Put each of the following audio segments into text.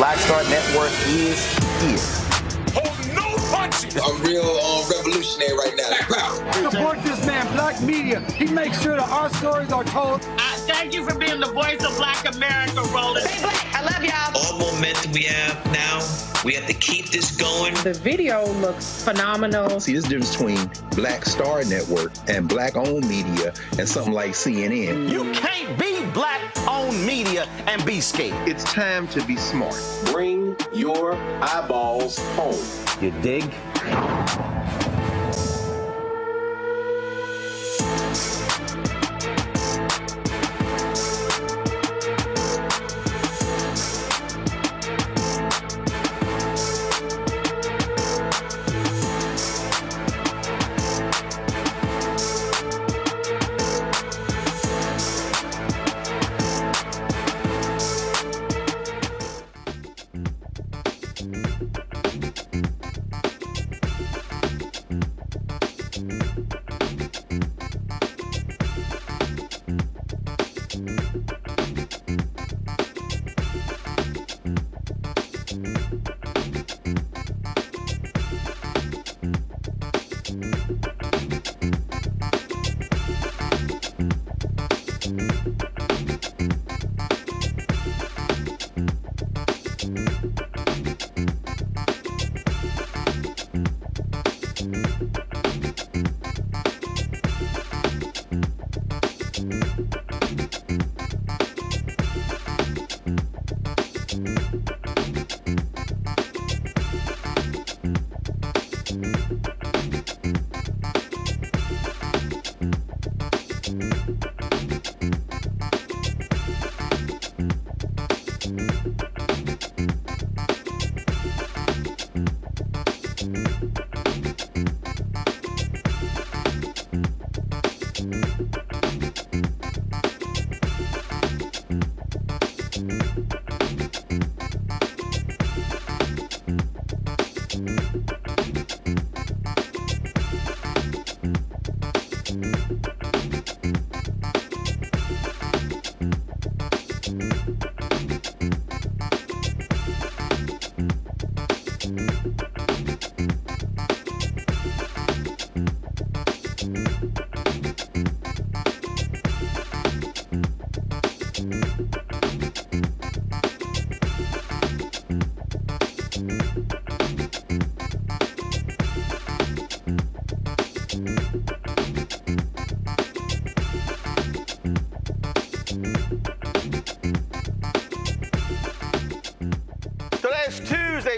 Black Star Network is here. Hold no punches! I'm real revolutionary right now. Support this man, Black Media. He makes sure that our stories are told. Thank you for being the voice of Black America, Roland. Stay black. I love y'all. All momentum we have now, we have to keep this going. The video looks phenomenal. See, there's a difference between Black Star Network and Black-owned media and something like CNN. You can't be Black-owned media and be scared. It's time to be smart. Bring your eyeballs home. You dig?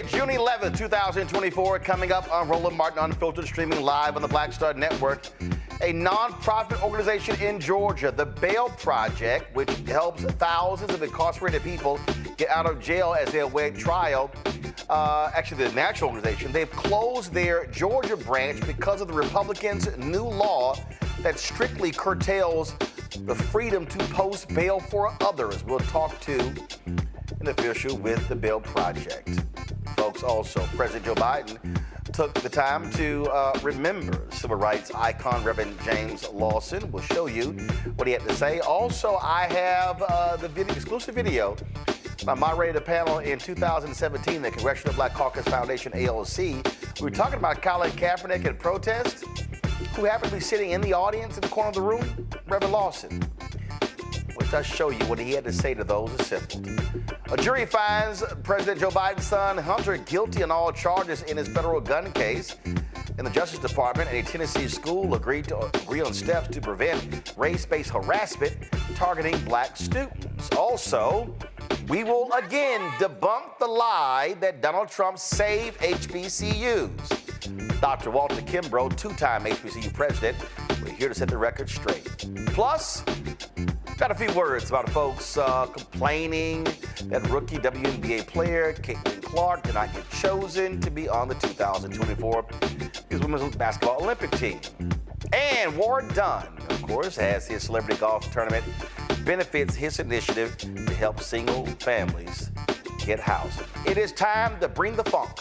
June 11th, 2024, coming up on Roland Martin Unfiltered, streaming live on the Black Star Network. A non-profit organization in Georgia, the Bail Project, which helps thousands of incarcerated people get out of jail as they await trial. Actually, the national organization, they've closed their Georgia branch because of the Republicans' new law that strictly curtails the freedom to post bail for others. We'll talk to an official with the Bail Project. Folks, also, President Joe Biden took the time to remember civil rights icon Reverend James Lawson. We'll show you what he had to say. Also, I have the exclusive video. I moderated a panel in 2017, the Congressional Black Caucus Foundation, ALC. We were talking about Colin Kaepernick and protest. Who happened to be sitting in the audience in the corner of the room? Reverend Lawson. Which I'll show you what he had to say to those assembled. A jury finds President Joe Biden's son, Hunter, guilty on all charges in his federal gun case. In the Justice Department and a Tennessee school agreed on steps to prevent race-based harassment targeting black students. Also, we will again debunk the lie that Donald Trump saved HBCUs. Dr. Walter Kimbrough, two-time HBCU president, we're here to set the record straight. Plus, got a few words about folks complaining that rookie WNBA player Caitlin Clark did not get chosen to be on the 2024 Women's Basketball Olympic team. And Ward Dunn, of course, has his celebrity golf tournament, benefits his initiative to help single families get housing. It is time to bring the funk.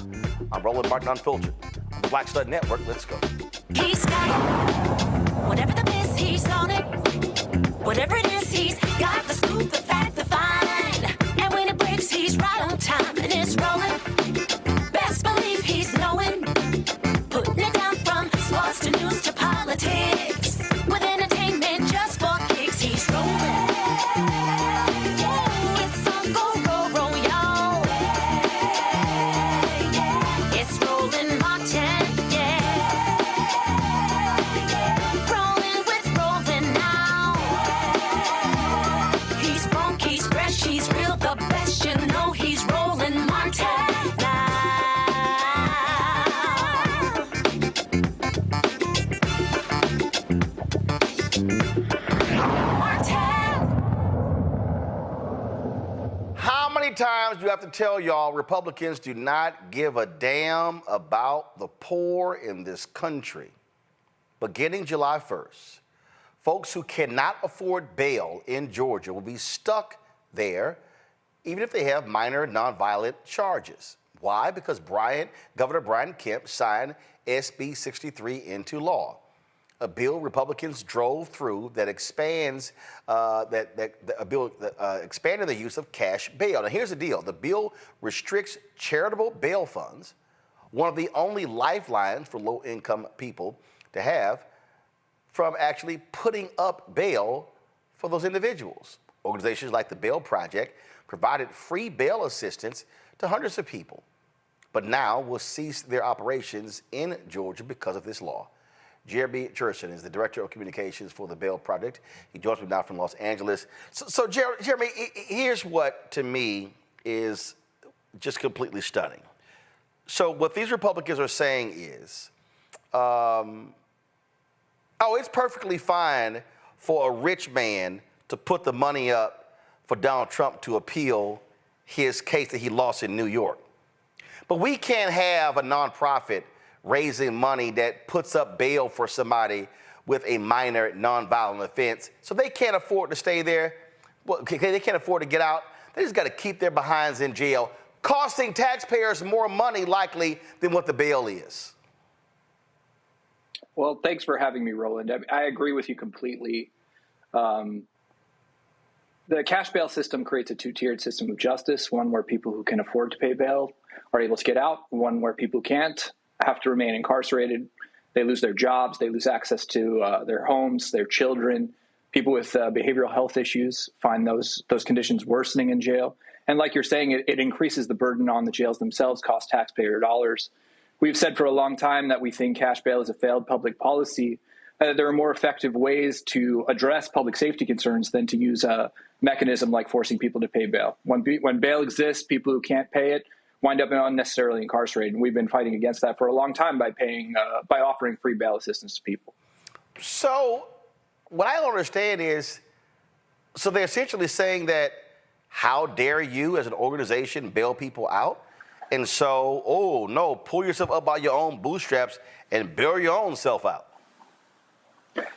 I'm Roland Martin Unfiltered on the Black Star Network. Let's go. He's got it. Whatever the miss, he's on it. Whatever it is, he's got the scoop, the fact, the find. And when it breaks, he's right on time. And times do I have to tell y'all Republicans do not give a damn about the poor in this country? Beginning July 1st, folks who cannot afford bail in Georgia will be stuck there even if they have minor nonviolent charges. Why? Because Governor Brian Kemp signed SB 63 into law, a bill Republicans drove through that expands expanded the use of cash bail. Now, here's the deal: the bill restricts charitable bail funds, one of the only lifelines for low-income people to have, from actually putting up bail for those individuals. Organizations like the Bail Project provided free bail assistance to hundreds of people, but now will cease their operations in Georgia because of this law. Jeremy Cherson is the Director of Communications for the Bail Project. He joins me now from Los Angeles. So Jeremy, here's what to me is just completely stunning. So what these Republicans are saying is, it's perfectly fine for a rich man to put the money up for Donald Trump to appeal his case that he lost in New York. But we can't have a nonprofit raising money that puts up bail for somebody with a minor nonviolent offense. So they can't afford to stay there. Well, they can't afford to get out. They just got to keep their behinds in jail, costing taxpayers more money likely than what the bail is. Well, thanks for having me, Roland. I agree with you completely. The cash bail system creates a two-tiered system of justice, one where people who can afford to pay bail are able to get out, one where people can't, have to remain incarcerated. They lose their jobs, they lose access to their homes, their children. People with behavioral health issues find those conditions worsening in jail. And like you're saying, it increases the burden on the jails themselves, costs taxpayer dollars. We've said for a long time that we think cash bail is a failed public policy. There are more effective ways to address public safety concerns than to use a mechanism like forcing people to pay bail. When bail exists, people who can't pay it wind up unnecessarily incarcerated. And we've been fighting against that for a long time by offering free bail assistance to people. So what I don't understand is, so they're essentially saying that, how dare you as an organization bail people out? And so, oh no, pull yourself up by your own bootstraps and bail your own self out.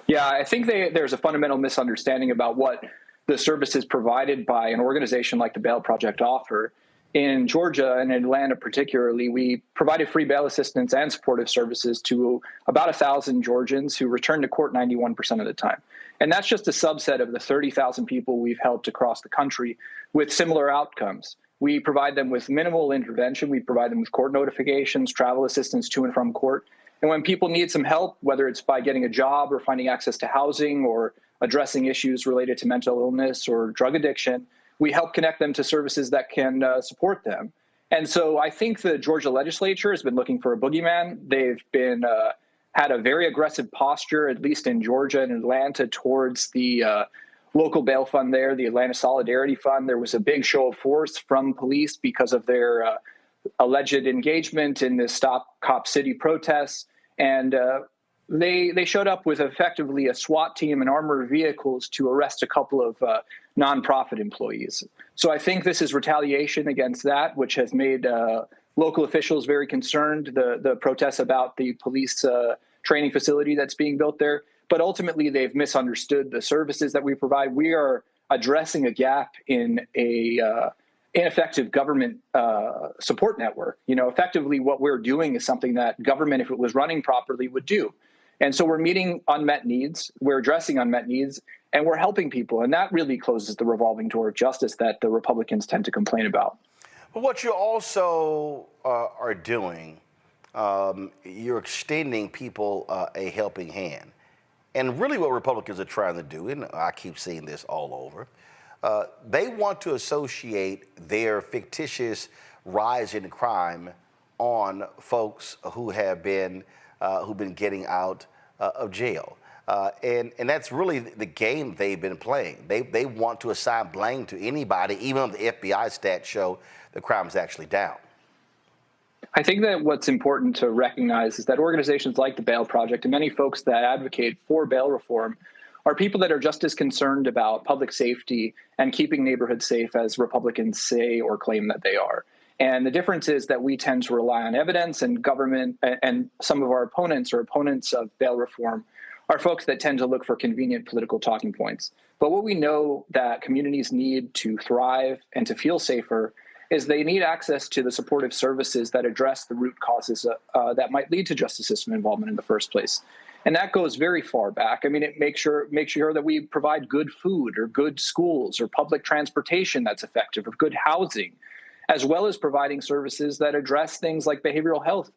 Yeah, I think there's a fundamental misunderstanding about what the services provided by an organization like the Bail Project offer. In Georgia and Atlanta particularly, we provided free bail assistance and supportive services to about 1,000 Georgians who return to court 91% of the time. And that's just a subset of the 30,000 people we've helped across the country with similar outcomes. We provide them with minimal intervention. We provide them with court notifications, travel assistance to and from court. And when people need some help, whether it's by getting a job or finding access to housing or addressing issues related to mental illness or drug addiction, we help connect them to services that can support them. And so I think the Georgia legislature has been looking for a boogeyman. They've been had a very aggressive posture, at least in Georgia and Atlanta, towards the local bail fund there, the Atlanta Solidarity Fund. There was a big show of force from police because of their alleged engagement in the Stop Cop City protests. And they showed up with effectively a SWAT team and armored vehicles to arrest a couple of nonprofit employees. So I think this is retaliation against that, which has made local officials very concerned, the protests about the police training facility that's being built there. But ultimately, they've misunderstood the services that we provide. We are addressing a gap in a ineffective government support network. You know, effectively, what we're doing is something that government, if it was running properly, would do. And so we're meeting unmet needs, we're addressing unmet needs, and we're helping people. And that really closes the revolving door of justice that the Republicans tend to complain about. But what you also are doing, you're extending people a helping hand. And really what Republicans are trying to do, and I keep seeing this all over, they want to associate their fictitious rise in crime on folks who have been who've been getting out of jail. And that's really the game they've been playing. They want to assign blame to anybody, even if the FBI stats show the crime is actually down. I think that what's important to recognize is that organizations like the Bail Project and many folks that advocate for bail reform are people that are just as concerned about public safety and keeping neighborhoods safe as Republicans say or claim that they are. And the difference is that we tend to rely on evidence, and government and some of our opponents or opponents of bail reform are folks that tend to look for convenient political talking points. But what we know that communities need to thrive and to feel safer is they need access to the supportive services that address the root causes that might lead to justice system involvement in the first place. And that goes very far back. I mean, it makes sure that we provide good food or good schools or public transportation that's effective or good housing, as well as providing services that address things like behavioral health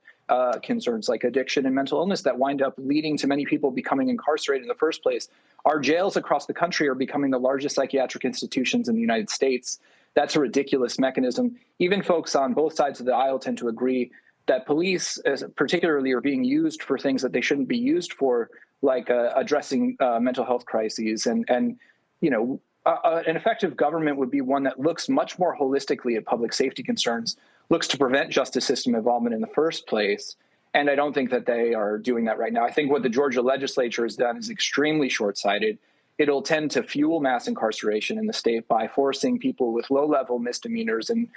concerns like addiction and mental illness that wind up leading to many people becoming incarcerated in the first place. Our jails across the country are becoming the largest psychiatric institutions in the United States. That's a ridiculous mechanism. Even folks on both sides of the aisle tend to agree that police particularly are being used for things that they shouldn't be used for, like addressing mental health crises. And you know, an effective government would be one that looks much more holistically at public safety concerns, looks to prevent justice system involvement in the first place. And I don't think that they are doing that right now. I think what the Georgia legislature has done is extremely short-sighted. It'll tend to fuel mass incarceration in the state by forcing people with low-level misdemeanors and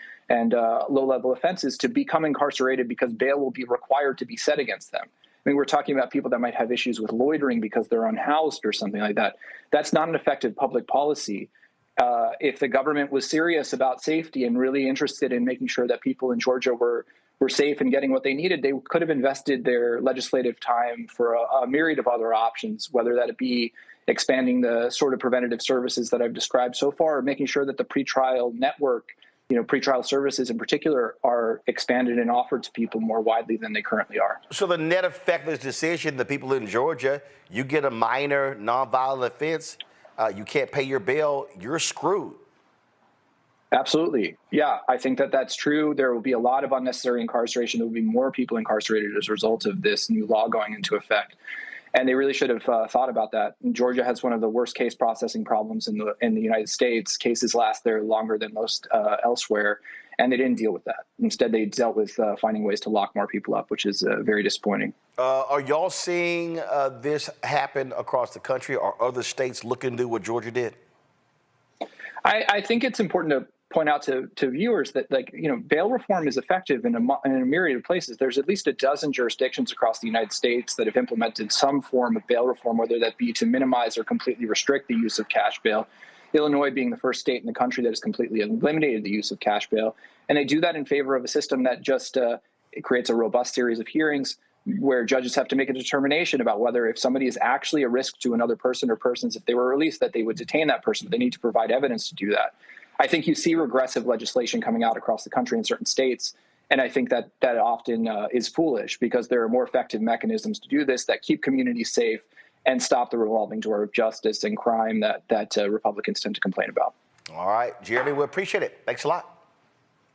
low-level offenses to become incarcerated because bail will be required to be set against them. I mean, we're talking about people that might have issues with loitering because they're unhoused or something like that. That's not an effective public policy. If the government was serious about safety and really interested in making sure that people in Georgia were safe and getting what they needed, they could have invested their legislative time for a myriad of other options, whether that be expanding the sort of preventative services that I've described so far, or making sure that the pretrial network, pretrial services in particular, are expanded and offered to people more widely than they currently are. So the net effect of this decision, the people in Georgia, you get a minor nonviolent offense, you can't pay your bail, you're screwed. Absolutely. Yeah, I think that that's true. There will be a lot of unnecessary incarceration. There will be more people incarcerated as a result of this new law going into effect. And they really should have thought about that. And Georgia has one of the worst case processing problems in the United States. Cases last there longer than most elsewhere, and they didn't deal with that. Instead, they dealt with finding ways to lock more people up, which is very disappointing. Are y'all seeing this happen across the country? Are other states looking to do what Georgia did? I think it's important to point out to viewers that, bail reform is effective in a myriad of places. There's at least a dozen jurisdictions across the United States that have implemented some form of bail reform, whether that be to minimize or completely restrict the use of cash bail. Illinois being the first state in the country that has completely eliminated the use of cash bail. And they do that in favor of a system that just it creates a robust series of hearings where judges have to make a determination about whether, if somebody is actually a risk to another person or persons, if they were released, that they would detain that person. They need to provide evidence to do that. I think you see regressive legislation coming out across the country in certain states, and I think that often is foolish because there are more effective mechanisms to do this that keep communities safe and stop the revolving door of justice and crime that Republicans tend to complain about. All right, Jeremy, we appreciate it. Thanks a lot.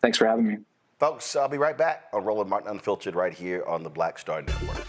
Thanks for having me. Folks, I'll be right back on Roland Martin Unfiltered right here on the Black Star Network.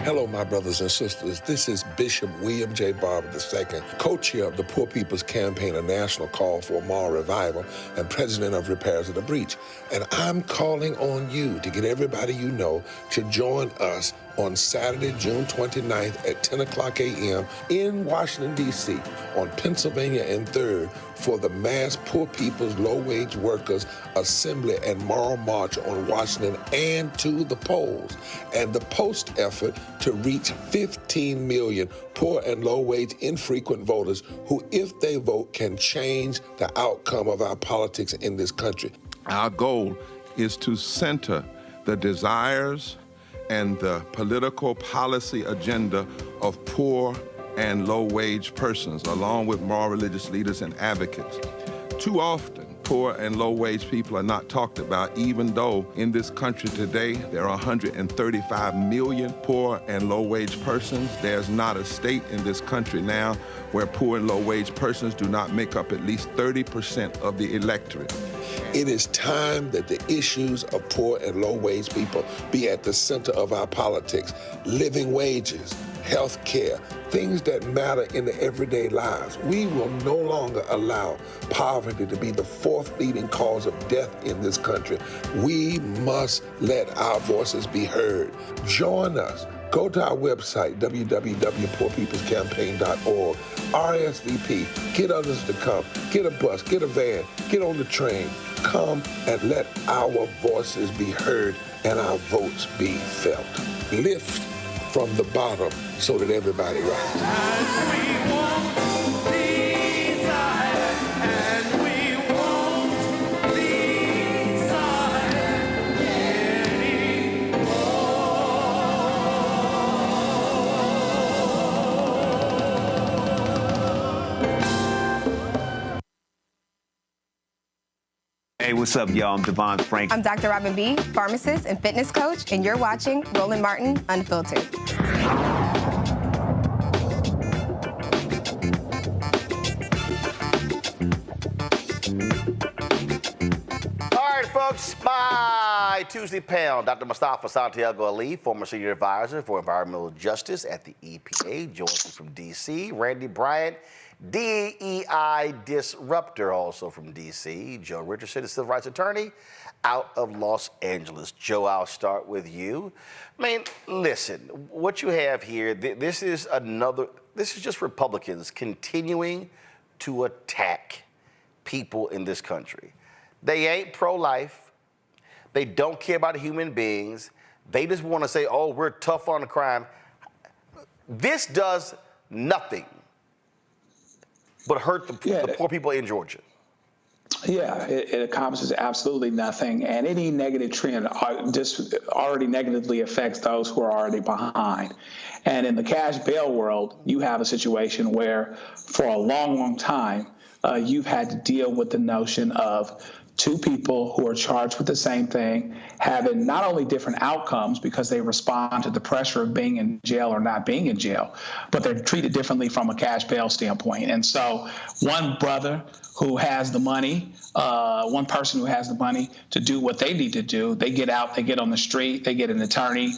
Hello, my brothers and sisters. This is Bishop William J. Barber II, co-chair of the Poor People's Campaign, a national call for moral revival, and president of Repairs of the Breach. And I'm calling on you to get everybody you know to join us on Saturday, June 29th at 10 o'clock a.m. in Washington, D.C. on Pennsylvania and 3rd for the mass Poor People's Low-Wage Workers Assembly and Moral March on Washington and to the polls, and the post effort to reach 15 million poor and low-wage infrequent voters who, if they vote, can change the outcome of our politics in this country. Our goal is to center the desires and the political policy agenda of poor and low-wage persons, along with moral religious leaders and advocates. Too often, poor and low-wage people are not talked about, even though in this country today there are 135 million poor and low-wage persons. There's not a state in this country now where poor and low-wage persons do not make up at least 30% of the electorate. It is time that the issues of poor and low-wage people be at the center of our politics. Living wages, health care, things that matter in the everyday lives. We will no longer allow poverty to be the fourth leading cause of death in this country. We must let our voices be heard. Join us. Go to our website, www.poorpeoplescampaign.org. RSVP. Get others to come. Get a bus. Get a van. Get on the train. Come and let our voices be heard and our votes be felt. Lift from the bottom so that everybody rises. Hey, what's up, y'all? I'm Devon Frank. I'm Dr. Robin B., pharmacist and fitness coach, and you're watching Roland Martin Unfiltered. All right, folks, my Tuesday panel, Dr. Mustafa Santiago Ali, former senior advisor for environmental justice at the EPA, joins me from D.C. Randy Bryant, DEI disruptor, also from D.C. Joe Richardson, a civil rights attorney out of Los Angeles. Joe, I'll start with you. I mean, listen, what you have here, this is just Republicans continuing to attack people in this country. They ain't pro-life. They don't care about human beings. They just want to say, oh, we're tough on the crime. This does nothing but hurt the poor people in Georgia. Yeah, it accomplishes absolutely nothing, and any negative trend just already negatively affects those who are already behind. And in the cash bail world, you have a situation where for a long, long time, you've had to deal with the notion of two people who are charged with the same thing, having not only different outcomes because they respond to the pressure of being in jail or not being in jail, but they're treated differently from a cash bail standpoint. And so one brother who has the money, one person who has the money to do what they need to do, they get out, they get on the street, they get an attorney,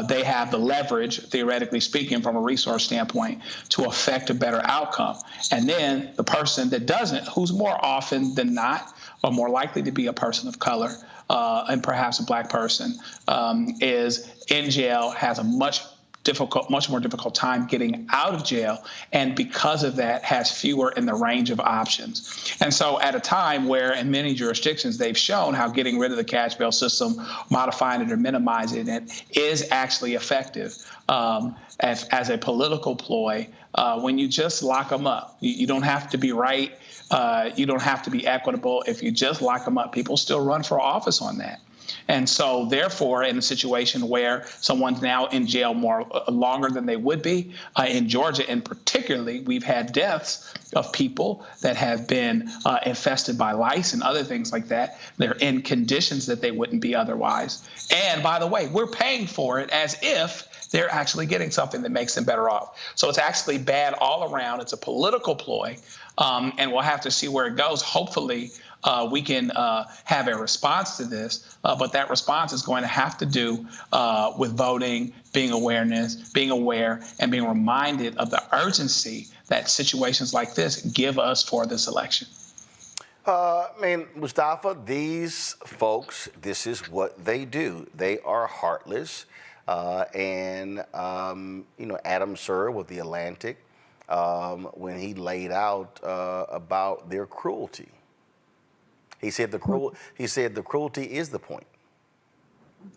they have the leverage, theoretically speaking, from a resource standpoint, to affect a better outcome. And then the person that doesn't, who's more often than not, or more likely to be a person of color, and perhaps a black person, is in jail, has a much more difficult time getting out of jail, and because of that has fewer in the range of options. And so at a time where in many jurisdictions they've shown how getting rid of the cash bail system, modifying it or minimizing it, is actually effective as a political ploy, when you just lock them up. You don't have to be right. You don't have to be equitable. If you just lock them up, people still run for office on that. And so, therefore, in a situation where someone's now in jail longer than they would be, in Georgia and particularly, we've had deaths of people that have been infested by lice and other things like that. They're in conditions that they wouldn't be otherwise. And by the way, we're paying for it as if they're actually getting something that makes them better off. So it's actually bad all around. It's a political ploy, and we'll have to see where it goes. Hopefully, we can have a response to this, but that response is going to have to do with voting, being aware, and being reminded of the urgency that situations like this give us for this election. Mustafa, these folks, this is what they do. They are heartless. Adam Sir with The Atlantic, when he laid out about their cruelty. He said the cruelty is the point.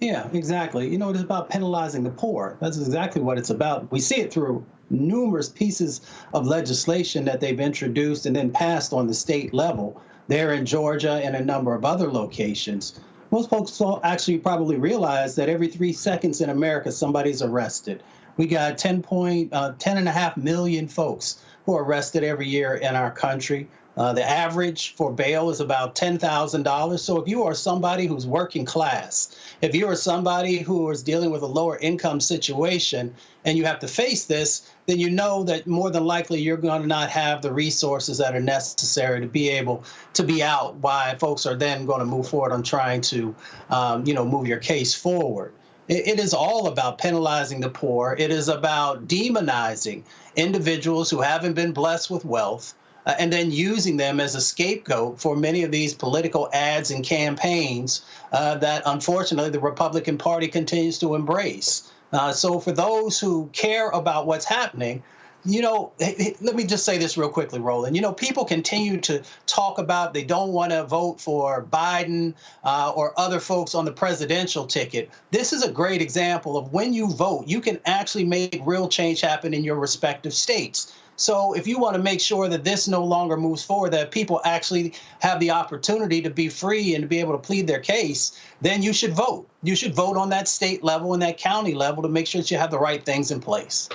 Yeah, exactly. It's about penalizing the poor. That's exactly what it's about. We see it through numerous pieces of legislation that they've introduced and then passed on the state level there in Georgia and a number of other locations. Most folks actually probably realize that every 3 seconds in America, somebody's arrested. We got 10.5 million folks who are arrested every year in our country. The average for bail is about $10,000. So if you are somebody who's working class, if you are somebody who is dealing with a lower income situation and you have to face this, then you know that more than likely you're going to not have the resources that are necessary to be able to be out, why folks are then going to move forward on trying to, move your case forward. It is all about penalizing the poor. It is about demonizing individuals who haven't been blessed with wealth, and then using them as a scapegoat for many of these political ads and campaigns that, unfortunately, the Republican Party continues to embrace. So for those who care about what's happening, let me just say this real quickly, Roland. People continue to talk about they don't want to vote for Biden or other folks on the presidential ticket. This is a great example of when you vote, you can actually make real change happen in your respective states. So if you want to make sure that this no longer moves forward, that people actually have the opportunity to be free and to be able to plead their case, then you should vote. You should vote on that state level and that county level to make sure that you have the right things in place.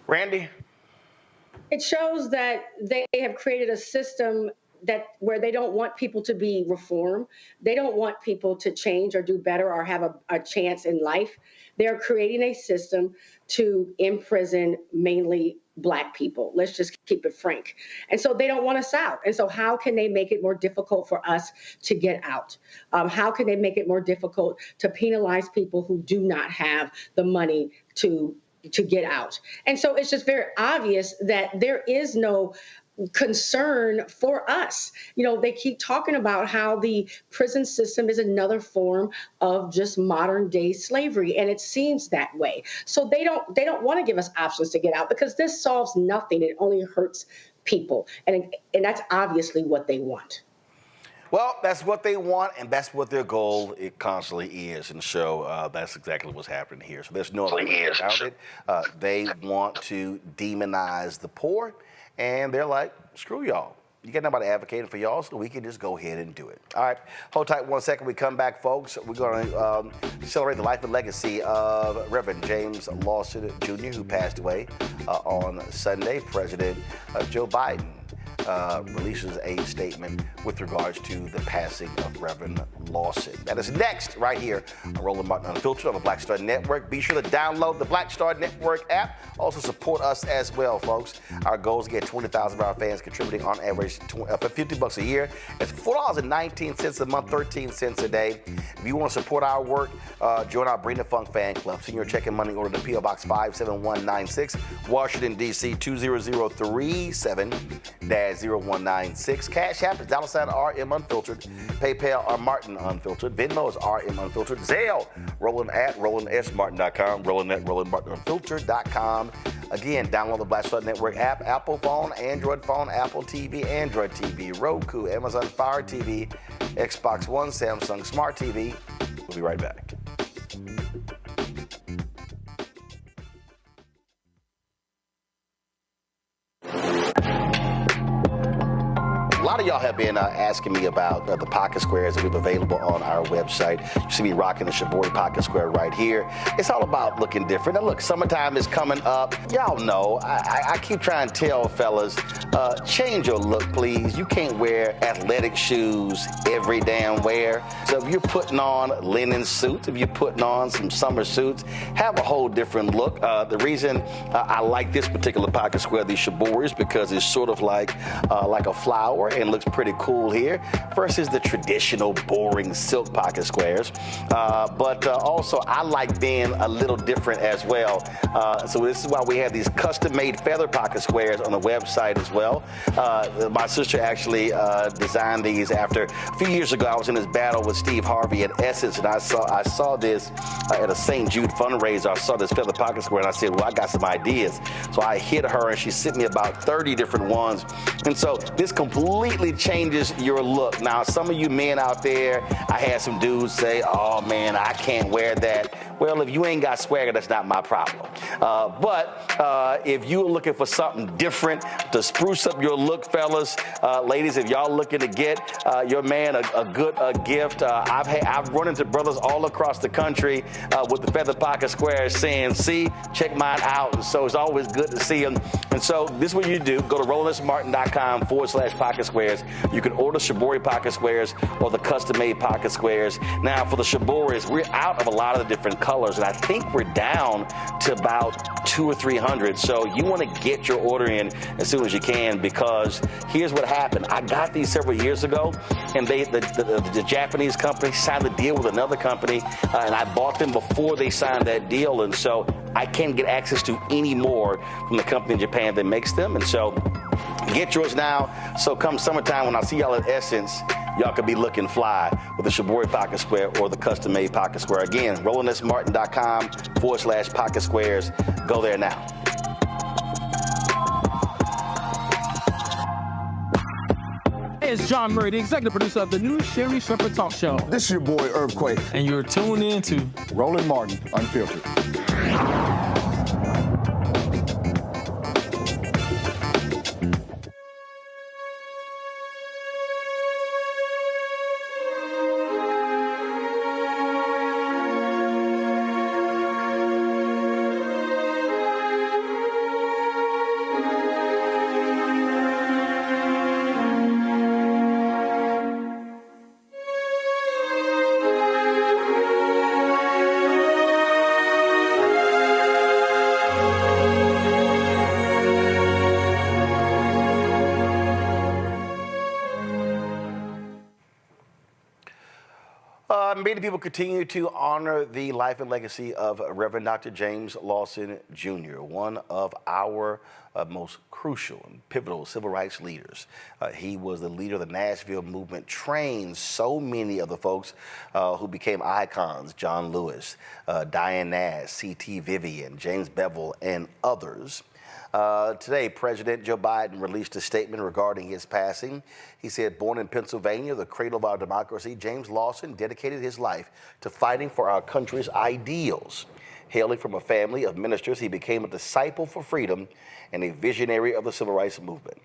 Randy? It shows that they have created a system where they don't want people to be reformed. They don't want people to change or do better or have a chance in life. They're creating a system to imprison mainly Black people. Let's just keep it frank. And so they don't want us out. And so how can they make it more difficult for us to get out? How can they make it more difficult to penalize people who do not have the money to get out? And so it's just very obvious that there is no concern for us. They keep talking about how the prison system is another form of just modern day slavery, and it seems that way. So they don't want to give us options to get out because this solves nothing. It only hurts people, and that's obviously what they want. Well, that's what they want, and that's what their goal it constantly is. And so that's exactly what's happening here. So there's no other way about it. They want to demonize the poor, and they're like, screw y'all. You got nobody advocating for y'all, so we can just go ahead and do it. All right, hold tight 1 second. We come back, folks. We're going to celebrate the life and legacy of Reverend James Lawson Jr., who passed away on Sunday. President Joe Biden releases a statement with regards to the passing of Reverend Lawson. That is next right here on Roland Martin Unfiltered on the Black Star Network. Be sure to download the Black Star Network app. Also support us as well, folks. Our goal is to get 20,000 of our fans contributing on average for $50 a year. It's $4.19 a month, 13 cents a day. If you want to support our work, join our Bring the Funk fan club. Send your check and money order to P.O. Box 57196, Washington, D.C. 20037-0196. Cash App is $RM Unfiltered. PayPal are Martin Unfiltered. Venmo is RM Unfiltered. Zelle, Roland at RolandSMartin.com. Roland at RolandMartinUnfiltered.com. Again, download the Black Star Network app, Apple phone, Android phone, Apple TV, Android TV, Roku, Amazon Fire TV, Xbox One, Samsung Smart TV. We'll be right back. A lot of y'all have been asking me about the pocket squares that we have available on our website. You see me rocking the Shibori pocket square right here. It's all about looking different. Now look, summertime is coming up. Y'all know, I keep trying to tell fellas, change your look, please. You can't wear athletic shoes every damn wear. So if you're putting on linen suits, if you're putting on some summer suits, have a whole different look. The reason I like this particular pocket square, the Shibori, is because it's sort of like a flower and looks pretty cool here versus the traditional boring silk pocket squares. But also I like being a little different as well. So this is why we have these custom-made feather pocket squares on the website as well. My sister actually designed these after a few years ago. I was in this battle with Steve Harvey at Essence, and I saw this at a St. Jude fundraiser. I saw this feather pocket square, and I said, well, I got some ideas. So I hit her, and she sent me about 30 different ones. And so this completely changes your look. Now, some of you men out there, I had some dudes say, oh man, I can't wear that. Well, if you ain't got swagger, that's not my problem. But if you're looking for something different to spruce up your look, fellas, ladies, if y'all looking to get your man a good gift, I've run into brothers all across the country with the feather pocket squares saying, see, check mine out. And so it's always good to see them. And so this is what you do. Go to RolandSMartin.com/pocket squares. You can order Shibori pocket squares or the custom-made pocket squares. Now, for the Shiboris, we're out of a lot of the different colors, and I think we're down to about 200 or 300. So you want to get your order in as soon as you can, because here's what happened. I got these several years ago, and the Japanese company signed a deal with another company, and I bought them before they signed that deal, and so I can't get access to any more from the company in Japan that makes them. And so get yours now. So come summertime, when I see y'all at Essence, y'all could be looking fly with the Shibori Pocket Square or the custom-made Pocket Square. Again, RolandSMartin.com/Pocket Squares. Go there now. Hey, it's John Murray, the executive producer of the new Sherry Shepherd Talk Show. This is your boy, Earthquake. And you're tuned in to Roland Martin, Unfiltered. Many people continue to honor the life and legacy of Reverend Dr. James Lawson, Jr., one of our most crucial and pivotal civil rights leaders. He was the leader of the Nashville movement, trained so many of the folks who became icons: John Lewis, Diane Nash, C.T. Vivian, James Bevel, and others. Today, President Joe Biden released a statement regarding his passing. He said, born in Pennsylvania, the cradle of our democracy, James Lawson dedicated his life to fighting for our country's ideals. Hailing from a family of ministers, he became a disciple for freedom and a visionary of the civil rights movement.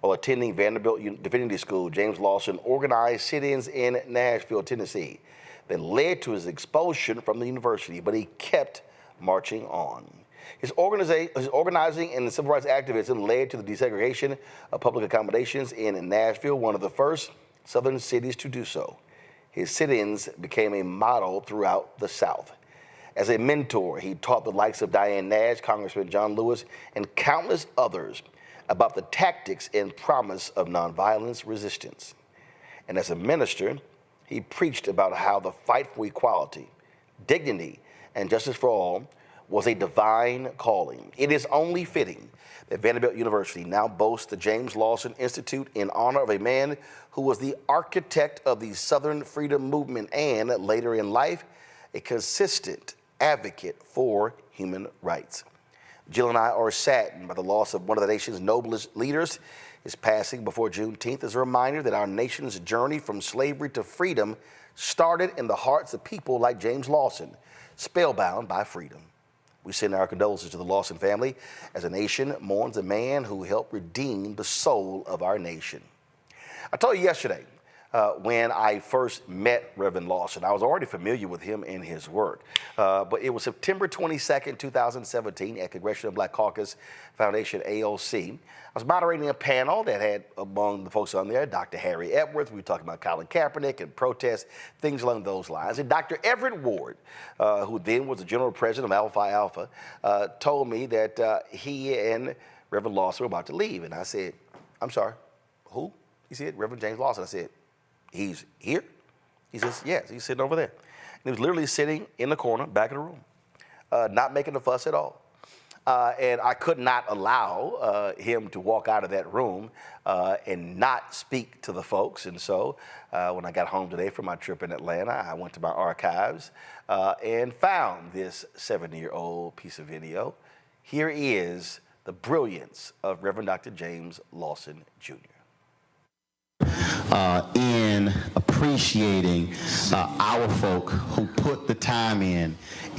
While attending Vanderbilt Divinity School, James Lawson organized sit-ins in Nashville, Tennessee, that led to his expulsion from the university, but he kept marching on. His organizing and civil rights activism led to the desegregation of public accommodations in Nashville, one of the first southern cities to do so. His sit-ins became a model throughout the South. As a mentor, he taught the likes of Diane Nash, Congressman John Lewis, and countless others about the tactics and promise of nonviolence resistance. And as a minister, he preached about how the fight for equality, dignity, and justice for all was a divine calling. It is only fitting that Vanderbilt University now boasts the James Lawson Institute in honor of a man who was the architect of the Southern Freedom Movement and, later in life, a consistent advocate for human rights. Jill and I are saddened by the loss of one of the nation's noblest leaders. His passing before Juneteenth is a reminder that our nation's journey from slavery to freedom started in the hearts of people like James Lawson, spellbound by freedom. We send our condolences to the Lawson family as a nation mourns a man who helped redeem the soul of our nation. I told you yesterday when I first met Reverend Lawson, I was already familiar with him and his work. But it was September 22nd, 2017 at Congressional Black Caucus Foundation, AOC. I was moderating a panel that had among the folks on there, Dr. Harry Epworth. We were talking about Colin Kaepernick and protests, things along those lines. And Dr. Everett Ward, who then was the general president of Alpha Alpha, told me that he and Reverend Lawson were about to leave. And I said, I'm sorry, who? He said, Reverend James Lawson. I said, he's here? He says, yes, he's sitting over there. And he was literally sitting in the corner, back of the room, not making a fuss at all. And I could not allow him to walk out of that room and not speak to the folks. And so when I got home today from my trip in Atlanta, I went to my archives and found this 7-year-old piece of video. Here is the brilliance of Reverend Dr. James Lawson, Jr. In appreciating our folk who put the time in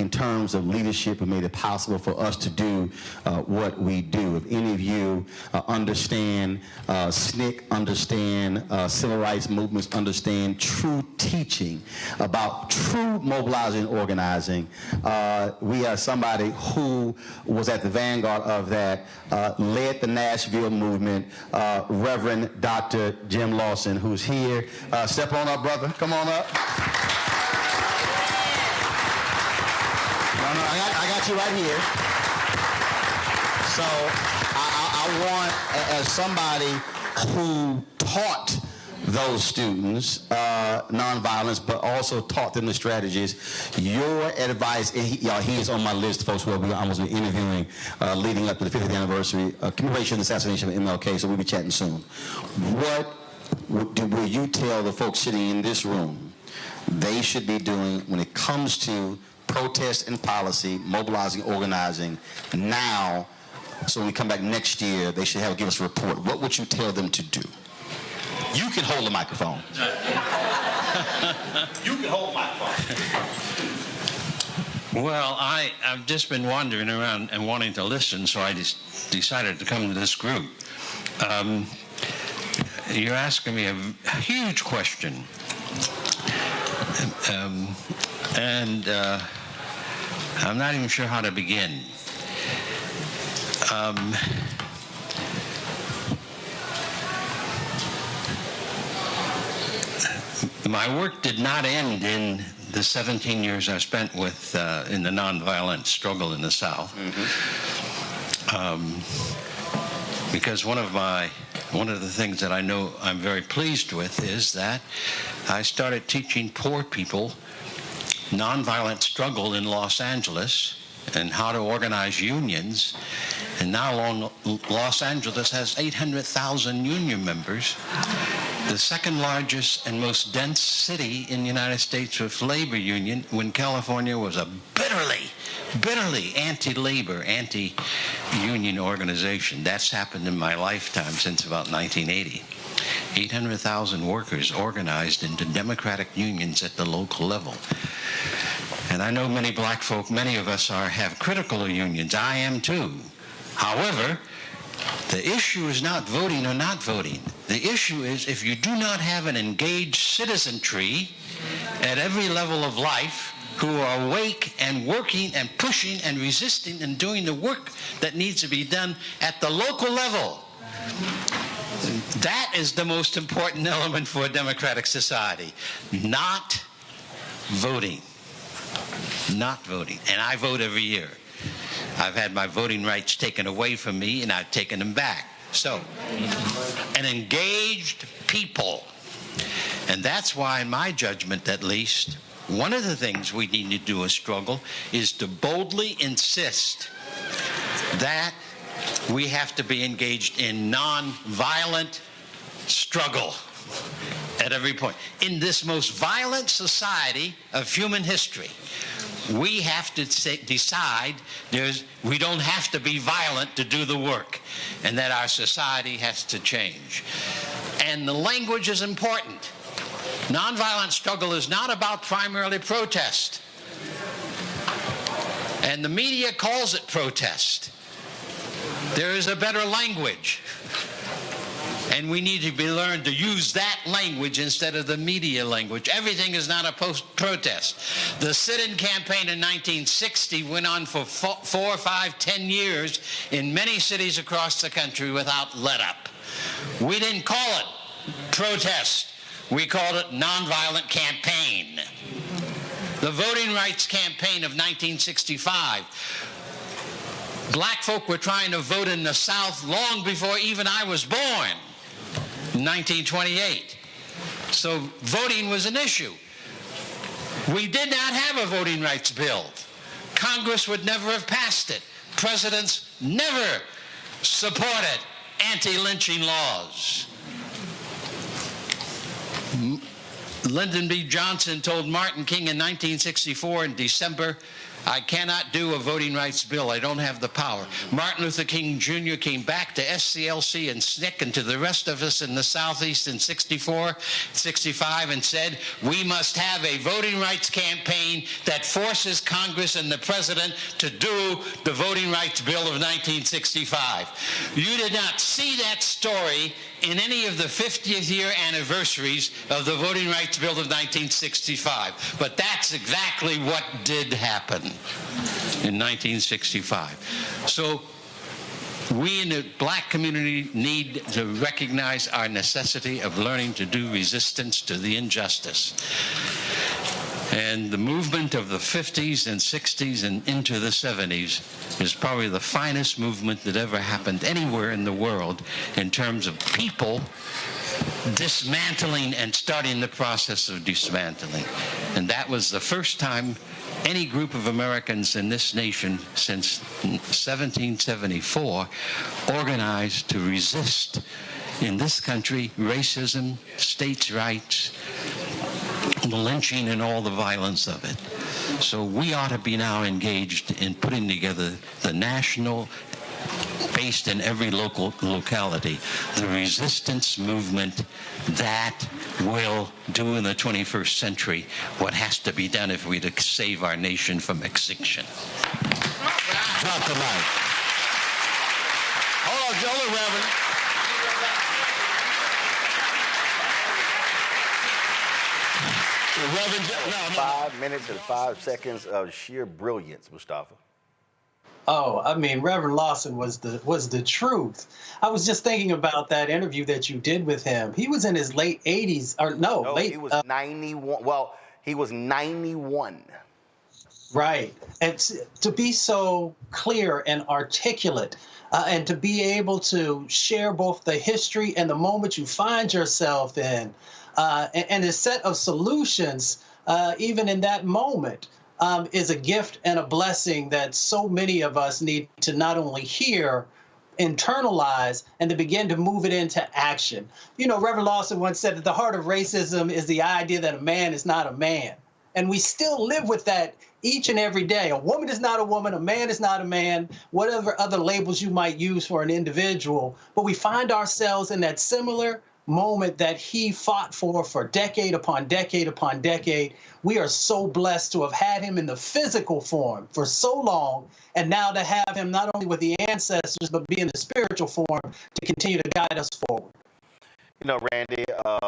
terms of leadership and made it possible for us to do what we do. If any of you understand SNCC, understand civil rights movements, understand true teaching about true mobilizing and organizing, we have somebody who was at the vanguard of that, led the Nashville movement, Reverend Dr. Jim Lawson, who's here. Step on up, brother. Come on up. I got you right here. So I want, as somebody who taught those students nonviolence, but also taught them the strategies, your advice, and he is on my list, folks, who I was interviewing leading up to the 50th anniversary commemoration of the assassination of MLK, so we'll be chatting soon. What will you tell the folks sitting in this room they should be doing when it comes to protest and policy, mobilizing, organizing now, so when we come back next year, they should give us a report? What would you tell them to do? You can hold the microphone. You can hold the microphone. Well, I've just been wandering around and wanting to listen, so I just decided to come to this group. You're asking me a huge question. And I'm not even sure how to begin. My work did not end in the 17 years I spent with in the nonviolent struggle in the South. Because one of the things that I know I'm very pleased with is that I started teaching poor people nonviolent struggle in Los Angeles and how to organize unions. And now Los Angeles has 800,000 union members, the second largest and most dense city in the United States with labor union, when California was a bitterly anti-labor, anti-union organization. That's happened in my lifetime since about 1980. 800,000 workers organized into democratic unions at the local level. And I know many black folk, many of us have critical of unions. I am too. However, the issue is not voting or not voting. The issue is if you do not have an engaged citizenry at every level of life who are awake and working and pushing and resisting and doing the work that needs to be done at the local level, that is the most important element for a democratic society. Not voting. Not voting. And I vote every year. I've had my voting rights taken away from me, and I've taken them back. So, an engaged people. And that's why, in my judgment at least, one of the things we need to do as struggle is to boldly insist that we have to be engaged in non-violent struggle at every point. In this most violent society of human history, we have to decide we don't have to be violent to do the work, and that our society has to change. And the language is important. Nonviolent struggle is not about primarily protest. And the media calls it protest. There is a better language. And we need to be learned to use that language instead of the media language. Everything is not a protest. The sit-in campaign in 1960 went on for 4, 5, 10 years in many cities across the country without let-up. We didn't call it protest. We called it nonviolent campaign. The voting rights campaign of 1965. Black folk were trying to vote in the South long before even I was born. 1928. So voting was an issue. We did not have a voting rights bill. Congress would never have passed it. Presidents never supported anti-lynching laws. Lyndon B. Johnson told Martin King in 1964 in December, I cannot do a voting rights bill. I don't have the power. Martin Luther King Jr. came back to SCLC and SNCC and to the rest of us in the Southeast in 64, 65 and said, we must have a voting rights campaign that forces Congress and the President to do the voting rights bill of 1965. You did not see that story in any of the 50th year anniversaries of the Voting Rights Bill of 1965. But that's exactly what did happen in 1965. So we in the black community need to recognize our necessity of learning to do resistance to the injustice. And the movement of the 50s and 60s and into the 70s is probably the finest movement that ever happened anywhere in the world in terms of people dismantling and starting the process of dismantling. And that was the first time any group of Americans in this nation since 1774 organized to resist in this country racism, states' rights, the lynching and all the violence of it. So we ought to be now engaged in putting together the national, based in every local locality, the resistance movement that will do in the 21st century what has to be done if we're to save our nation from extinction. Drop the mic. Hold on, Joe, Reverend. No. 5 minutes and 5 seconds of sheer brilliance, Mustafa. Oh, I mean, Reverend Lawson was the truth. I was just thinking about that interview that you did with him. He was in his late 80s, or no, late. He was 91. Well, he was 91. Right, and to be so clear and articulate, and to be able to share both the history and the moment you find yourself in, and a set of solutions, even in that moment. Is a gift and a blessing that so many of us need to not only hear, internalize, and to begin to move it into action. You know, Reverend Lawson once said that the heart of racism is the idea that a man is not a man. And we still live with that each and every day. A woman is not a woman, a man is not a man, whatever other labels you might use for an individual. But we find ourselves in that similar moment that he fought for decade upon decade upon decade. We are so blessed to have had him in the physical form for so long, and now to have him not only with the ancestors, but be in the spiritual form to continue to guide us forward. You know, Randy, I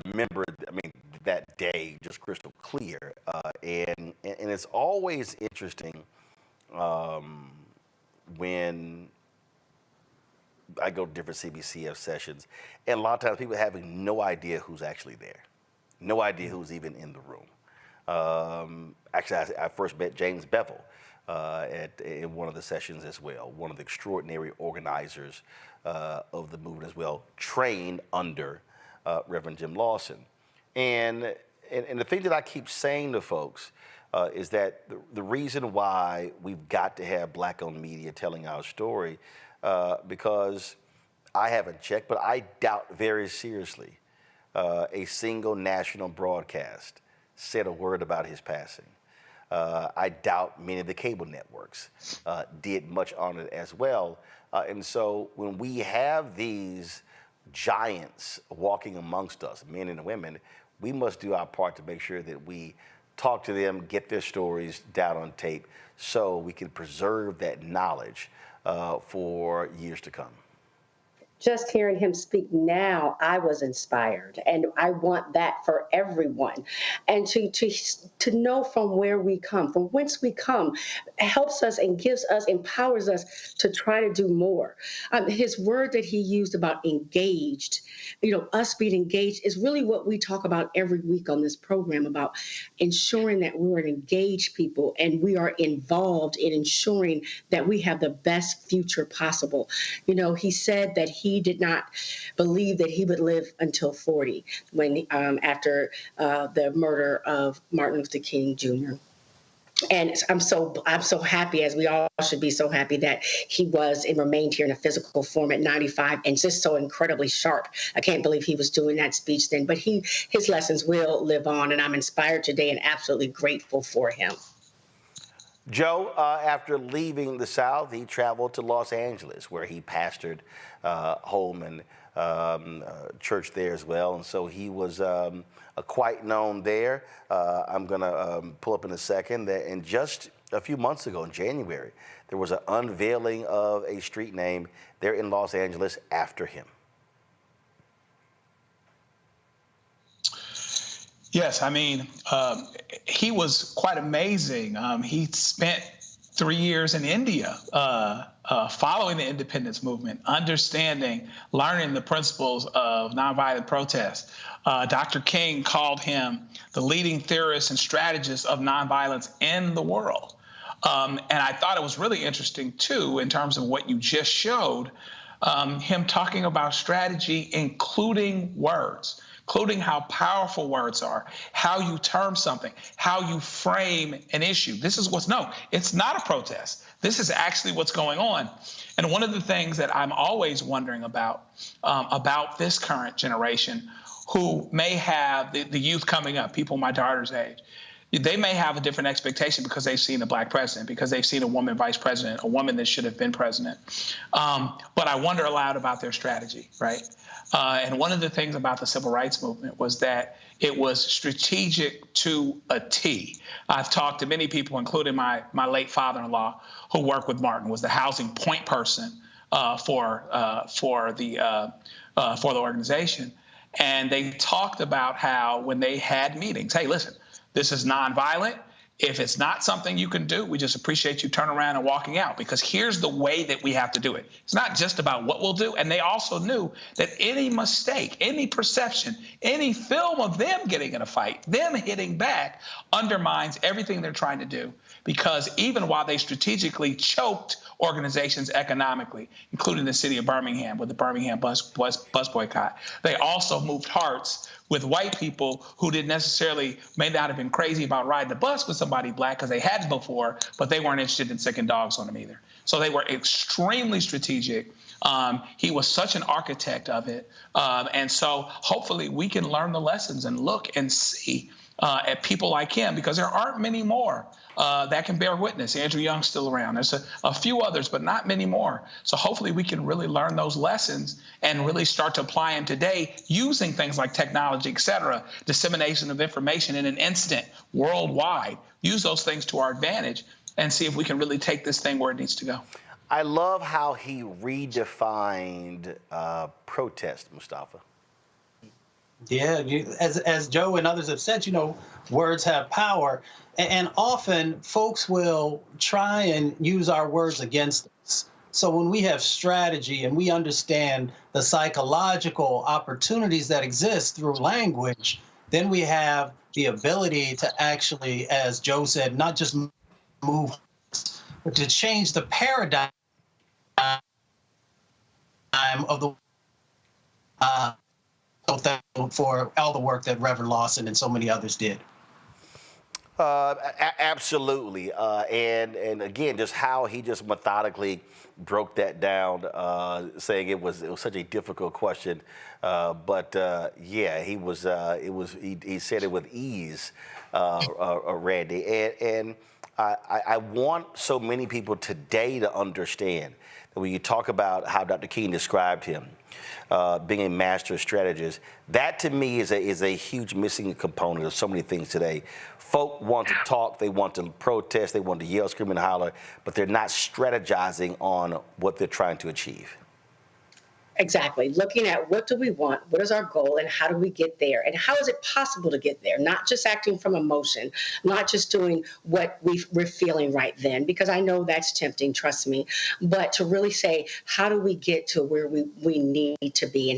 remember, that day just crystal clear, and it's always interesting when I go to different CBCF sessions, and a lot of times people having no idea who's actually there, no idea who's even in the room. Actually, I first met James Bevel in one of the sessions as well, one of the extraordinary organizers of the movement as well, trained under Reverend Jim Lawson. And the thing that I keep saying to folks is that the reason why we've got to have Black-owned media telling our story, because I haven't checked, but I doubt very seriously a single national broadcast said a word about his passing. I doubt many of the cable networks did much on it as well. And so when we have these giants walking amongst us, men and women, we must do our part to make sure that we talk to them, get their stories down on tape so we can preserve that knowledge for years to come. Just hearing him speak now, I was inspired, and I want that for everyone. And to know from where we come, from whence we come, helps us and empowers us to try to do more. His word that he used about engaged, us being engaged, is really what we talk about every week on this program, about ensuring that we're an engaged people and we are involved in ensuring that we have the best future possible. He said that he did not believe that he would live until 40 when after the murder of Martin Luther King Jr. And I'm so happy, as we all should be so happy, that he was and remained here in a physical form at 95 and just so incredibly sharp. I can't believe he was doing that speech then, but his lessons will live on, and I'm inspired today and absolutely grateful for him. Joe, after leaving the South, he traveled to Los Angeles, where he pastored Holman church there as well, and so he was quite known there. I'm going to pull up in a second that, and just a few months ago in January, there was an unveiling of a street name there in Los Angeles after him. Yes, he was quite amazing. He spent 3 years in India following the independence movement, learning the principles of nonviolent protest. Dr. King called him the leading theorist and strategist of nonviolence in the world. And I thought it was really interesting, too, in terms of what you just showed, him talking about strategy, including words, including how powerful words are, how you term something, how you frame an issue. This is it's not a protest. This is actually what's going on. And one of the things that I'm always wondering about this current generation, who may have the youth coming up, people my daughter's age, they may have a different expectation because they've seen a black president, because they've seen a woman vice president, a woman that should have been president. But I wonder aloud about their strategy, right? And one of the things about the civil rights movement was that it was strategic to a T. I've talked to many people, including my late father-in-law, who worked with Martin, was the housing point person for the organization. And they talked about how when they had meetings, hey, listen, this is nonviolent. If it's not something you can do, we just appreciate you turning around and walking out, because here's the way that we have to do it. It's not just about what we'll do. And they also knew that any mistake, any perception, any film of them getting in a fight, them hitting back, undermines everything they're trying to do. Because even while they strategically choked organizations economically, including the city of Birmingham with the Birmingham bus boycott, they also moved hearts with white people who may not have been crazy about riding the bus with somebody black because they hadn't before, but they weren't interested in sicking dogs on them either. So they were extremely strategic. He was such an architect of it. And so hopefully we can learn the lessons and look and see at people like him, because there aren't many more that can bear witness. Andrew Young's still around. There's a few others, but not many more. So hopefully we can really learn those lessons and really start to apply them today using things like technology, et cetera, dissemination of information in an instant worldwide. Use those things to our advantage and see if we can really take this thing where it needs to go. I love how he redefined protest, Mustafa. Yeah, as Joe and others have said, words have power. And often folks will try and use our words against us. So when we have strategy and we understand the psychological opportunities that exist through language, then we have the ability to actually, as Joe said, not just move, but to change the paradigm of the for all the work that Reverend Lawson and so many others did. Absolutely. And again, just how he just methodically broke that down, saying it was such a difficult question. Yeah, he said it with ease, Randy. And I want so many people today to understand that when you talk about how Dr. King described him, being a master strategist, that to me is a huge missing component of so many things today. Folk want to talk, they want to protest, they want to yell, scream, and holler, but they're not strategizing on what they're trying to achieve. Exactly. Looking at what do we want, what is our goal, and how do we get there, and how is it possible to get there? Not just acting from emotion, not just doing what we're feeling right then, because I know that's tempting, trust me, but to really say, how do we get to where we need to be,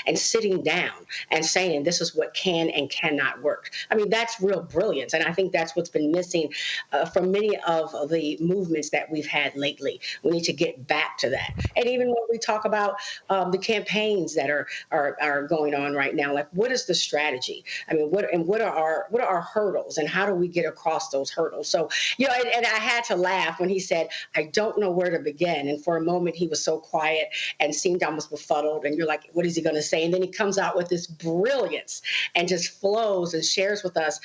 and sitting down and saying this is what can and cannot work. I mean, that's real brilliance, and I think that's what's been missing from many of the movements that we've had lately. We need to get back to that. And even when we talk about the campaigns that are going on right now, like what is the strategy? I mean, what are our hurdles, and how do we get across those hurdles? So, and I had to laugh when he said, I don't know where to begin. And for a moment, he was so quiet and seemed almost befuddled. And you're like, what is he going to say? And then he comes out with this brilliance and just flows and shares with us,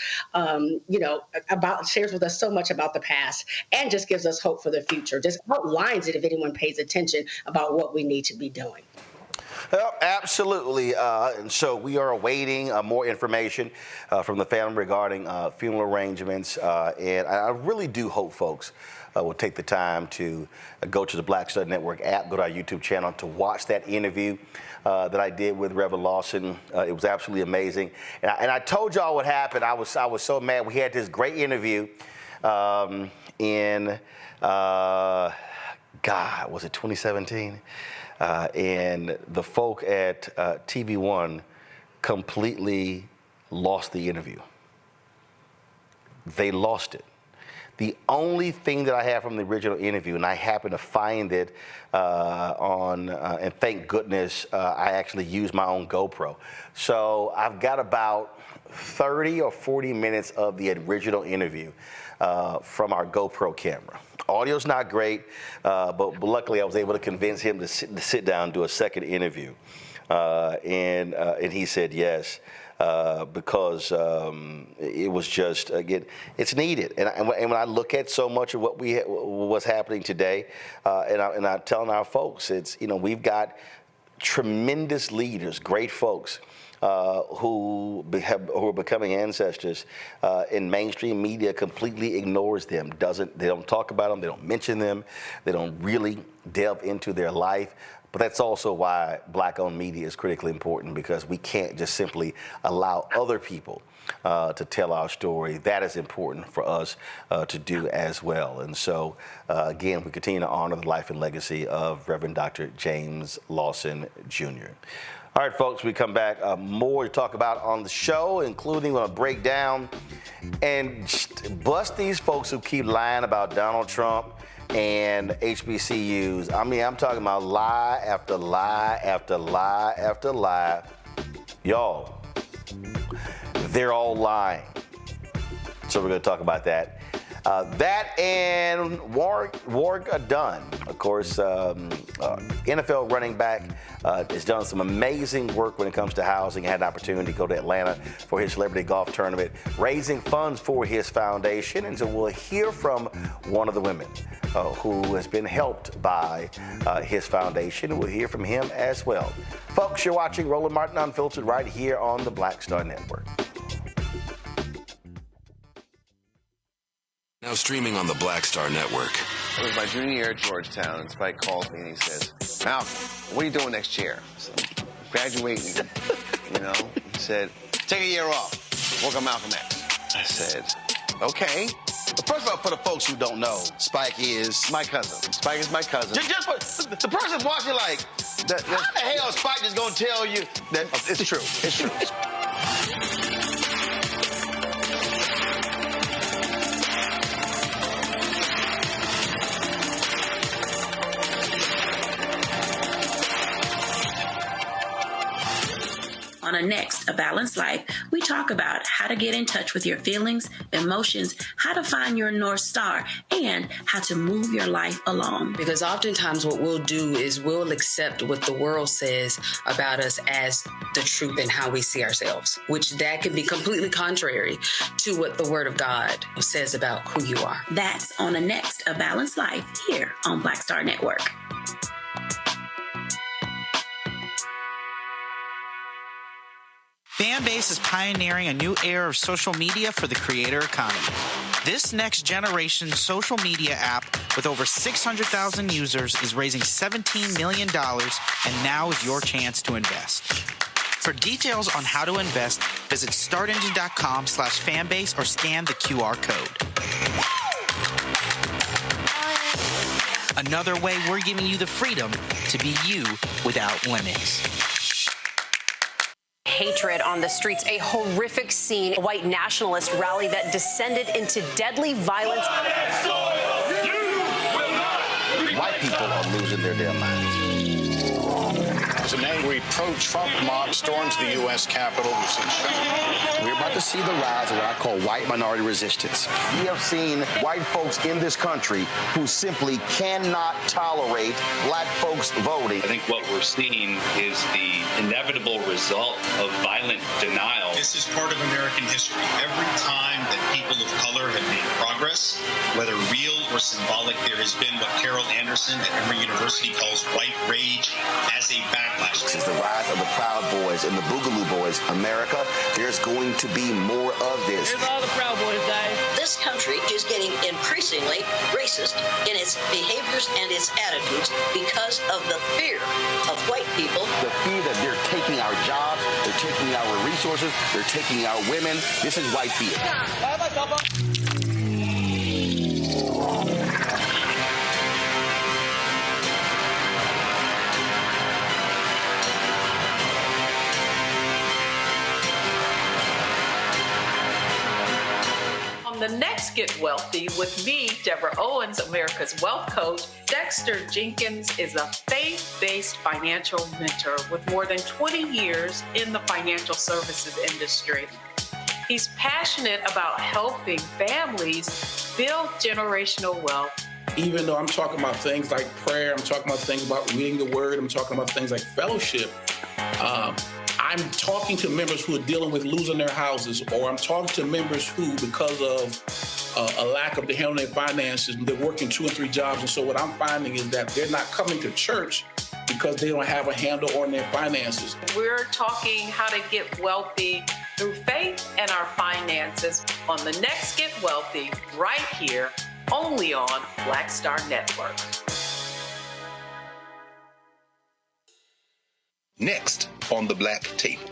shares with us so much about the past, and just gives us hope for the future. Just outlines it if anyone pays attention about what we need to be doing. Well, absolutely. And so we are awaiting more information from the family regarding funeral arrangements. And I really do hope folks will take the time to go to the Black Stud Network app, go to our YouTube channel to watch that interview that I did with Reverend Lawson. It was absolutely amazing. And I told y'all what happened. I was so mad. We had this great interview in, was it 2017? And the folk at TV One completely lost the interview. They lost it. The only thing that I have from the original interview, and I happened to find it and thank goodness I actually used my own GoPro. So I've got about 30 or 40 minutes of the original interview from our GoPro camera. Audio's not great, but luckily I was able to convince him to sit down and do a second interview. And he said yes. Because it was just, again, it's needed. And when I look at so much of what's happening today, and I'm telling our folks, it's, we've got tremendous leaders, great folks who are becoming ancestors, and mainstream media completely ignores them. They don't talk about them, they don't mention them, they don't really delve into their life. But that's also why Black-owned media is critically important, because we can't just simply allow other people to tell our story. That is important for us to do as well. And so, again, we continue to honor the life and legacy of Reverend Dr. James Lawson, Jr. All right, folks, we come back. More to talk about on the show, including we're going to break down and just bust these folks who keep lying about Donald Trump and HBCUs. I mean, I'm talking about lie after lie after lie after lie. Y'all, they're all lying. So we're going to talk about that. That and Warrick Dunn, of course, NFL running back, has done some amazing work when it comes to housing. Had an opportunity to go to Atlanta for his celebrity golf tournament, raising funds for his foundation. And so we'll hear from one of the women who has been helped by his foundation. We'll hear from him as well. Folks, you're watching Roland Martin Unfiltered right here on the Black Star Network. Now streaming on the Black Star Network. It was my junior year at Georgetown, and Spike calls me and he says, Malcolm, what are you doing next year? So, graduating, He said, take a year off, work on Malcolm X. I said, okay. But first of all, for the folks who don't know, Spike is my cousin. Spike is my cousin. Just for the person watching, like, how the hell is Spike just gonna tell you that it's true? It's true. On a Next, A Balanced Life, we talk about how to get in touch with your feelings, emotions, how to find your North Star, and how to move your life along. Because oftentimes what we'll do is we'll accept what the world says about us as the truth and how we see ourselves, which that can be completely contrary to what the Word of God says about who you are. That's On a Next, A Balanced Life here on Black Star Network. Fanbase is pioneering a new era of social media for the creator economy. This next generation social media app with over 600,000 users is raising $17 million, and now is your chance to invest. For details on how to invest, visit startengine.com/fanbase or scan the QR code. Another way we're giving you the freedom to be you without limits. Hatred on the streets, a horrific scene, a white nationalist rally that descended into deadly violence. White people are losing their damn minds. As an angry pro-Trump mob storms the U.S. Capitol, we're about to see the rise of what I call white minority resistance. We have seen white folks in this country who simply cannot tolerate black folks voting. I think what we're seeing is the inevitable result of violent denial. This is part of American history. Every time that people of color have made progress, whether real or symbolic, there has been what Carol Anderson at Emory University calls white rage as a backlash. This is the rise of the Proud Boys and the Boogaloo Boys. America, there's going to be more of this. Here's all the Proud Boys, guys. This country is getting increasingly racist in its behaviors and its attitudes because of the fear of white people. The fear that they're taking our jobs, they're taking our resources, they're taking our women. This is white fear. On the next Get Wealthy with me, Deborah Owens, America's Wealth Coach, Dexter Jenkins is a faith-based financial mentor with more than 20 years in the financial services industry. He's passionate about helping families build generational wealth. Even though I'm talking about things like prayer, I'm talking about things about reading the word, I'm talking about things like fellowship, I'm talking to members who are dealing with losing their houses, or I'm talking to members who, because of a lack of the handling their finances, they're working 2 and 3 jobs. And so what I'm finding is that they're not coming to church because they don't have a handle on their finances. We're talking how to get wealthy through faith and our finances on the next Get Wealthy, right here, only on Black Star Network. Next on the Black Table,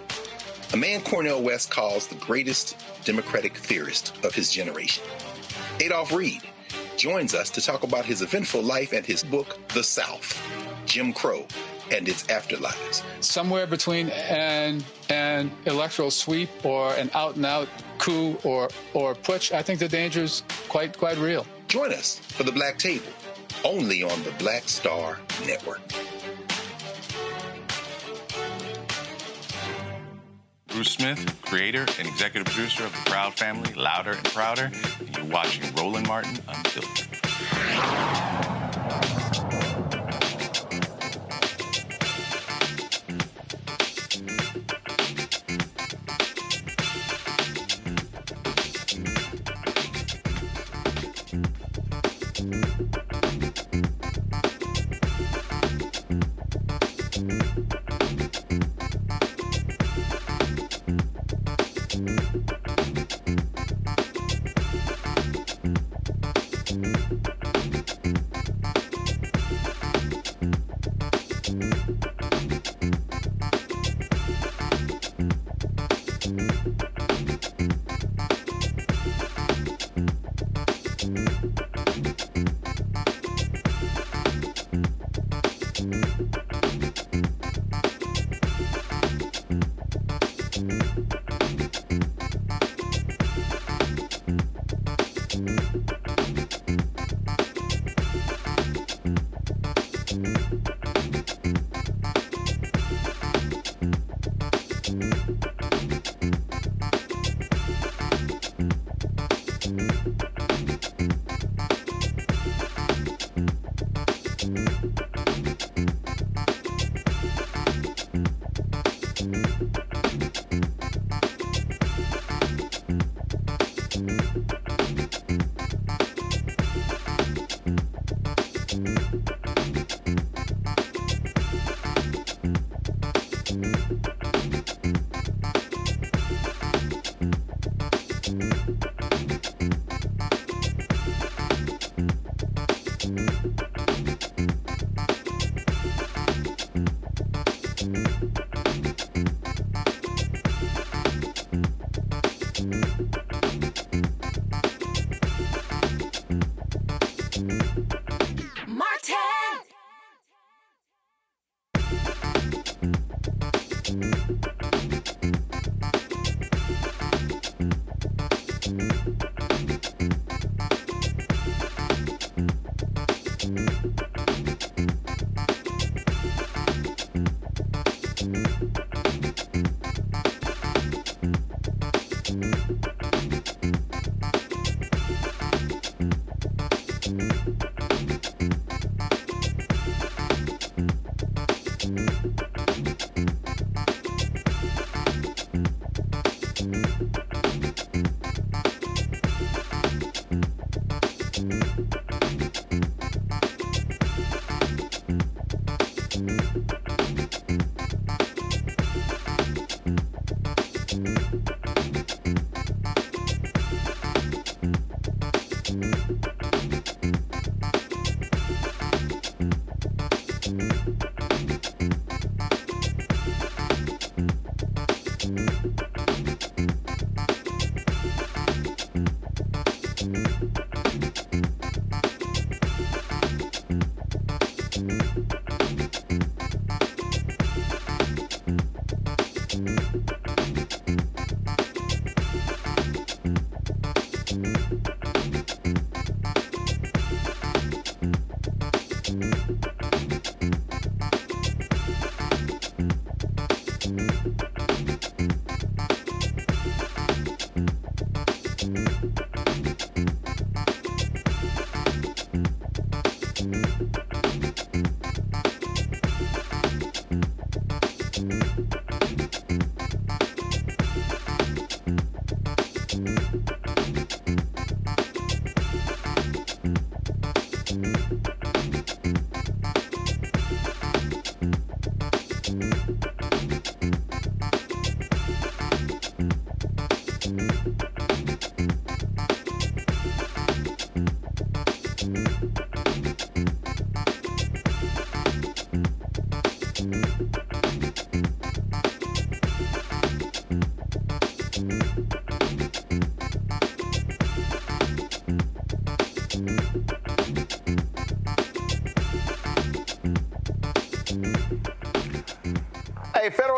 a man Cornel West calls the greatest democratic theorist of his generation. Adolph Reed joins us to talk about his eventful life and his book, The South, Jim Crow and its Afterlives. Somewhere between an electoral sweep or an out-and-out coup or putsch, I think the danger is quite real. Join us for the Black Table, only on the Black Star Network. Bruce Smith, creator and executive producer of The Proud Family, Louder and Prouder, and you're watching Roland Martin Unfiltered.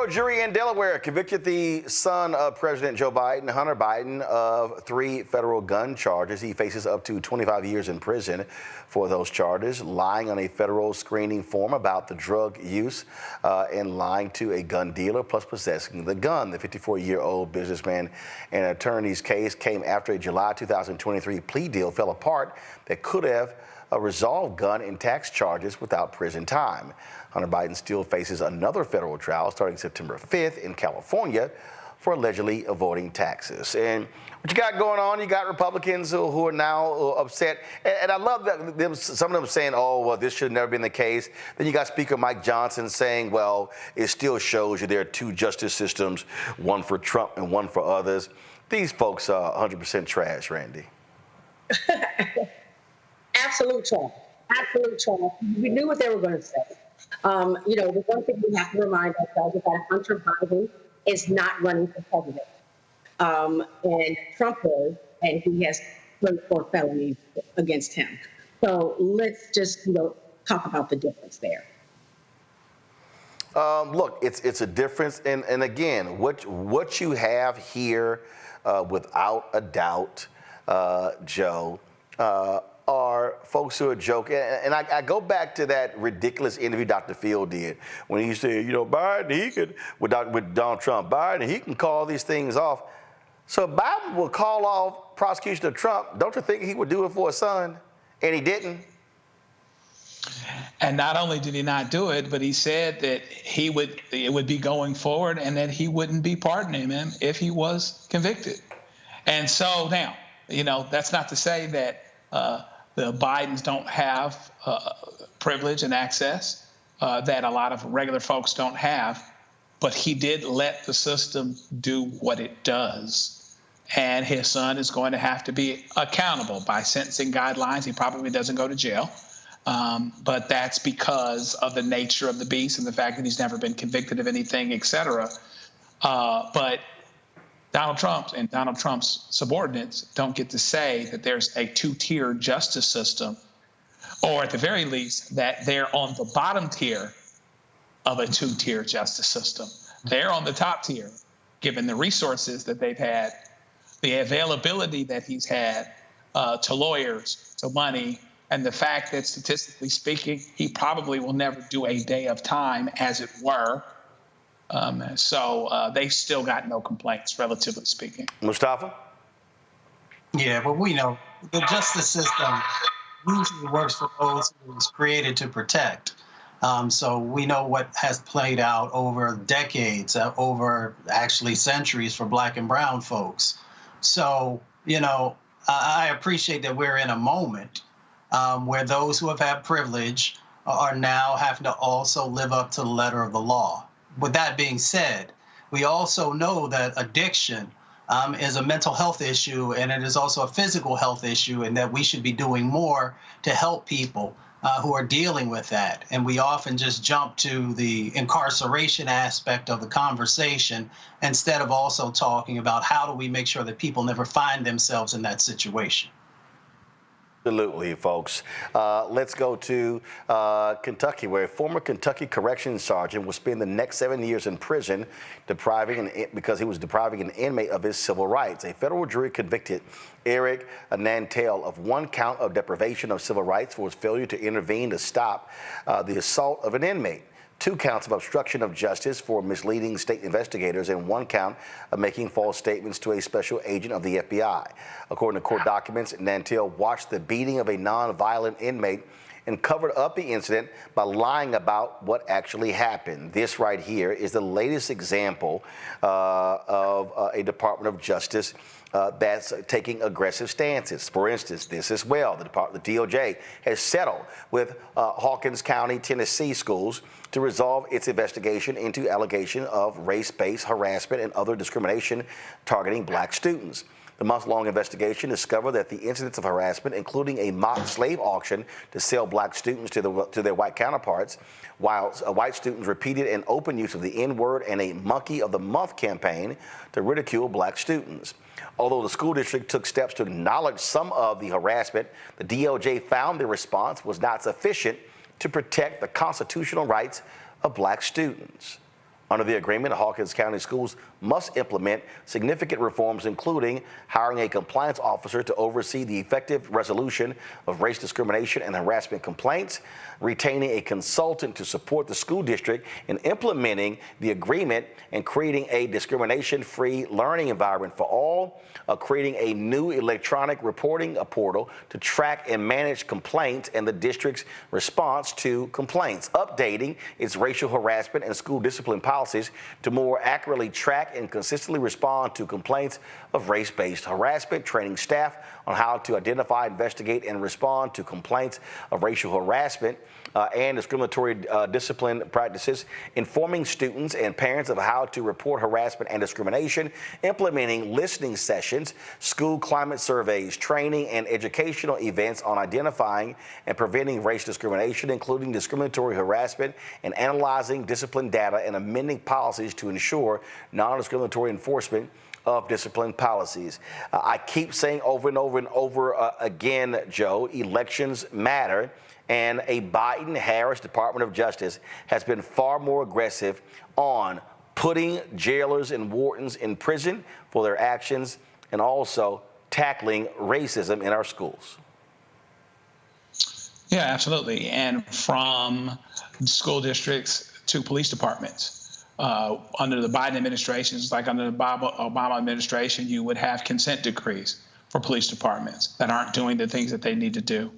federal jury in Delaware convicted the son of President Joe Biden, Hunter Biden, of 3 federal gun charges. He faces up to 25 years in prison for those charges: lying on a federal screening form about the drug use and lying to a gun dealer, plus possessing the gun. The 54-year-old businessman and attorney's case came after a July 2023 plea deal fell apart that could have resolved gun and tax charges without prison time. Hunter Biden still faces another federal trial starting September 5th in California for allegedly avoiding taxes. And what you got going on, you got Republicans who are now upset. And I love that some of them saying, oh, well, this should have never been the case. Then you got Speaker Mike Johnson saying, well, it still shows you there are 2 justice systems, one for Trump and one for others. These folks are 100% trash, Randy. Absolute trash. Absolute trash. We knew what they were going to say. The one thing we have to remind ourselves is that Hunter Biden is not running for president. And Trump is, and he has 4 felonies against him. So let's just, talk about the difference there. Look, it's a difference. And again, what you have here, without a doubt, Joe, are folks who are joking. And I go back to that ridiculous interview Dr. Phil did when he said, Biden, he could, with Donald Trump, Biden, he can call these things off. So Biden will call off prosecution of Trump. Don't you think he would do it for his son? And he didn't. And not only did he not do it, but he said that it would be going forward and that he wouldn't be pardoning him if he was convicted. And so now, that's not to say that the Bidens don't have privilege and access that a lot of regular folks don't have, but he did let the system do what it does. And his son is going to have to be accountable by sentencing guidelines. He probably doesn't go to jail, but that's because of the nature of the beast and the fact that he's never been convicted of anything, et cetera. But Donald Trump and Donald Trump's subordinates don't get to say that there's a 2-tier justice system, or at the very least, that they're on the bottom tier of a 2-tier justice system. They're on the top tier, given the resources that they've had, the availability that he's had to lawyers, to money, and the fact that statistically speaking, he probably will never do a day of time, as it were. So they've still got no complaints, relatively speaking. Mustafa? Yeah, but we know the justice system usually works for those who it was created to protect. So we know what has played out over decades, over actually centuries for Black and brown folks. So, I appreciate that we're in a moment where those who have had privilege are now having to also live up to the letter of the law. With that being said, we also know that addiction is a mental health issue, and it is also a physical health issue, and that we should be doing more to help people who are dealing with that. And we often just jump to the incarceration aspect of the conversation instead of also talking about how do we make sure that people never find themselves in that situation. Absolutely, folks. Let's go to Kentucky, where a former Kentucky corrections sergeant will spend the next 7 years in prison because he was depriving an inmate of his civil rights. A federal jury convicted Eric Nantel of 1 count of deprivation of civil rights for his failure to intervene to stop the assault of an inmate, 2 counts of obstruction of justice for misleading state investigators, and 1 count of making false statements to a special agent of the FBI. According to court documents, Nantel watched the beating of a non-violent inmate and covered up the incident by lying about what actually happened. This right here is the latest example of a Department of Justice that's taking aggressive stances. For instance, this as well, the DOJ has settled with Hawkins County, Tennessee schools to resolve its investigation into allegation of race-based harassment and other discrimination targeting Black students. The month-long investigation discovered that the incidents of harassment, including a mock slave auction to sell Black students to their white counterparts, while white students repeated an open use of the N-word and a Monkey of the Month campaign to ridicule Black students. Although the school district took steps to acknowledge some of the harassment, the DOJ found the response was not sufficient to protect the constitutional rights of Black students. Under the agreement, Hawkins County schools must implement significant reforms, including hiring a compliance officer to oversee the effective resolution of race discrimination and harassment complaints, retaining a consultant to support the school district in implementing the agreement, and creating a discrimination-free learning environment for all, creating a new electronic reporting portal to track and manage complaints and the district's response to complaints, updating its racial harassment and school discipline policies to more accurately track and consistently respond to complaints of race-based harassment, training staff on how to identify, investigate, and respond to complaints of racial harassment and discriminatory discipline practices, informing students and parents of how to report harassment and discrimination, implementing listening sessions, school climate surveys, training and educational events on identifying and preventing race discrimination, including discriminatory harassment, and analyzing discipline data and amending policies to ensure non-discriminatory enforcement of discipline policies. I keep saying over and over and over again, Joe, elections matter. And a Biden-Harris Department of Justice has been far more aggressive on putting jailers and wardens in prison for their actions and also tackling racism in our schools. Yeah, absolutely. And from school districts to police departments. Under the Biden administration, like under the Obama administration, you would have consent decrees for police departments that aren't doing the things that they need to do.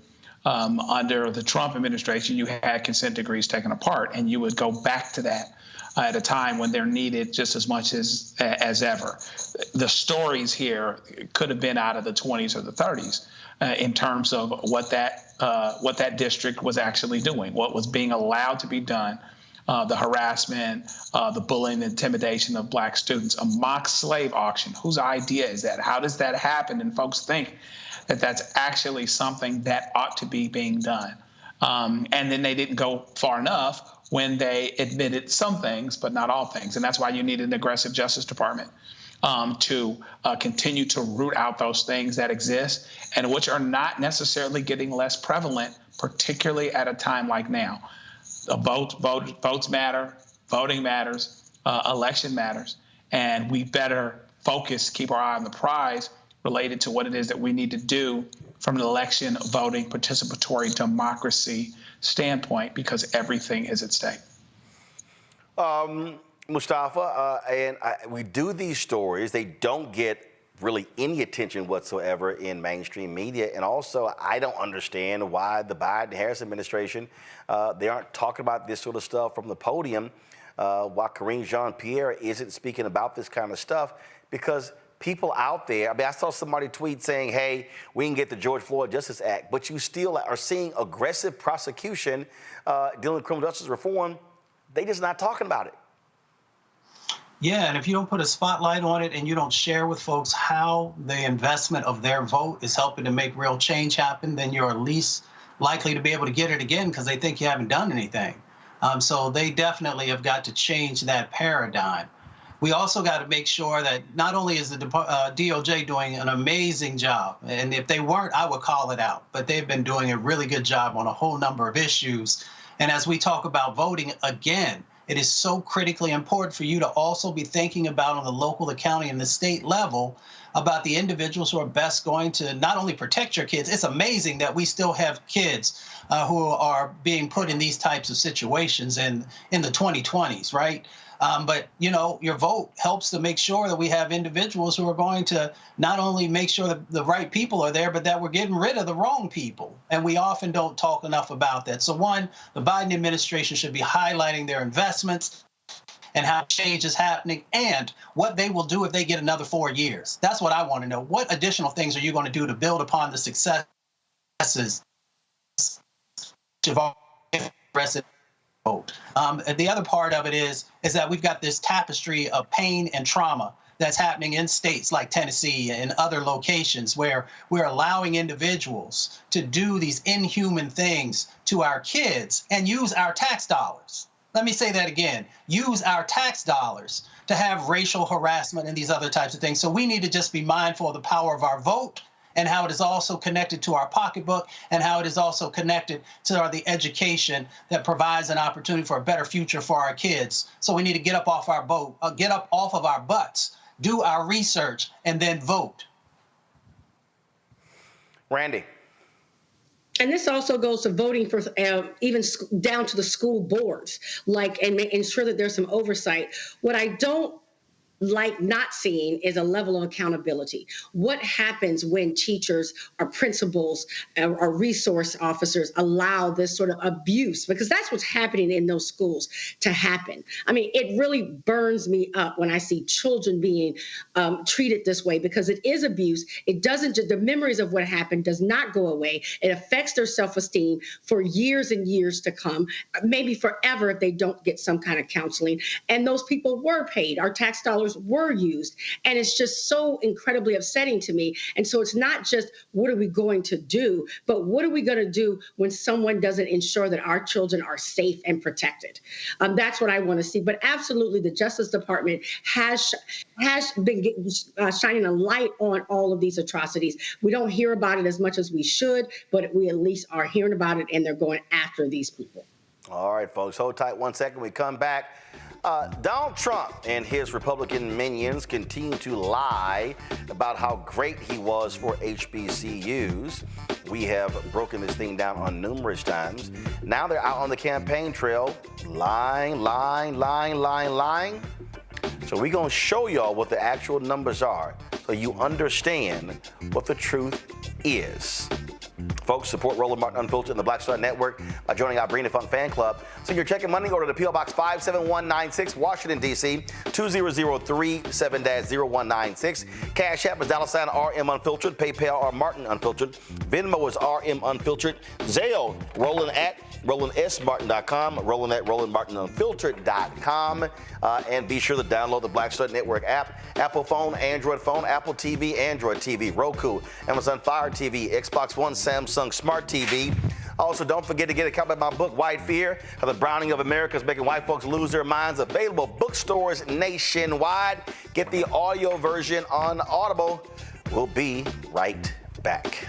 Under the Trump administration, you had consent decrees taken apart, and you would go back to that at a time when they're needed just as much as ever. The stories here could have been out of the 20s or the 30s in terms of what that district was actually doing, what was being allowed to be done, the harassment, the bullying, the intimidation of Black students, a mock slave auction. Whose idea is that? How does that happen? And folks think that that's actually something that ought to be being done. And then they didn't go far enough when they admitted some things, but not all things. And that's why you need an aggressive Justice Department to continue to root out those things that exist and which are not necessarily getting less prevalent, particularly at a time like now. Votes matter, voting matters, election matters, and we better focus, keep our eye on the prize related to what it is that we need to do from an election, voting, participatory democracy standpoint, because everything is at stake. Mustafa, we do these stories. They don't get really any attention whatsoever in mainstream media. And also, I don't understand why the Biden-Harris administration, they aren't talking about this sort of stuff from the podium, why Karine Jean-Pierre isn't speaking about this kind of stuff, because people out there, I mean, I saw somebody tweet saying, hey, we can get the George Floyd Justice Act, but you still are seeing aggressive prosecution dealing with criminal justice reform. They just not talking about it. Yeah, and if you don't put a spotlight on it and you don't share with folks how the investment of their vote is helping to make real change happen, then you're least likely to be able to get it again because they think you haven't done anything. So they definitely have got to change that paradigm. We also got to make sure that not only is the DOJ doing an amazing job, and if they weren't, I would call it out, but they've been doing a really good job on a whole number of issues. And as we talk about voting again, it is so critically important for you to also be thinking about on the local, the county, and the state level about the individuals who are best going to not only protect your kids. It's amazing that we still have kids who are being put in these types of situations in the 2020s, right? But, you know, your vote helps to make sure that we have individuals who are going to not only make sure that the right people are there, but that we're getting rid of the wrong people. And we often don't talk enough about that. So one, the Biden administration should be highlighting their investments and how change is happening and what they will do if they get another 4 years. That's what I want to know. What additional things are you going to do to build upon the successes of our vote? And the other part of it is that we've got this tapestry of pain and trauma that's happening in states like Tennessee and other locations where we're allowing individuals to do these inhuman things to our kids and use our tax dollars. Let me say that again, use our tax dollars to have racial harassment and these other types of things. So we need to just be mindful of the power of our vote and how it is also connected to our pocketbook, and how it is also connected to the education that provides an opportunity for a better future for our kids. So we need to get up off our boat, get up off of our butts, do our research, and then vote. Randy. And this also goes to voting for even down to the school boards, and ensure that there's some oversight. What I don't like not seeing is a level of accountability. What happens when teachers or principals or resource officers allow this sort of abuse? Because that's what's happening in those schools to happen. I mean, it really burns me up when I see children being treated this way, because it is abuse. It doesn't, the memories of what happened does not go away. It affects their self-esteem for years and years to come, maybe forever if they don't get some kind of counseling. And those people were paid. Our tax dollars were used. And it's just so incredibly upsetting to me. And so it's not just what are we going to do, but what are we going to do when someone doesn't ensure that our children are safe and protected? That's what I want to see. But absolutely, the Justice Department has been shining a light on all of these atrocities. We don't hear about it as much as we should, but we at least are hearing about it, and they're going after these people. All right, folks, hold tight 1 second. We come back. Donald Trump and his Republican minions continue to lie about how great he was for HBCUs. We have broken this thing down on numerous times. Now they're out on the campaign trail, lying. So we're going to show y'all what the actual numbers are so you understand what the truth is. Folks, support Roland Martin Unfiltered and the Black Star Network by joining our Bring the Funk fan club. So you're checking money, go to the P.O. Box 57196, Washington, D.C., 20037-0196. Cash App is $RM Unfiltered. PayPal are Martin Unfiltered. Venmo is RM Unfiltered. Zelle, Roland at RolandSMartin.com, Roland at RolandMartinUnfiltered.com. And be sure to download the Black Star Network app. Apple phone, Android phone, Apple TV, Android TV, Roku, Amazon Fire TV, Xbox One, Samsung Smart TV. Also, don't forget to get a copy of my book, White Fear, How the Browning of America is Making White Folks Lose Their Minds. Available bookstores nationwide. Get the audio version on Audible. We'll be right back.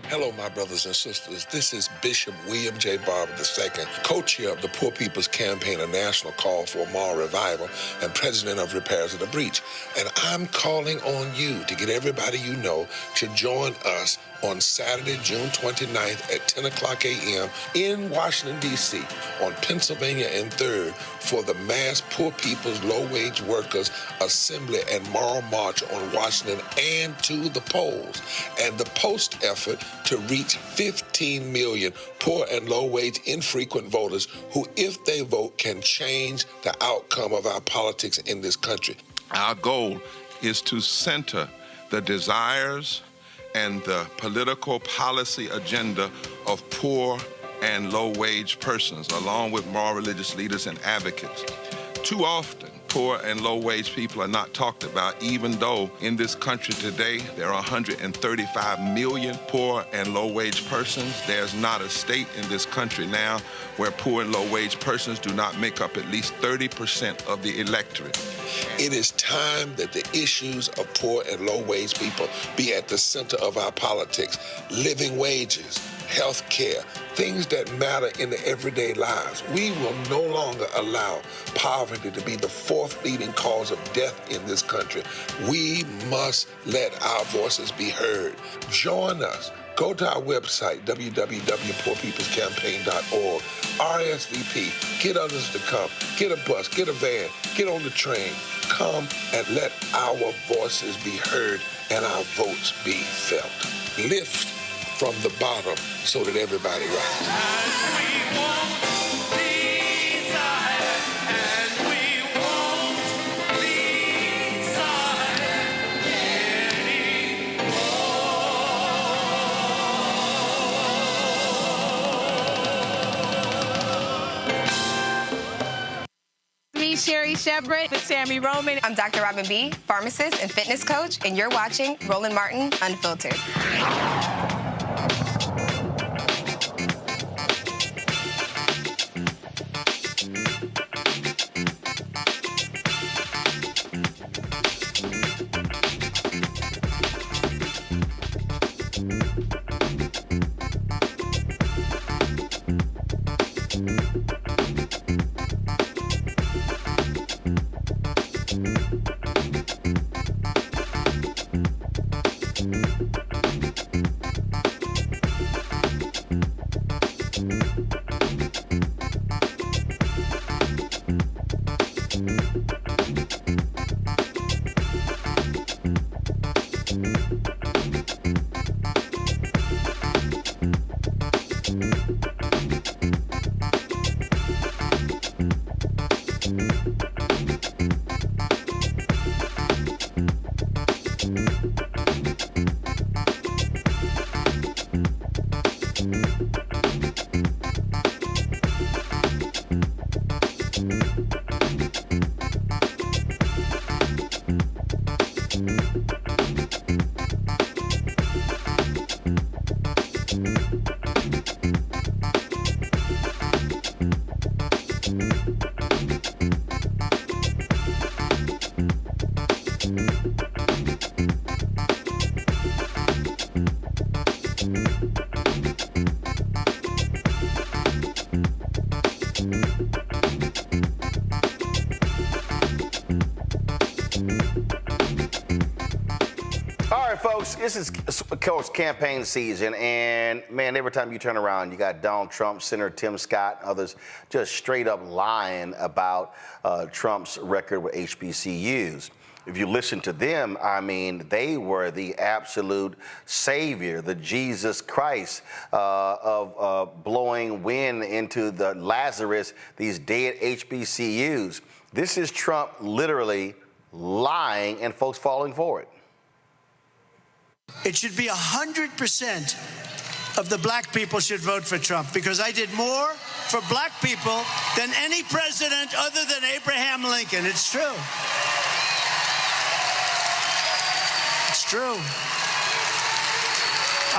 Hello, my brothers and sisters. This is Bishop William J. Barber II, co-chair of the Poor People's Campaign, a national call for moral revival, and president of Repairs of the Breach. And I'm calling on you to get everybody you know to join us on Saturday, June 29th at 10 o'clock a.m. in Washington, D.C. on Pennsylvania and 3rd for the mass Poor People's Low-Wage Workers Assembly and Moral March on Washington and to the polls, and the post effort to reach 15 million poor and low-wage infrequent voters who, if they vote, can change the outcome of our politics in this country. Our goal is to center the desires and the political policy agenda of poor and low-wage persons, along with moral religious leaders and advocates. Too often, poor and low-wage people are not talked about, even though in this country today there are 135 million poor and low-wage persons. There's not a state in this country now where poor and low-wage persons do not make up at least 30% of the electorate. It is time that the issues of poor and low-wage people be at the center of our politics. Living wages, health care, things that matter in the everyday lives. We will no longer allow poverty to be the fourth leading cause of death in this country. We must let our voices be heard. Join us. Go to our website, www.poorpeoplescampaign.org. RSVP. Get others to come. Get a bus. Get a van. Get on the train. Come and let our voices be heard and our votes be felt. Lift from the bottom so that everybody rises. Sherry Shepard with Sammy Roman. I'm Dr. Robin B., pharmacist and fitness coach, and you're watching Roland Martin Unfiltered. All right, folks, this is, of course, campaign season, and, man, every time you turn around, you got Donald Trump, Senator Tim Scott, and others just straight up lying about Trump's record with HBCUs. If you listen to them, I mean, they were the absolute savior, the Jesus Christ of blowing wind into the Lazarus, these dead HBCUs. This is Trump literally lying and folks falling for it. It should be 100% of the black people should vote for Trump, because I did more for black people than any president other than Abraham Lincoln. It's true. It's true.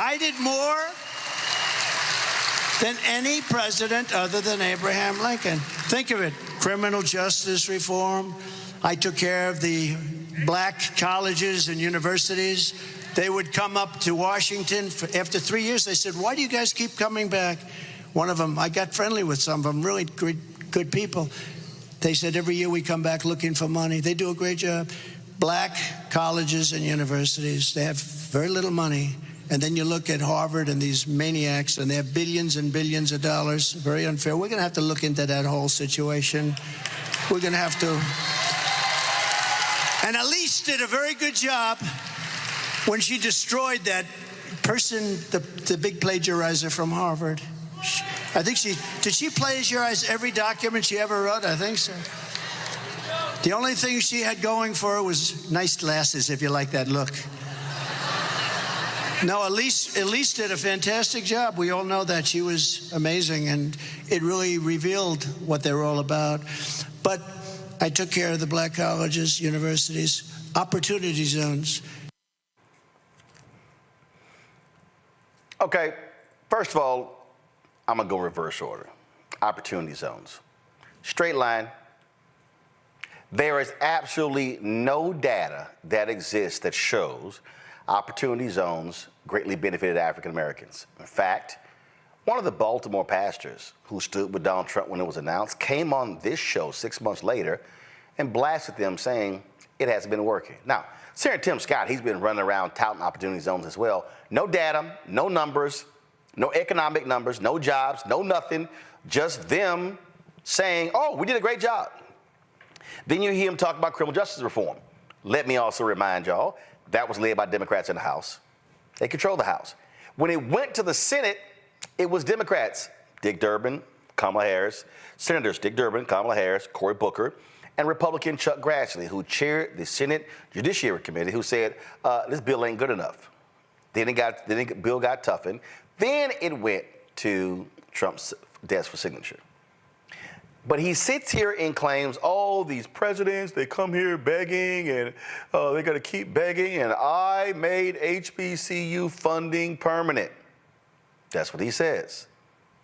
I did more than any president other than Abraham Lincoln. Think of it. Criminal justice reform. I took care of the black colleges and universities. They would come up to Washington. After 3 years, they said, why do you guys keep coming back? One of them, I got friendly with some of them, really good people. They said, every year we come back looking for money. They do a great job. Black colleges and universities, they have very little money. And then you look at Harvard and these maniacs, and they have billions and billions of dollars. Very unfair. We're going to have to look into that whole situation. We're going to have to. And Elise did a very good job when she destroyed that person, the big plagiarizer from Harvard. I think did she plagiarize every document she ever wrote? I think so. The only thing she had going for her was nice glasses, if you like that look. No, Elise did a fantastic job. We all know that. She was amazing, and it really revealed what they were all about. But I took care of the black colleges, universities, opportunity zones. Okay, first of all, I'm going to go reverse order. Opportunity zones. Straight line. There is absolutely no data that exists that shows opportunity zones greatly benefited African Americans. In fact, one of the Baltimore pastors who stood with Donald Trump when it was announced came on this show 6 months later and blasted them, saying it hasn't been working. Now, Senator Tim Scott, he's been running around touting opportunity zones as well. No data, no numbers, no economic numbers, no jobs, no nothing, just them saying, oh, we did a great job. Then you hear him talk about criminal justice reform. Let me also remind y'all, that was led by Democrats in the House. They control the House. When it went to the Senate, it was Democrats, Dick Durbin, Kamala Harris, Senators Dick Durbin, Kamala Harris, Cory Booker, and Republican Chuck Grassley, who chaired the Senate Judiciary Committee, who said, this bill ain't good enough. Then the bill got toughened. Then it went to Trump's desk for signature. But he sits here and claims, oh, these presidents, they come here begging, and they're going to keep begging, and I made HBCU funding permanent. That's what he says.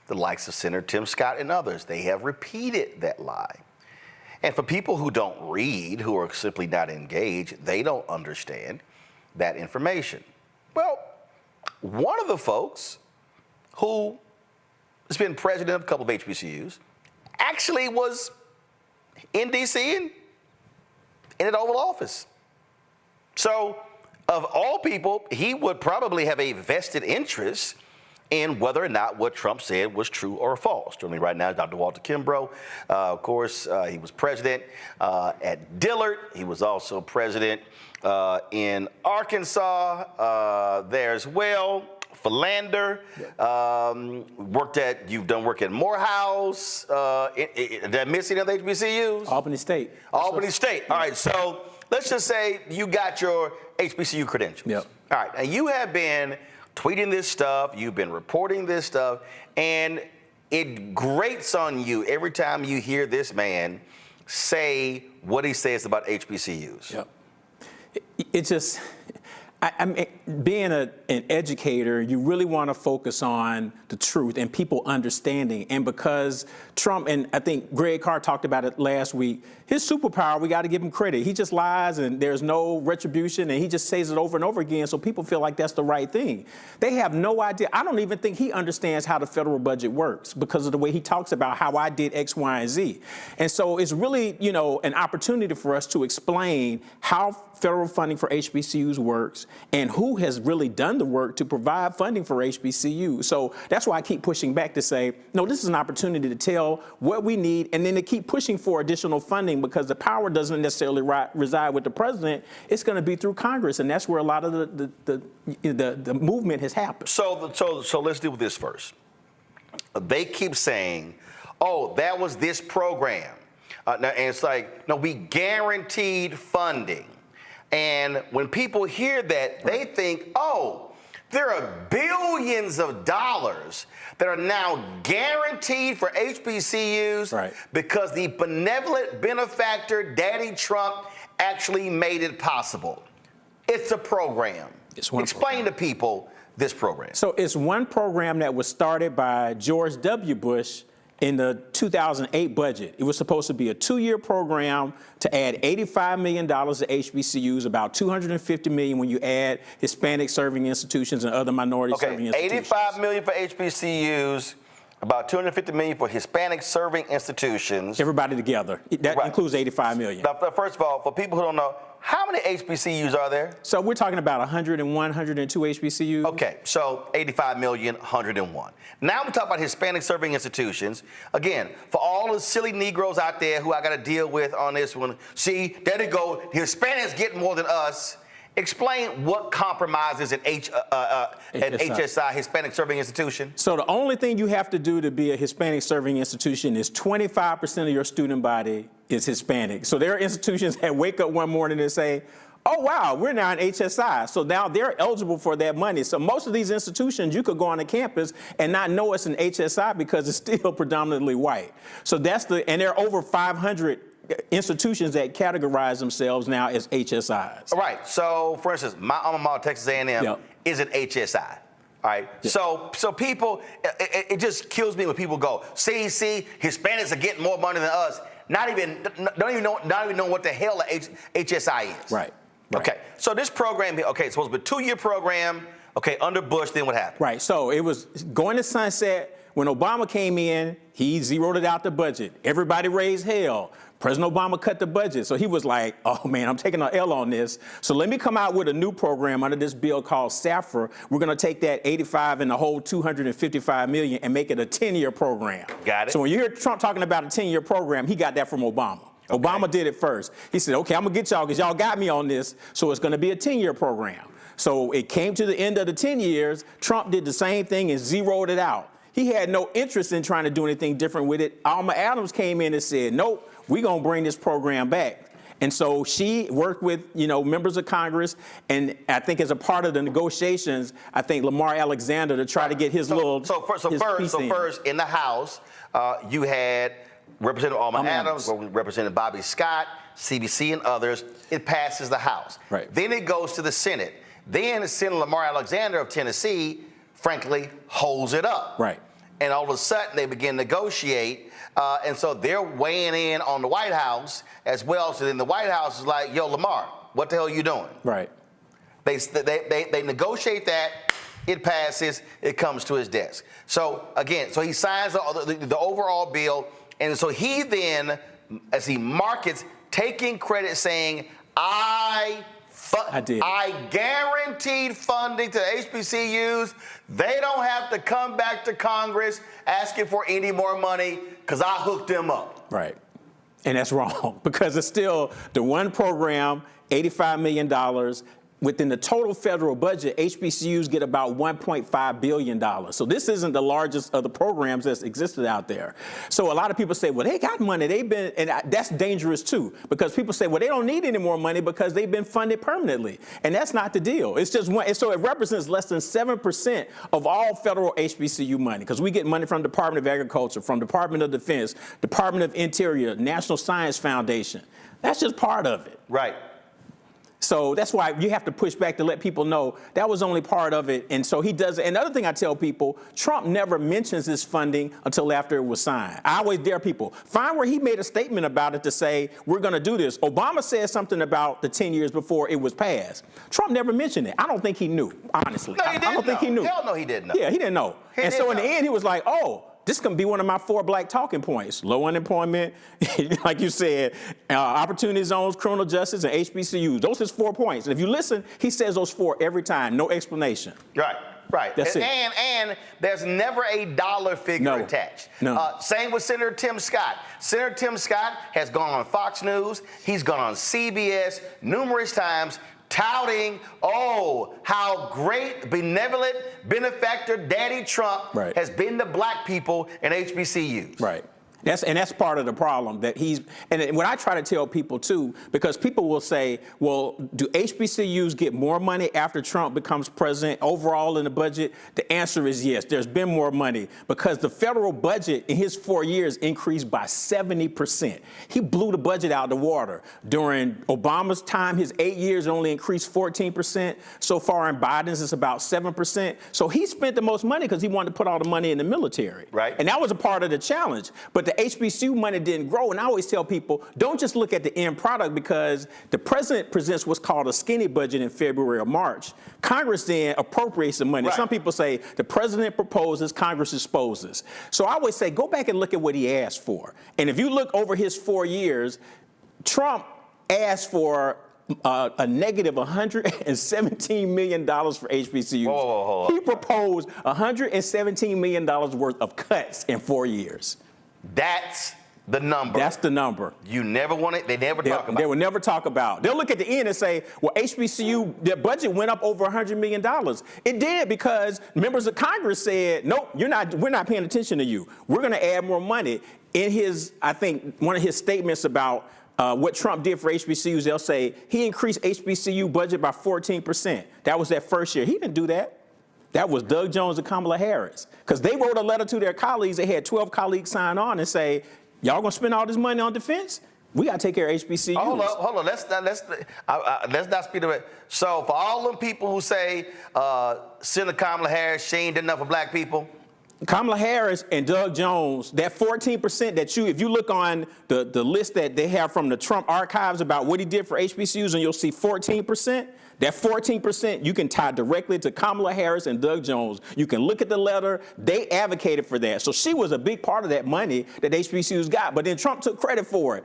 The likes of Senator Tim Scott and others, they have repeated that lie. And for people who don't read, who are simply not engaged, they don't understand that information. Well, one of the folks who has been president of a couple of HBCUs actually was in D.C. and in an Oval Office. So, of all people, he would probably have a vested interest in whether or not what Trump said was true or false. Joining me right now is Dr. Walter Kimbrough. Of course, he was president at Dillard. He was also president in Arkansas there as well. Philander, you've done work at Morehouse. Did I miss any other HBCUs? Albany State. Albany State. All right, so let's just say you got your HBCU credentials. Yep. All right, and you have been tweeting this stuff, you've been reporting this stuff, and it grates on you every time you hear this man say what he says about HBCUs. Yep. It just, I mean, being an educator, you really want to focus on the truth and people understanding. And because Trump, and I think Greg Carr talked about it last week, his superpower, we got to give him credit. He just lies and there's no retribution and he just says it over and over again so people feel like that's the right thing. They have no idea. I don't even think he understands how the federal budget works because of the way he talks about how I did X, Y, and Z. And so it's really, you know, an opportunity for us to explain how federal funding for HBCUs works and who has really done the work to provide funding for HBCUs. So that's why I keep pushing back to say, no, this is an opportunity to tell what we need and then to keep pushing for additional funding because the power doesn't necessarily reside with the president. It's going to be through Congress, and that's where a lot of the movement has happened. So let's deal with this first. They keep saying, oh, that was this program. And it's like, no, we guaranteed funding. And when people hear that, they think, oh, there are billions of dollars that are now guaranteed for HBCUs because the benevolent benefactor, Daddy Trump, actually made it possible. It's a program. Explain to people this program. So it's one program that was started by George W. Bush in the 2008 budget. It was supposed to be a 2-year program to add $85 million to HBCUs, about $250 million when you add Hispanic serving institutions and other minority serving institutions. $85 million for HBCUs, about $250 million for Hispanic serving institutions. Everybody together. That includes $85 million. Now, first of all, for people who don't know, how many HBCUs are there? So we're talking about 101, 102 HBCUs. Okay, so 85 million, 101. Now we're talking about Hispanic serving institutions. Again, for all the silly Negroes out there who I got to deal with on this one, see, there they go, Hispanics get more than us. Explain what compromises an HSI, Hispanic Serving Institution. So the only thing you have to do to be a Hispanic Serving Institution is 25% of your student body is Hispanic. So there are institutions that wake up one morning and say, oh, wow, we're now an HSI. So now they're eligible for that money. So most of these institutions, you could go on the campus and not know it's an HSI because it's still predominantly white. So and there are over 500 institutions that categorize themselves now as HSIs. All right. So, for instance, my alma mater, Texas A&M, is an HSI. All right. Yep. So people, it just kills me when people go, see, Hispanics are getting more money than us. Don't even know what the hell a HSI is. Right. Okay. So this program, it's supposed to be a 2-year program. Okay. Under Bush, then what happened? Right. So it was going to sunset. When Obama came in, he zeroed it out the budget. Everybody raised hell. President Obama cut the budget. So he was like, oh, man, I'm taking an L on this. So let me come out with a new program under this bill called SAFRA. We're going to take that 85 and the whole 255 million and make it a 10-year program. Got it. So when you hear Trump talking about a 10-year program, he got that from Obama. Okay. Obama did it first. He said, okay, I'm going to get y'all because y'all got me on this. So it's going to be a 10-year program. So it came to the end of the 10 years. Trump did the same thing and zeroed it out. He had no interest in trying to do anything different with it. Alma Adams came in and said, nope, we're going to bring this program back. And so she worked with, members of Congress, and I think as a part of the negotiations, I think Lamar Alexander to try to get his first in the House, you had Representative Alma Adams, Representative Bobby Scott, CBC, and others. It passes the House. Right. Then it goes to the Senate. Then Senator Lamar Alexander of Tennessee, frankly, holds it up. Right. And all of a sudden, they begin to negotiate. And so they're weighing in on the White House as well. So then the White House is like, yo, Lamar, what the hell are you doing? Right. They negotiate that. It passes. It comes to his desk. So, again, so he signs the overall bill. And so he then, as he markets, taking credit saying, I guaranteed funding to HBCUs. They don't have to come back to Congress asking for any more money because I hooked them up. Right. And that's wrong because it's still the one program, $85 million. Within the total federal budget, HBCUs get about $1.5 billion. So this isn't the largest of the programs that's existed out there. So a lot of people say, well, they got money. And that's dangerous too, because people say, well, they don't need any more money because they've been funded permanently. And that's not the deal. It's just one. So it represents less than 7% of all federal HBCU money, because we get money from the Department of Agriculture, from Department of Defense, Department of Interior, National Science Foundation. That's just part of it. Right. So that's why you have to push back to let people know that was only part of it. And so he does it. And the other thing I tell people, Trump never mentions this funding until after it was signed. I always dare people, find where he made a statement about it to say, we're going to do this. Obama said something about the 10 years before it was passed. Trump never mentioned it. I don't think he knew, honestly. No, he didn't I don't think he knew. Hell no, he didn't know. Yeah, he didn't know. And so in the end, he was like, oh, this is going to be one of my 4 black talking points. Low unemployment, like you said, opportunity zones, criminal justice, and HBCUs. Those are his 4 points. And if you listen, he says those 4 every time, no explanation. Right. That's it. And there's never a dollar figure attached. No. Same with Senator Tim Scott. Senator Tim Scott has gone on Fox News. He's gone on CBS numerous times, touting, oh, how great, benevolent benefactor Daddy Trump has been to black people in HBCUs. Right. That's part of the problem that and what I try to tell people too, because people will say, well, do HBCUs get more money after Trump becomes president overall in the budget? The answer is yes. There's been more money because the federal budget in his 4 years increased by 70%. He blew the budget out of the water. During Obama's time, his 8 years only increased 14%. So far in Biden's, it's about 7%. So he spent the most money because he wanted to put all the money in the military. Right. And that was a part of the challenge. But the HBCU money didn't grow. And I always tell people, don't just look at the end product because the president presents what's called a skinny budget in February or March. Congress then appropriates the money. Some people say the president proposes, Congress disposes. So I always say, go back and look at what he asked for. And if you look over his 4 years, Trump asked for a negative $117 million for HBCUs. Whoa. He proposed $117 million worth of cuts in 4 years. That's the number. That's the number. You never want it. They never talk about it. They will never talk about. They'll look at the end and say, well, HBCU, their budget went up over $100 million. It did because members of Congress said, nope, we're not paying attention to you. We're going to add more money. In his, I think, one of his statements about what Trump did for HBCUs, they'll say he increased HBCU budget by 14%. That was that first year. He didn't do that. That was Doug Jones and Kamala Harris. Because they wrote a letter to their colleagues. They had 12 colleagues sign on and say, y'all gonna spend all this money on defense? We gotta take care of HBCUs. Hold on. Let's not speed of it. So for all them people who say Senator Kamala Harris, she ain't done enough for black people. Kamala Harris and Doug Jones, that 14% that if you look on the list that they have from the Trump archives about what he did for HBCUs, and you'll see 14%, that 14% you can tie directly to Kamala Harris and Doug Jones. You can look at the letter. They advocated for that. So she was a big part of that money that HBCUs got. But then Trump took credit for it.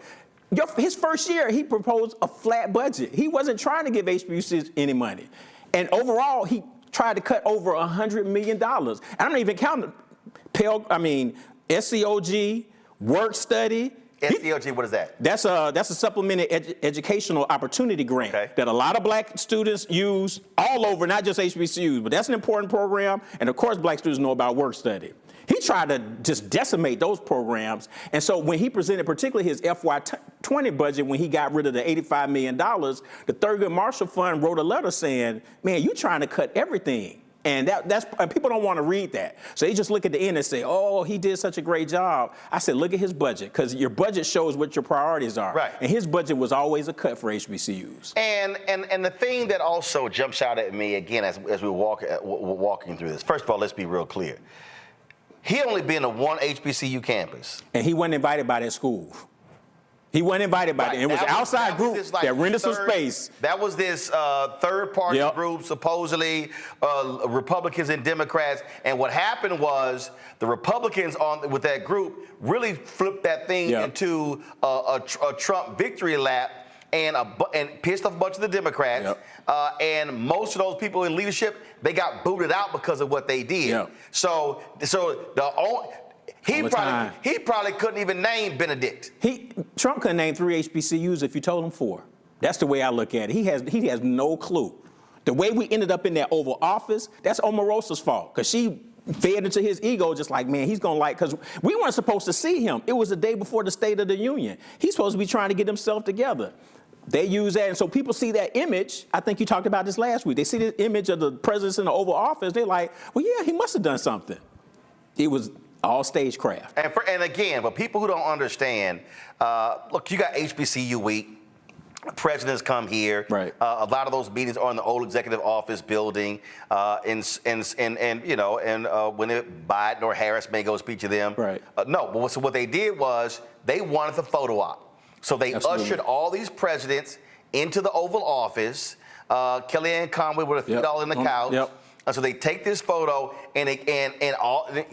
His first year, he proposed a flat budget. He wasn't trying to give HBCUs any money. And overall, he tried to cut over $100 million. I don't even count SCOG, work study. SCOG, what is that? That's a supplemented educational opportunity grant that a lot of black students use all over, not just HBCUs, but that's an important program. And of course, black students know about work study. He tried to just decimate those programs. And so when he presented particularly his FY20 budget, when he got rid of the $85 million, the Thurgood Marshall Fund wrote a letter saying, man, you're trying to cut everything. And people don't want to read that. So they just look at the end and say, oh, he did such a great job. I said, look at his budget, because your budget shows what your priorities are. Right. And his budget was always a cut for HBCUs. And the thing that also jumps out at me, again, as we're walking through this, first of all, let's be real clear. He only been to one HBCU campus. And he wasn't invited by that school. He wasn't invited by them. It was an outside group that rented some space. That was this third-party group, supposedly Republicans and Democrats. And what happened was the Republicans with that group really flipped that thing into a Trump victory lap and pissed off a bunch of the Democrats. And most of those people in leadership, they got booted out because of what they did. So he probably couldn't even name Benedict. Trump couldn't name 3 HBCUs if you told him 4. That's the way I look at it. He has no clue. The way we ended up in that Oval Office, that's Omarosa's fault, because she fed into his ego, just like, man, he's gonna because we weren't supposed to see him. It was the day before the State of the Union. He's supposed to be trying to get himself together. They use that, and so people see that image. I think you talked about this last week. They see the image of the president in the Oval Office. They're like, well, yeah, he must have done something. It was all stagecraft. And again, but people who don't understand, look, you got HBCU week. Presidents come here. Right. A lot of those meetings are in the old executive office building, and when Biden or Harris may go speak to them. Right. No, but so what they did was they wanted the photo op. So they ushered all these presidents into the Oval Office. Kellyanne Conway with her feet all in the couch. And so they take this photo, and you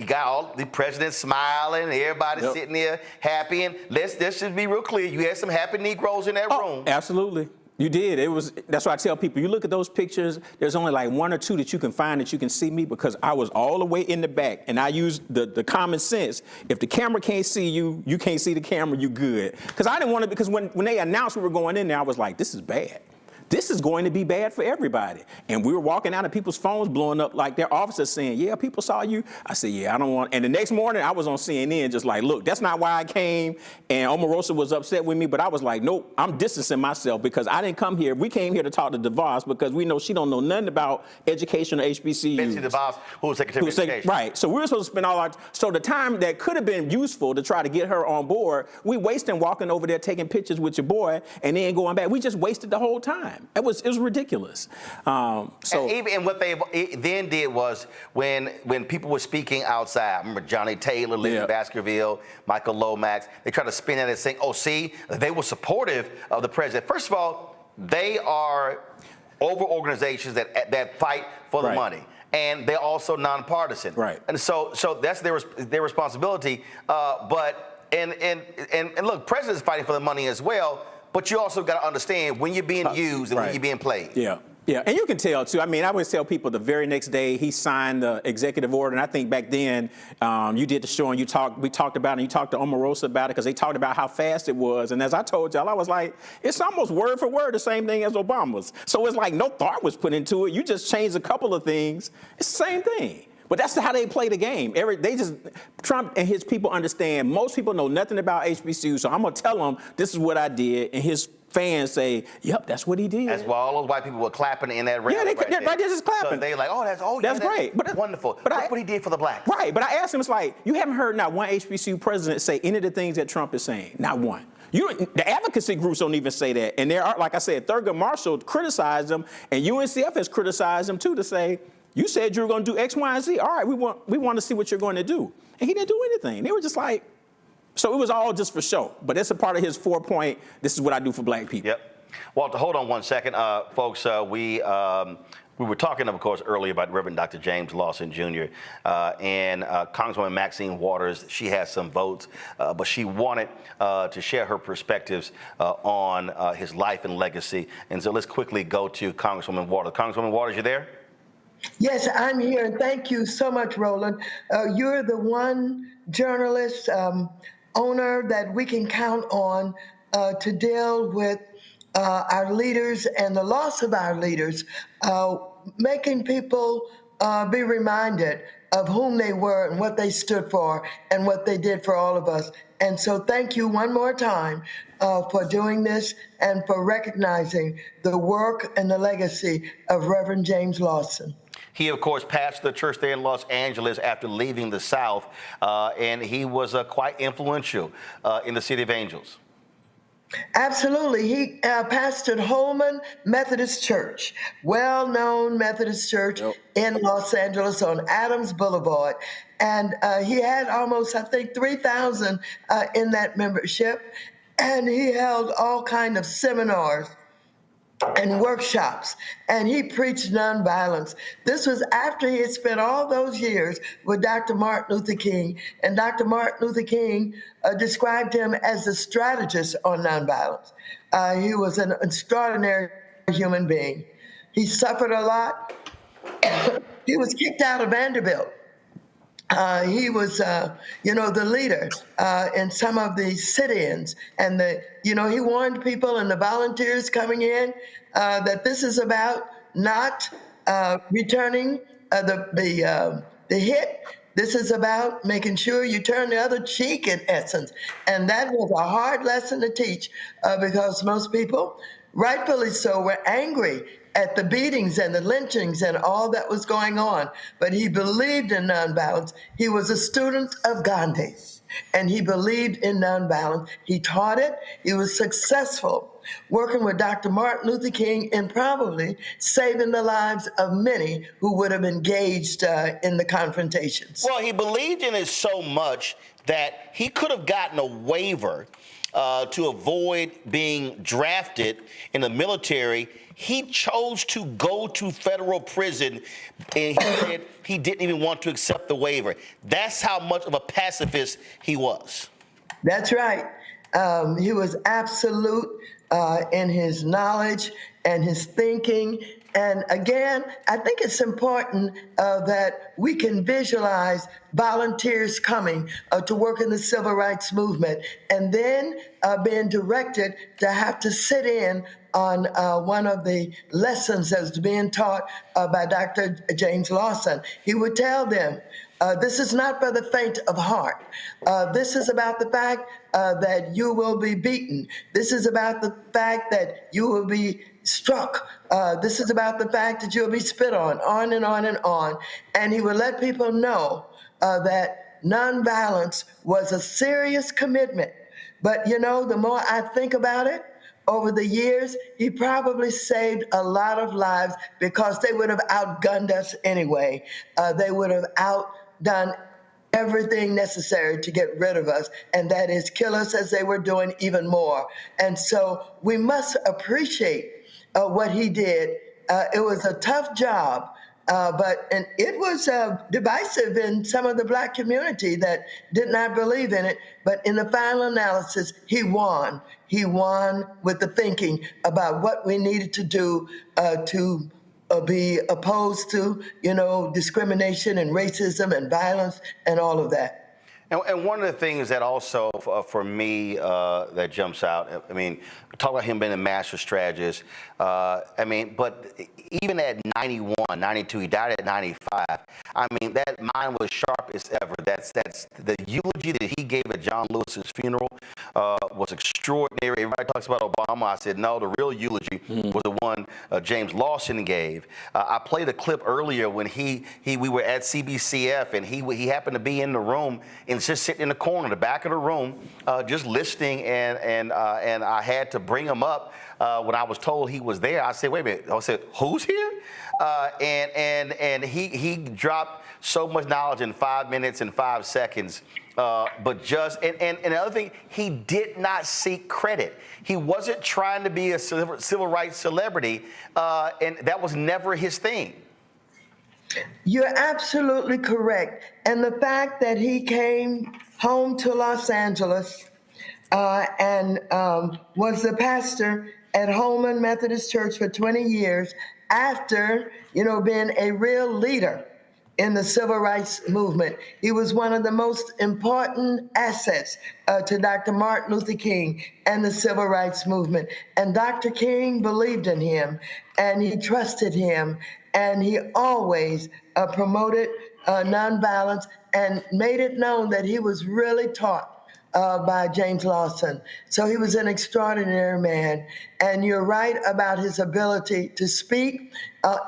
got all the presidents smiling, and everybody sitting there happy. And let's just be real clear: you had some happy Negroes in that room. Absolutely. You did. That's why I tell people, you look at those pictures, there's only like one or two that you can find that you can see me, because I was all the way in the back, and I used the common sense. If the camera can't see you, you can't see the camera, you good. Because I didn't want to, because when they announced we were going in there, I was like, this is bad. This is going to be bad for everybody. And we were walking out and people's phones blowing up, like their officers saying, yeah, people saw you. I said, yeah, I don't want. And the next morning I was on CNN just like, look, that's not why I came. And Omarosa was upset with me, but I was like, nope, I'm distancing myself, because I didn't come here. We came here to talk to DeVos because we know she don't know nothing about education or HBCUs. Betsy DeVos, who was Secretary of Education. Right. So we were supposed to spend so the time that could have been useful to try to get her on board, we wasted walking over there taking pictures with your boy and then going back. We just wasted the whole time. It was ridiculous. And what they then did was when people were speaking outside, remember Johnny Taylor, Lindsey Baskerville, Michael Lomax, they tried to spin that and saying, oh, see, they were supportive of the president. First of all, they are over organizations that fight for the money. And they're also nonpartisan. Right. And so that's their responsibility. But look, president's fighting for the money as well. But you also got to understand when you're being used and when you're being played. Yeah. Yeah, and you can tell, too. I mean, I always tell people the very next day he signed the executive order, and I think back then you did the show and we talked about it, and you talked to Omarosa about it because they talked about how fast it was. And as I told y'all, I was like, it's almost word for word the same thing as Obama's. So it's like no thought was put into it. You just changed a couple of things. It's the same thing. But that's how they play the game. Trump and his people understand, most people know nothing about HBCUs, so I'm going to tell them this is what I did, and his fans say, yep, that's what he did. That's why all those white people were clapping in that rally. Yeah, they're just clapping. So they're like, that's great. That's wonderful. But look what he did for the blacks. Right, but I asked him, it's like, you haven't heard not one HBCU president say any of the things that Trump is saying. Not one. The advocacy groups don't even say that. And there are, like I said, Thurgood Marshall criticized them, and UNCF has criticized them too, to say, you said you were going to do X, Y, and Z. All right, we want to see what you're going to do. And he didn't do anything. They were just like, so it was all just for show. But it's a part of his 4-point, this is what I do for black people. Yep. Walter, hold on one second. Folks, we were talking, of course, earlier about Reverend Dr. James Lawson, Jr. And Congresswoman Maxine Waters. She has some votes, but she wanted to share her perspectives on his life and legacy. And so let's quickly go to Congresswoman Waters. Congresswoman Waters, you there? Yes, I'm here, and thank you so much, Roland. You're the one journalist, owner that we can count on to deal with our leaders and the loss of our leaders, making people be reminded of whom they were and what they stood for and what they did for all of us. And so thank you one more time for doing this and for recognizing the work and the legacy of Reverend James Lawson. He, of course, pastored the church there in Los Angeles after leaving the South, and he was quite influential in the City of Angels. Absolutely. He pastored Holman Methodist Church, well-known Methodist church in Los Angeles on Adams Boulevard. And he had almost, I think, 3,000 in that membership. And he held all kinds of seminars and workshops, and he preached nonviolence. This was after he had spent all those years with Dr. Martin Luther King, and Dr. Martin Luther King described him as the strategist on nonviolence. He was an extraordinary human being. He suffered a lot. He was kicked out of Vanderbilt. He was, the leader in some of the sit-ins, and he warned people and the volunteers coming in that this is about not returning the hit. This is about making sure you turn the other cheek, in essence. And that was a hard lesson to teach because most people, rightfully so, were angry at the beatings and the lynchings and all that was going on. But he believed in nonviolence. He was a student of Gandhi's, and he believed in nonviolence. He taught it. He was successful working with Dr. Martin Luther King and probably saving the lives of many who would have engaged in the confrontations. Well, he believed in it so much that he could have gotten a waiver to avoid being drafted in the military. He chose to go to federal prison, and he said he didn't even want to accept the waiver. That's how much of a pacifist he was. That's right. He was absolute in his knowledge and his thinking. And again, I think it's important that we can visualize volunteers coming to work in the civil rights movement and then being directed to have to sit in on one of the lessons that was being taught by Dr. James Lawson. He would tell them, this is not for the faint of heart. This is about the fact that you will be beaten. This is about the fact that you will be struck. This is about the fact that you'll be spit on and on and on. And he would let people know that nonviolence was a serious commitment. But, you know, the more I think about it, over the years, he probably saved a lot of lives because they would have outgunned us anyway. They would have outdone everything necessary to get rid of us, and that is kill us as they were doing even more. And so we must appreciate what he did. It was a tough job, and it was divisive in some of the Black community that did not believe in it. But in the final analysis, he won. He won with the thinking about what we needed to do to be opposed to, you know, discrimination and racism and violence and all of that. And one of the things that also, for me, that jumps out, I mean, talk about him being a master strategist. I mean, but even at 91, 92, he died at 95. I mean, that mind was sharp as ever. That's the eulogy that he gave at John Lewis's funeral was extraordinary. Everybody talks about Obama. I said, no, the real eulogy was the one James Lawson gave. I played a clip earlier when we were at CBCF, and he happened to be in the room and just sitting in the corner, the back of the room, just listening, and I had to bring him up when I was told he was there. I said, wait a minute. I said, who's here? And he dropped so much knowledge in 5 minutes and 5 seconds. But just, and the other thing, he did not seek credit. He wasn't trying to be a civil rights celebrity, and that was never his thing. You're absolutely correct. And the fact that he came home to Los Angeles and was the pastor at Holman Methodist Church for 20 years after, you know, being a real leader in the civil rights movement. He was one of the most important assets to Dr. Martin Luther King and the civil rights movement. And Dr. King believed in him, and he trusted him, and he always promoted nonviolence and made it known that he was really taught by James Lawson. So he was an extraordinary man. And you're right about his ability to speak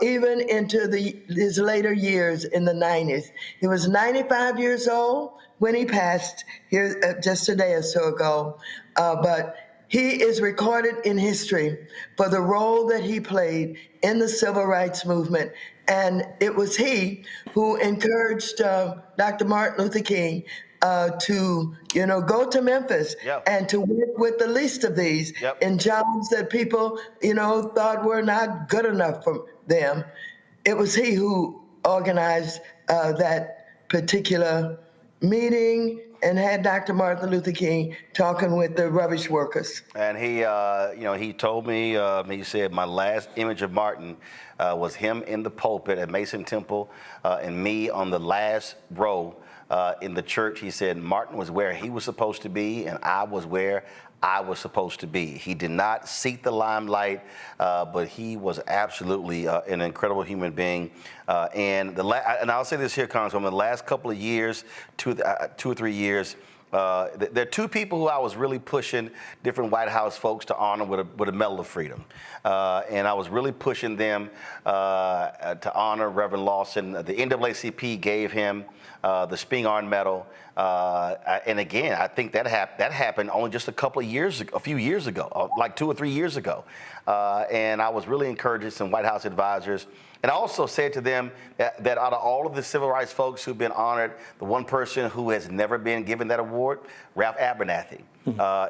even into his later years in the 90s. He was 95 years old when he passed here just a day or so ago. But he is recorded in history for the role that he played in the civil rights movement. And it was he who encouraged Dr. Martin Luther King to, you know, go to Memphis and to work with the least of these in jobs that people, you know, thought were not good enough for them. It was he who organized that particular meeting and had Dr. Martin Luther King talking with the rubbish workers. And he, you know, he told me, he said, my last image of Martin was him in the pulpit at Mason Temple and me on the last row in the church. He said Martin was where he was supposed to be, and I was where I was supposed to be. He did not seek the limelight, but he was absolutely an incredible human being. And I'll say this here, Congresswoman, the last couple of years, 2 or 3 years, There are two people who I was really pushing different White House folks to honor with a Medal of Freedom. And I was really pushing them to honor Reverend Lawson. The NAACP gave him the Spingarn Medal. And again, I think that happened only just a few years ago, like 2 or 3 years ago. And I was really encouraging some White House advisors. And I also said to them that out of all of the civil rights folks who've been honored, the one person who has never been given that award, Ralph Abernathy.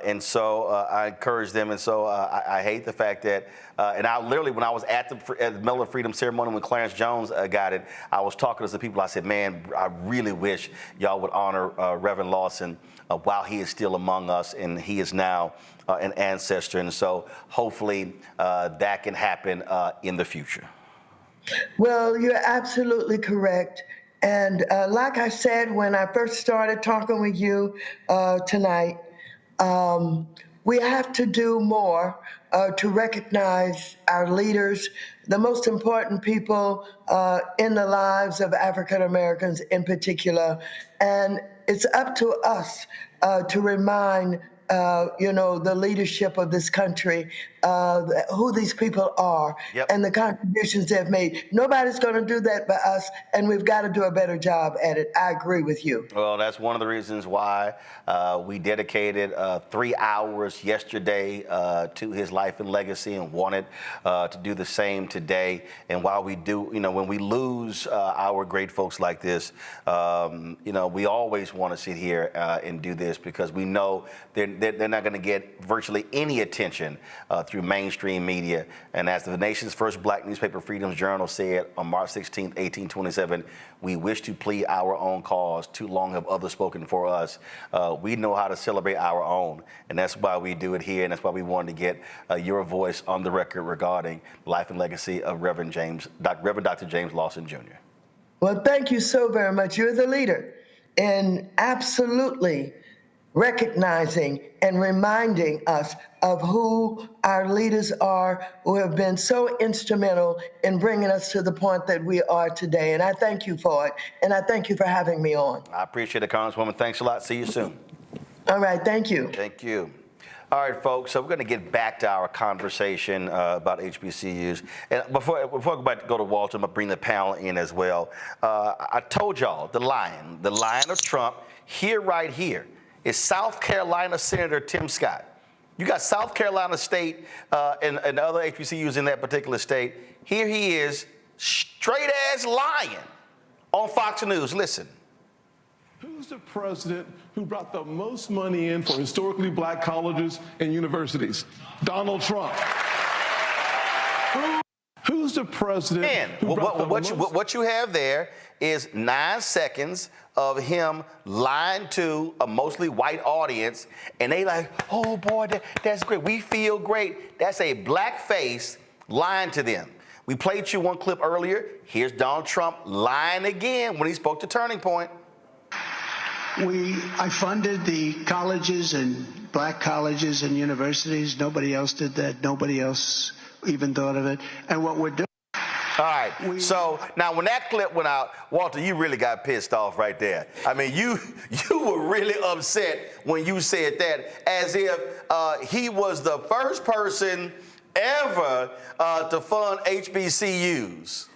And so I encouraged them. And so I hate the fact that, and I literally, when I was at the Medal of Freedom ceremony when Clarence Jones got it, I was talking to some people. I said, man, I really wish y'all would honor Reverend Lawson while he is still among us, and he is now an ancestor. And so hopefully that can happen in the future. Well, you're absolutely correct. And like I said, when I first started talking with you tonight, we have to do more to recognize our leaders, the most important people in the lives of African Americans in particular. And it's up to us to remind the leadership of this country, who these people are, and the contributions they've made. Nobody's going to do that but us, and we've got to do a better job at it. I agree with you. Well, that's one of the reasons why we dedicated 3 hours yesterday to his life and legacy, and wanted to do the same today. And while we do, when we lose our great folks like this, we always want to sit here and do this, because we know they're not going to get virtually any attention through mainstream media. And as the nation's first black newspaper, Freedom's Journal, said on March 16, 1827, we wish to plead our own cause. Too long have others spoken for us. We know how to celebrate our own, and that's why we do it here, and that's why we wanted to get your voice on the record regarding life and legacy of Reverend Dr. James Lawson Jr. Well, thank you so very much. You're the leader in absolutely recognizing and reminding us of who our leaders are, who have been so instrumental in bringing us to the point that we are today. And I thank you for it. And I thank you for having me on. I appreciate it, Congresswoman. Thanks a lot. See you soon. All right. Thank you. Thank you. All right, folks, so we're going to get back to our conversation about HBCUs. And before we go to Walter, I'm going to bring the panel in as well. I told y'all, the lion of Trump, right here, is South Carolina Senator Tim Scott. You got South Carolina State and other HBCUs in that particular state. Here he is, straight as lion on Fox News. Listen. Who's the president who brought the most money in for historically black colleges and universities? Donald Trump. Who's the president? And what you have there is 9 seconds of him lying to a mostly white audience, and they like, oh boy, that's great. We feel great. That's a black face lying to them. We played you one clip earlier. Here's Donald Trump lying again when he spoke to Turning Point. I funded the colleges and black colleges and universities. Nobody else did that. Nobody else even thought of it. And what we're doing. All right. So now when that clip went out, Walter, you really got pissed off right there. I mean, you were really upset when you said that, as if he was the first person ever to fund HBCUs.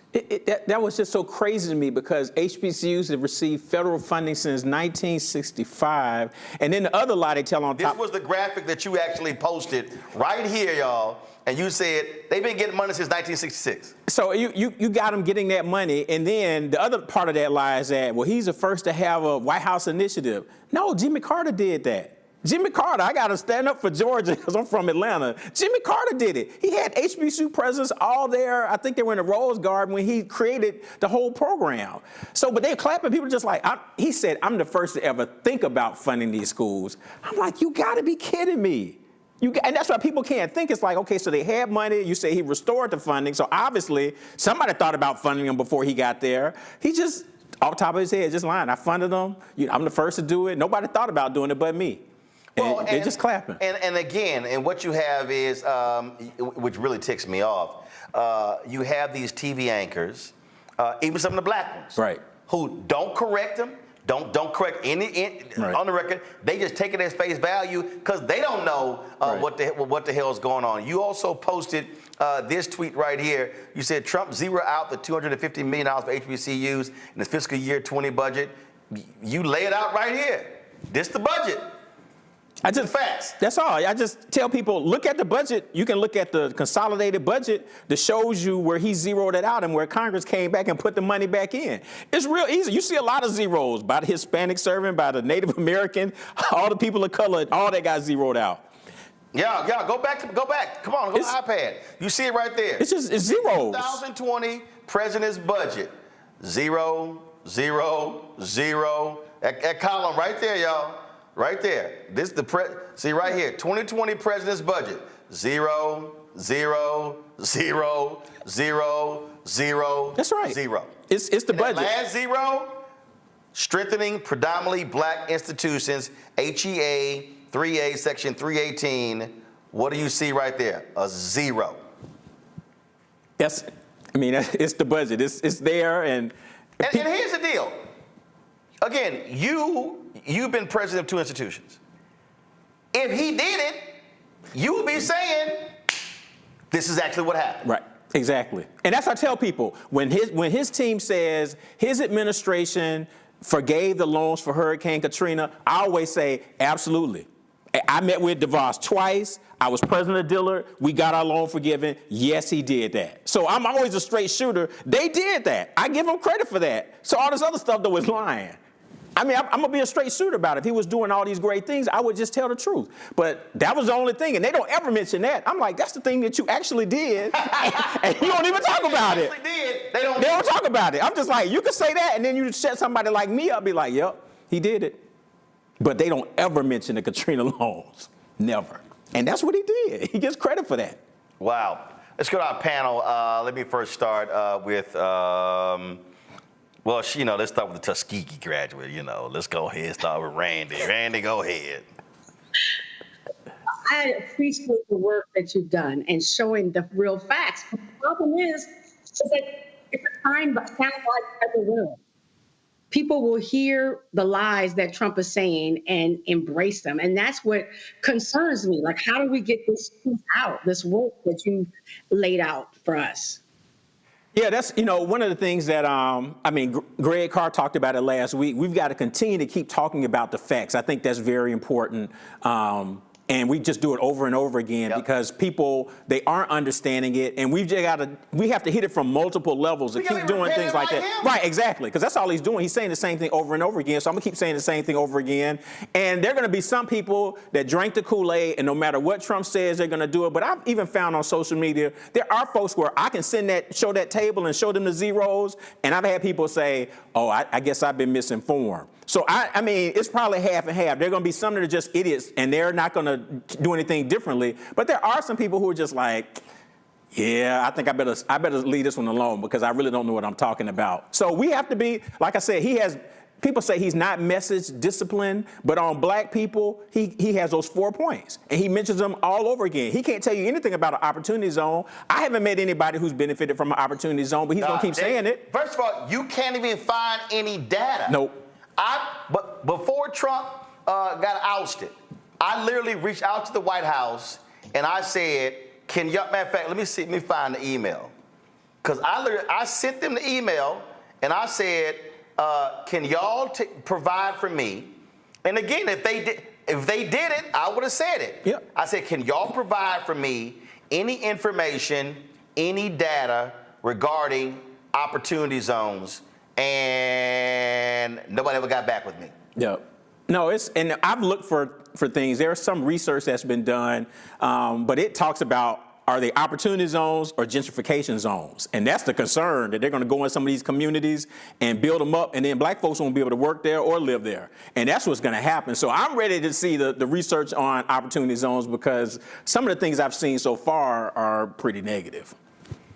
That was just so crazy to me, because HBCUs have received federal funding since 1965. And then the other lie they tell on top. This was the graphic that you actually posted right here, y'all. And you said they've been getting money since 1966. So you got them getting that money. And then the other part of that lie is that, well, he's the first to have a White House initiative. No, Jimmy Carter did that. Jimmy Carter, I got to stand up for Georgia because I'm from Atlanta. Jimmy Carter did it. He had HBCU presidents all there. I think they were in the Rose Garden when he created the whole program. So, but they're clapping. People just like, he said, I'm the first to ever think about funding these schools. I'm like, you got to be kidding me. And that's why people can't think. It's like, okay, so they had money. You say he restored the funding. So obviously somebody thought about funding him before he got there. He just, off the top of his head, just lying. I funded them. I'm the first to do it. Nobody thought about doing it but me. Well, they're just clapping. And again, and what you have is, which really ticks me off, you have these TV anchors, even some of the black ones, right, who don't correct them, Don't correct any on the record. They just take it as face value because they don't know what the hell is going on. You also posted this tweet right here. You said Trump zero out the $250 million for HBCUs in the fiscal year 20 budget. You lay it out right here. This the budget. Facts. That's all. I just tell people, look at the budget. You can look at the consolidated budget that shows you where he zeroed it out and where Congress came back and put the money back in. It's real easy. You see a lot of zeros by the Hispanic servant, by the Native American, all the people of color, all that got zeroed out. Yeah, go back. Come on, go to iPad. You see it right there. It's zeros. 2020 president's budget. 0, 0, 0. That column right there, y'all. Right there. This see right here. 2020 president's budget. 0, 0, 0, 0, 0. That's right. 0. It's the budget. Last 0, strengthening predominantly black institutions, HEA 3A, section 318. What do you see right there? A 0. It's the budget. It's there. And here's the deal. Again, you've been president of 2 institutions. If he did it, you would be saying, this is actually what happened. Right. Exactly. And that's what I tell people. When his team says his administration forgave the loans for Hurricane Katrina, I always say, absolutely. I met with DeVos twice. I was president of Dillard. We got our loan forgiven. Yes, he did that. So I'm always a straight shooter. They did that. I give them credit for that. So all this other stuff that was lying. I'm going to be a straight shooter about it. If he was doing all these great things, I would just tell the truth. But that was the only thing, and they don't ever mention that. I'm like, that's the thing that you actually did, and you don't even talk about it. They don't talk about it. I'm just like, you can say that, and then you set somebody like me up, be like, yep, he did it. But they don't ever mention the Katrina loans. Never. And that's what he did. He gets credit for that. Wow. Let's go to our panel. Let me first start with... let's start with the Tuskegee graduate. Let's go ahead and start with Randy. Randy, go ahead. I appreciate the work that you've done and showing the real facts. But the problem is that it's a time like the world. People will hear the lies that Trump is saying and embrace them. And that's what concerns me. Like, how do we get this truth out, this work that you laid out for us? Yeah, that's, one of the things that, Greg Carr talked about it last week. We've got to continue to keep talking about the facts. I think that's very important. And we just do it over and over again because people, they aren't understanding it. And we have to hit it from multiple levels to keep doing things like that. Right, exactly. Because that's all he's doing. He's saying the same thing over and over again. So I'm going to keep saying the same thing over again. And there are going to be some people that drank the Kool-Aid, and no matter what Trump says, they're going to do it. But I've even found on social media, there are folks where I can show that table and show them the zeros. And I've had people say, oh, I guess I've been misinformed. So, it's probably half and half. There are going to be some that are just idiots, and they're not going to do anything differently. But there are some people who are just like, yeah, I think I better leave this one alone because I really don't know what I'm talking about. So we have to be, like I said, people say he's not message disciplined, but on black people, he has those 4 points. And he mentions them all over again. He can't tell you anything about an opportunity zone. I haven't met anybody who's benefited from an opportunity zone, but he's going to keep saying it. First of all, you can't even find any data. Nope. But before Trump got ousted, I literally reached out to the White House and I said, matter of fact, let me find the email. Because I sent them the email and I said, can y'all provide for me? And again, if they did it, I would have said it. Yep. I said, can y'all provide for me any information, any data regarding opportunity zones? And nobody ever got back with me. Yeah. No, and I've looked for things. There's some research that's been done, but it talks about, are they opportunity zones or gentrification zones? And that's the concern, that they're going to go in some of these communities and build them up, and then black folks won't be able to work there or live there. And that's what's going to happen. So I'm ready to see the research on opportunity zones because some of the things I've seen so far are pretty negative.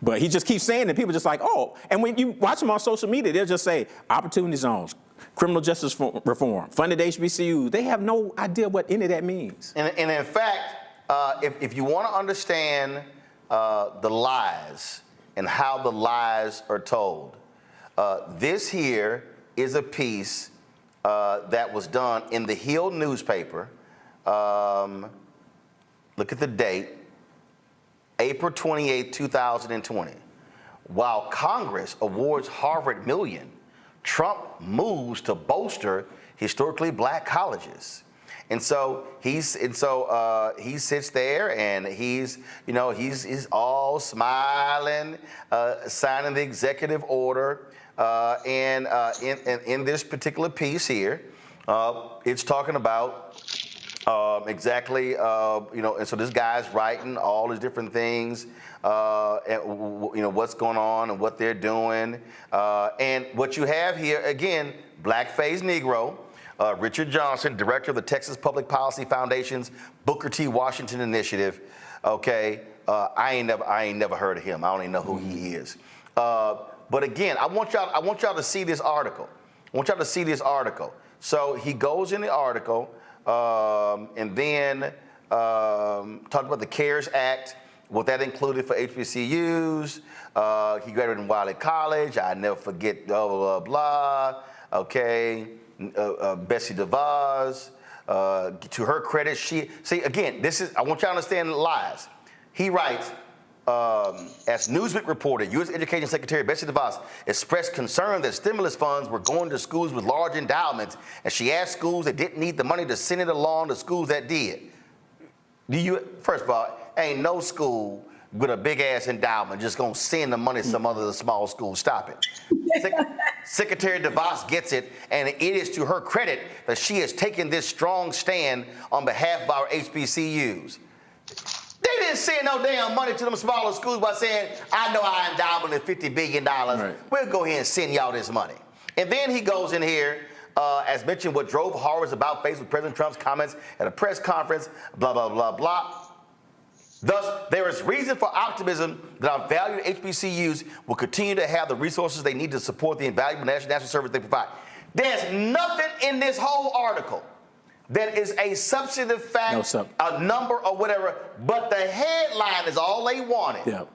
But he just keeps saying it. People just like, oh. And when you watch him on social media, they'll just say opportunity zones, criminal justice reform, funded HBCUs. They have no idea what any of that means. And in fact, if you want to understand the lies and how the lies are told, this here is a piece that was done in the Hill newspaper. Look at the date, April 28, 2020. While Congress awards Harvard million, Trump moves to bolster historically black colleges. And so he sits there and he's all smiling, signing the executive order. And in this particular piece here, it's talking about exactly, and so this guy's writing all these different things, what's going on and what they're doing. And what you have here, again, blackface Negro, Richard Johnson, director of the Texas Public Policy Foundation's Booker T. Washington Initiative. Okay, I ain't never heard of him. I don't even know who he is. But again, I want y'all to see this article. So he goes in the article and then talked about the CARES Act, what that included for HBCUs. He graduated in Wiley College. I never forget, blah, blah, blah. Okay. Betsy DeVos, to her credit, I want you to understand the lies. He writes, as Newsweek reported, U.S. Education Secretary Betsy DeVos expressed concern that stimulus funds were going to schools with large endowments, and she asked schools that didn't need the money to send it along to schools that did. First of all, ain't no school with a big-ass endowment just gonna send the money to some other small school. Stop it. Secretary DeVos gets it, and it is to her credit that she has taken this strong stand on behalf of our HBCUs. They didn't send no damn money to them smaller schools by saying, I know our endowment is $50 billion. Right. We'll go ahead and send y'all this money. And then he goes in here, as mentioned, what drove Harvard's about face with President Trump's comments at a press conference, blah, blah, blah, blah. Thus, there is reason for optimism that our valued HBCUs will continue to have the resources they need to support the invaluable national service they provide. There's nothing in this whole article that is a substantive fact, a number or whatever, but the headline is all they wanted. Yep.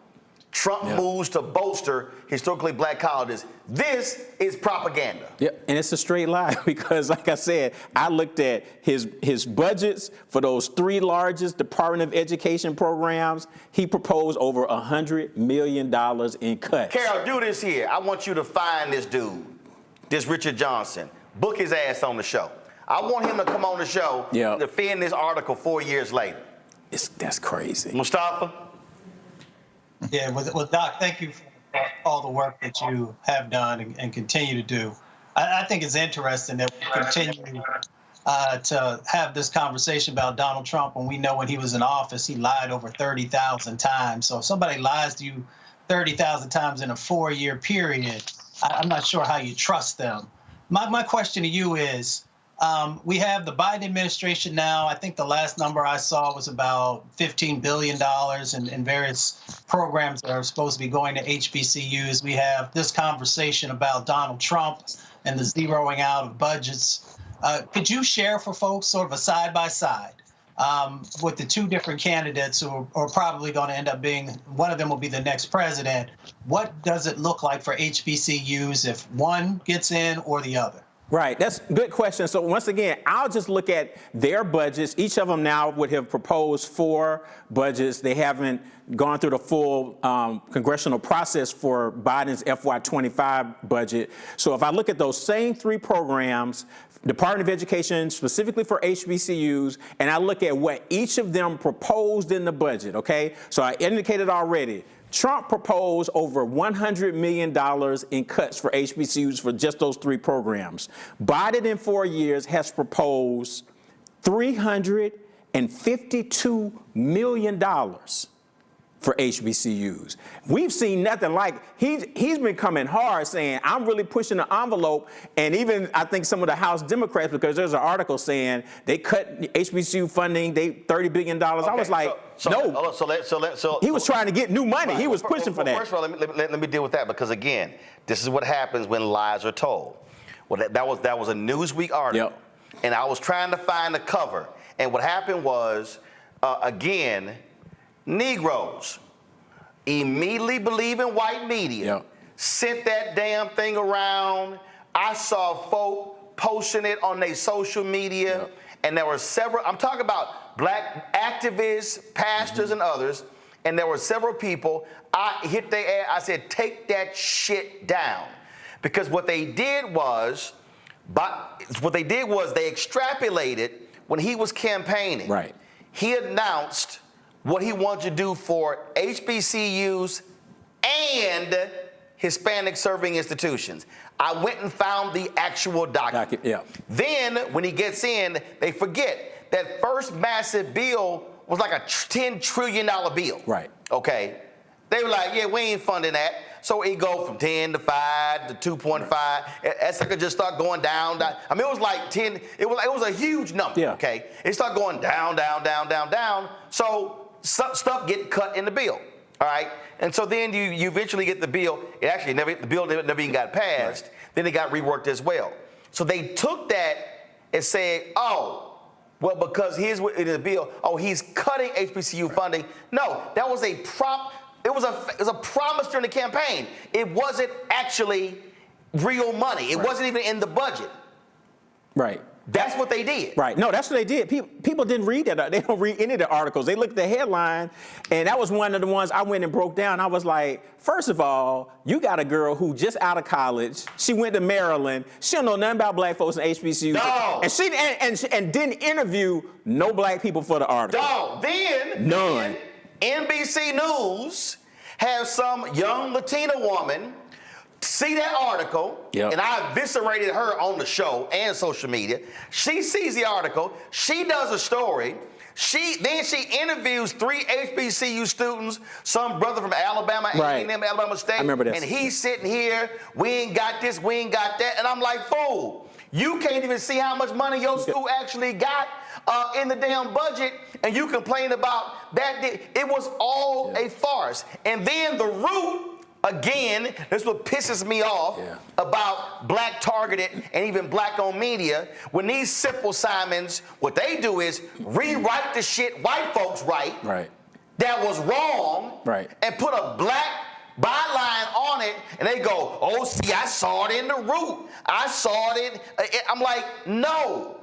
Trump moves to bolster historically black colleges. This is propaganda. Yep, and it's a straight lie because, like I said, I looked at his budgets for those three largest Department of Education programs. He proposed over $100 million in cuts. Carol, do this here. I want you to find this dude, this Richard Johnson. Book his ass on the show. I want him to come on the show and defend this article 4 years later. That's crazy. Mustafa? Yeah, well, Doc, thank you for all the work that you have done and continue to do. I think it's interesting that we continue to have this conversation about Donald Trump when we know when he was in office, he lied over 30,000 times. So if somebody lies to you 30,000 times in a 4-year period, I'm not sure how you trust them. My question to you is, we have the Biden administration now. I think the last number I saw was about $15 billion in various programs that are supposed to be going to HBCUs. We have this conversation about Donald Trump and the zeroing out of budgets. Could you share for folks sort of a side-by-side with the two different candidates who are probably going to end up being, one of them will be the next president. What does it look like for HBCUs if one gets in or the other? Right, that's a good question. So once again, I'll just look at their budgets. Each of them now would have proposed 4 budgets. They haven't gone through the full congressional process for Biden's FY25 budget. So if I look at those same 3 programs, Department of Education specifically for HBCUs, and I look at what each of them proposed in the budget, okay? So I indicated already, Trump proposed over $100 million in cuts for HBCUs for just those 3 programs. Biden in 4 years has proposed $352 million for HBCUs. We've seen nothing like, he's been coming hard saying, I'm really pushing the envelope, and even I think some of the House Democrats, because there's an article saying they cut HBCU funding, $30 billion. Okay, I was like, no. He was trying to get new money. Right. He was pushing for that. First of all, let me deal with that, because again, this is what happens when lies are told. Well, that was a Newsweek article, and I was trying to find the cover, and what happened was, again, Negroes immediately believing white media, sent that damn thing around. I saw folk posting it on their social media, and there were several, I'm talking about black activists, pastors, and others, and there were several people, I hit their ass, I said, take that shit down. Because what they did was they extrapolated when he was campaigning. Right. He announced what he wanted to do for HBCUs and Hispanic serving institutions. I went and found the actual document. Then, when he gets in, they forget that first massive bill was like a $10 trillion bill. Right. Okay. They were like, yeah, we ain't funding that. So it go from 10 to 5 to 2.5. That sucker just start going down. I mean, it was like 10. It was a huge number. Yeah. Okay. It started going down. So some stuff get cut in the bill. All right. And so then you eventually get the bill. The bill never even got passed. Right. Then it got reworked as well. So they took that and said, oh, well, because here's what in the bill. Oh, he's cutting HBCU funding. No, that was a prop. It was a promise during the campaign. It wasn't actually real money. It wasn't even in the budget. Right. That's what they did. Right. No, that's what they did. People didn't read that. They don't read any of the articles. They looked at the headline, and that was one of the ones I went and broke down. I was like, first of all, you got a girl who just out of college. She went to Maryland. She don't know nothing about black folks in HBCUs. No. And she and didn't interview no black people for the article. No. Then none. NBC News has some young Latina woman see that article, and I eviscerated her on the show and social media. She sees the article. She does a story. Then she interviews 3 HBCU students, some brother from Alabama, A&M, Alabama State. I remember this. And he's sitting here, we ain't got this, we ain't got that. And I'm like, fool, you can't even see how much money your school actually got in the damn budget, and you complain about that. It was all a farce. And then the root, again, this is what pisses me off about black targeted and even black owned media. When these simple Simons, what they do is rewrite the shit white folks write that was wrong and put a black byline on it, and they go, oh, see, I saw it in the root. I saw it. I'm like, no.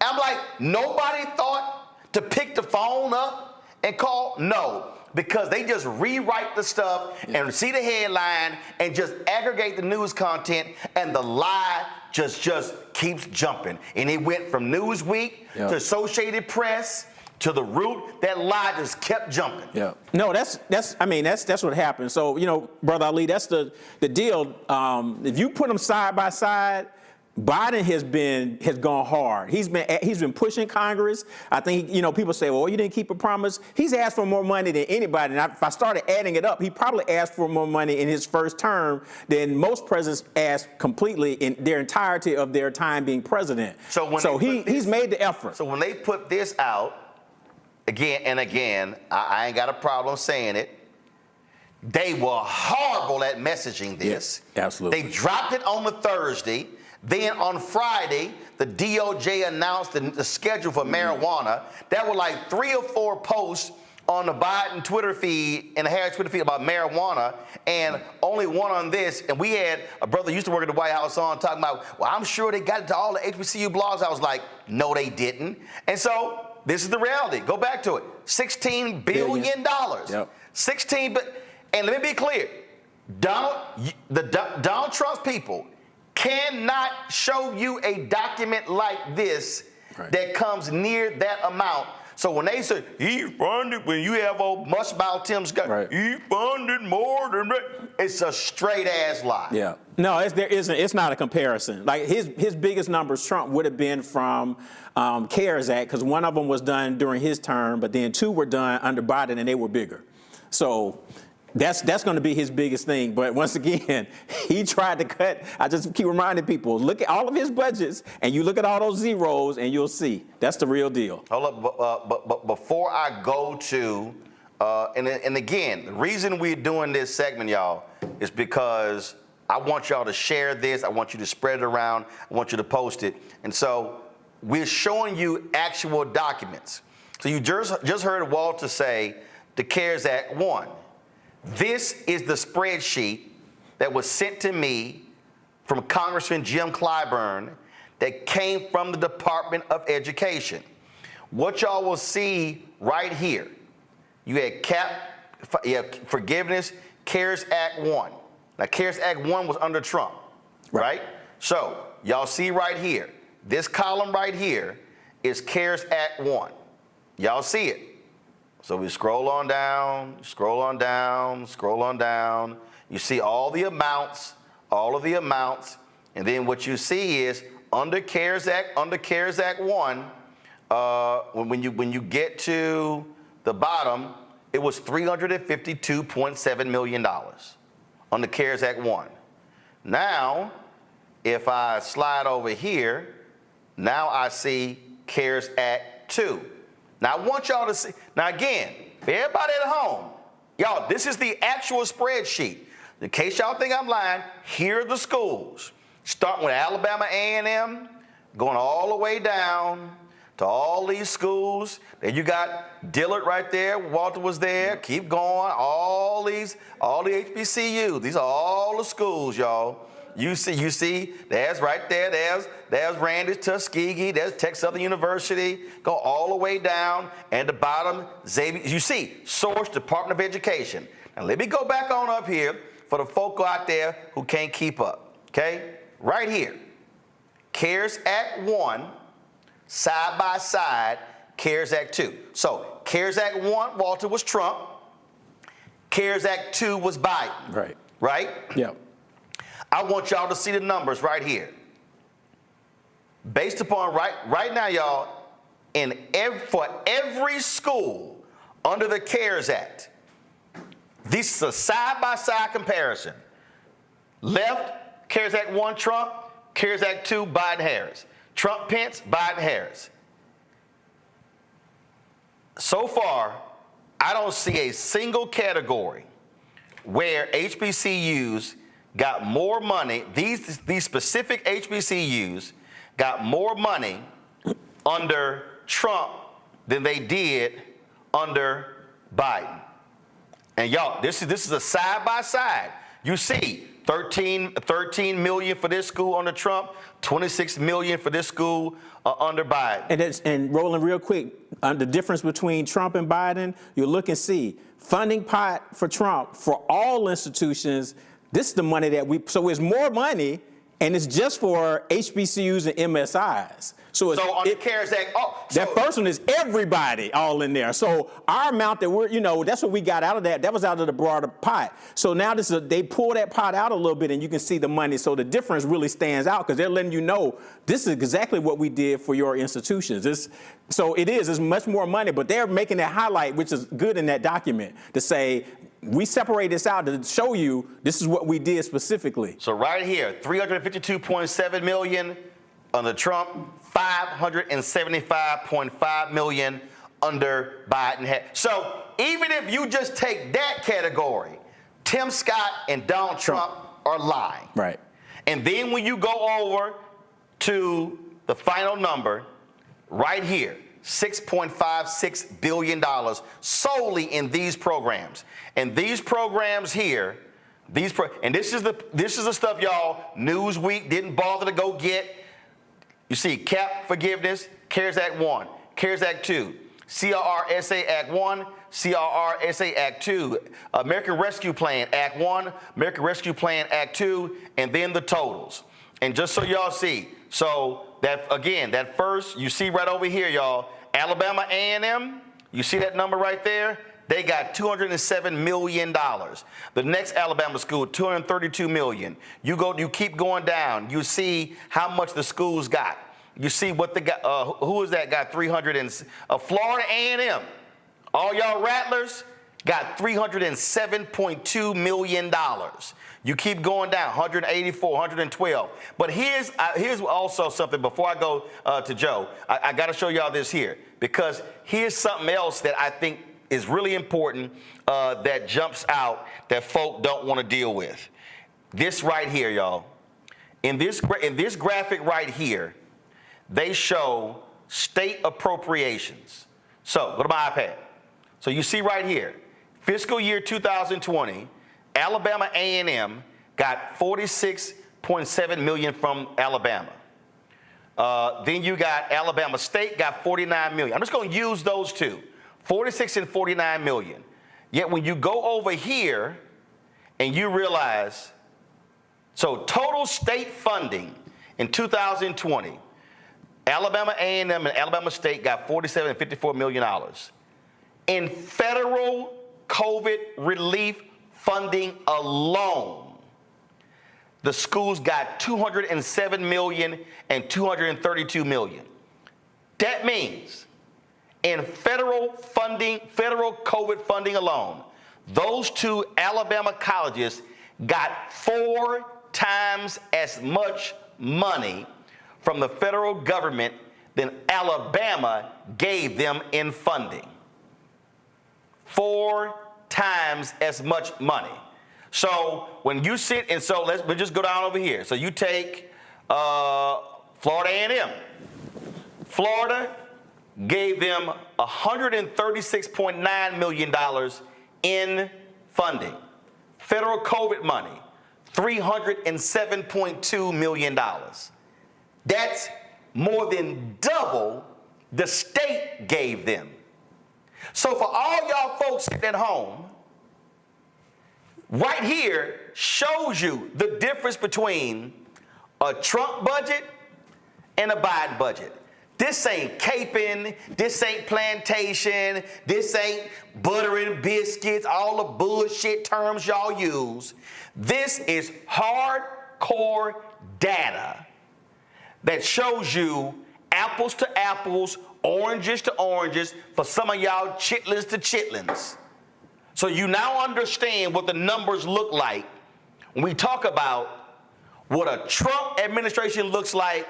I'm like, nobody thought to pick the phone up and call? No. Because they just rewrite the stuff and see the headline and just aggregate the news content, and the lie just keeps jumping. And it went from Newsweek to Associated Press to the root. That lie just kept jumping. Yeah. No, that's what happened. So, Brother Ali, that's the deal. If you put them side by side, Biden has gone hard. He's been pushing Congress. I think people say, well, you didn't keep a promise. He's asked for more money than anybody. And if I started adding it up, he probably asked for more money in his first term than most presidents asked completely in their entirety of their time being president. So he's made the effort. So when they put this out again and again, I ain't got a problem saying it. They were horrible at messaging this. Yes, absolutely. They dropped it on the Thursday. Then on Friday, the DOJ announced the schedule for marijuana. There were like 3 or 4 posts on the Biden Twitter feed and the Harris Twitter feed about marijuana, and only one on this. And we had a brother who used to work at the White House on talking about, well, I'm sure they got it to all the HBCU blogs. I was like, no, they didn't. And so this is the reality. Go back to it. $16 billion. Yep. And let me be clear. Donald Trump's people cannot show you a document like this that comes near that amount. So when they say he funded, when you have old mushmouth Tim Scott, he funded more than that, it's a straight ass lie. Yeah. No, it's not a comparison. Like his biggest numbers, Trump would have been from CARES Act, because one of them was done during his term, but then 2 were done under Biden, and they were bigger. So that's going to be his biggest thing. But once again, he tried to cut. I just keep reminding people, look at all of his budgets, and you look at all those zeros, and you'll see. That's the real deal. Hold up, but before I go to, and again, the reason we're doing this segment, y'all, is because I want y'all to share this. I want you to spread it around. I want you to post it. And so we're showing you actual documents. So you just heard Walter say the CARES Act 1. This is the spreadsheet that was sent to me from Congressman Jim Clyburn that came from the Department of Education. What y'all will see right here, you had forgiveness, CARES Act 1. Now, CARES Act 1 was under Trump, right? So, y'all see right here, this column right here is CARES Act 1. Y'all see it. So we scroll on down, scroll on down, scroll on down. You see all the amounts, and then what you see is under CARES Act 1, when you get to the bottom, it was $352.7 million under CARES Act 1. Now, if I slide over here, now I see CARES Act 2. Now, I want y'all to see, now again, for everybody at home, y'all, this is the actual spreadsheet. In case y'all think I'm lying, here are the schools. Starting with Alabama A&M, going all the way down to all these schools. Then you got Dillard right there, Walter was there, keep going, all the HBCUs. These are all the schools, y'all. You see, there's right there, there's Randy's, Tuskegee, there's Texas Southern University, go all the way down, and the bottom, Xavier, you see, source, Department of Education. Now let me go back on up here for the folk out there who can't keep up, okay? Right here, CARES Act 1, side by side, CARES Act 2. So, CARES Act 1, Walter, was Trump. CARES Act 2 was Biden. Right? Yeah. I want y'all to see the numbers right here. Based upon right now, y'all, for every school under the CARES Act, this is a side-by-side comparison. Left, CARES Act 1, Trump. CARES Act 2, Biden-Harris. Trump-Pence, Biden-Harris. So far, I don't see a single category where HBCUs got more money, these specific HBCUs got more money under Trump than they did under Biden. And y'all, this is a side by side. You see 13 million for this school under Trump, 26 million for this school under Biden. And Roland, real quick, the difference between Trump and Biden, you look and see funding pot for Trump for all institutions. This is the money so it's more money, and it's just for HBCUs and MSIs. So on the CARES Act, that first one is everybody all in there. So our amount that that's what we got out of that. That was out of the broader pot. So now they pull that pot out a little bit, and you can see the money. So the difference really stands out because they're letting you know this is exactly what we did for your institutions. It's much more money, but they're making that highlight, which is good in that document, to say we separate this out to show you this is what we did specifically. So right here, $352.7 million under Trump, $575.5 million under Biden. So even if you just take that category, Tim Scott and Donald Trump are lying. Right. And then when you go over to the final number, right here, $6.56 billion solely in these programs. And these programs here, and this is the stuff y'all Newsweek didn't bother to go get. You see CAP forgiveness, CARES Act 1, CARES Act 2, CRRSA Act 1, CRRSA Act 2, American Rescue Plan Act 1, American Rescue Plan Act 2, and then the totals. And just so y'all see, so that first, you see right over here, y'all, Alabama A&M, you see that number right there? They got $207 million. The next Alabama school, $232 million. You keep going down. You see how much the schools got. You see what they got. Who is that? Got 300 and Florida A&M. All y'all Rattlers got $307.2 million. You keep going down, 184, 112. But here's also something before I go to Joe. I got to show y'all this here because here's something else that I think is really important that jumps out that folk don't want to deal with. This right here, y'all. In this graphic right here, they show state appropriations. So go to my iPad. So you see right here, fiscal year 2020, Alabama A&M got $46.7 million from Alabama. Then you got Alabama State got 49 million. I'm just going to use those two, 46 and 49 million. Yet when you go over here and you realize, so total state funding in 2020, Alabama A&M and Alabama State got $47 and $54 million. In federal COVID relief funding alone, the schools got $207 million and $232 million. That means in federal funding, federal COVID funding alone, those two Alabama colleges got 4 times as much money from the federal government than Alabama gave them in funding. 4 times as much money. So when you sit, and so let's just go down over here. So you take Florida A&M. Florida gave them $136.9 million in funding. Federal COVID money, $307.2 million. That's more than double the state gave them. So for all y'all folks sitting at home, right here shows you the difference between a Trump budget and a Biden budget. This ain't caping, this ain't plantation, this ain't butter and biscuits, all the bullshit terms y'all use. This is hardcore data that shows you apples to apples, oranges to oranges, for some of y'all chitlins to chitlins. So you now understand what the numbers look like when we talk about what a Trump administration looks like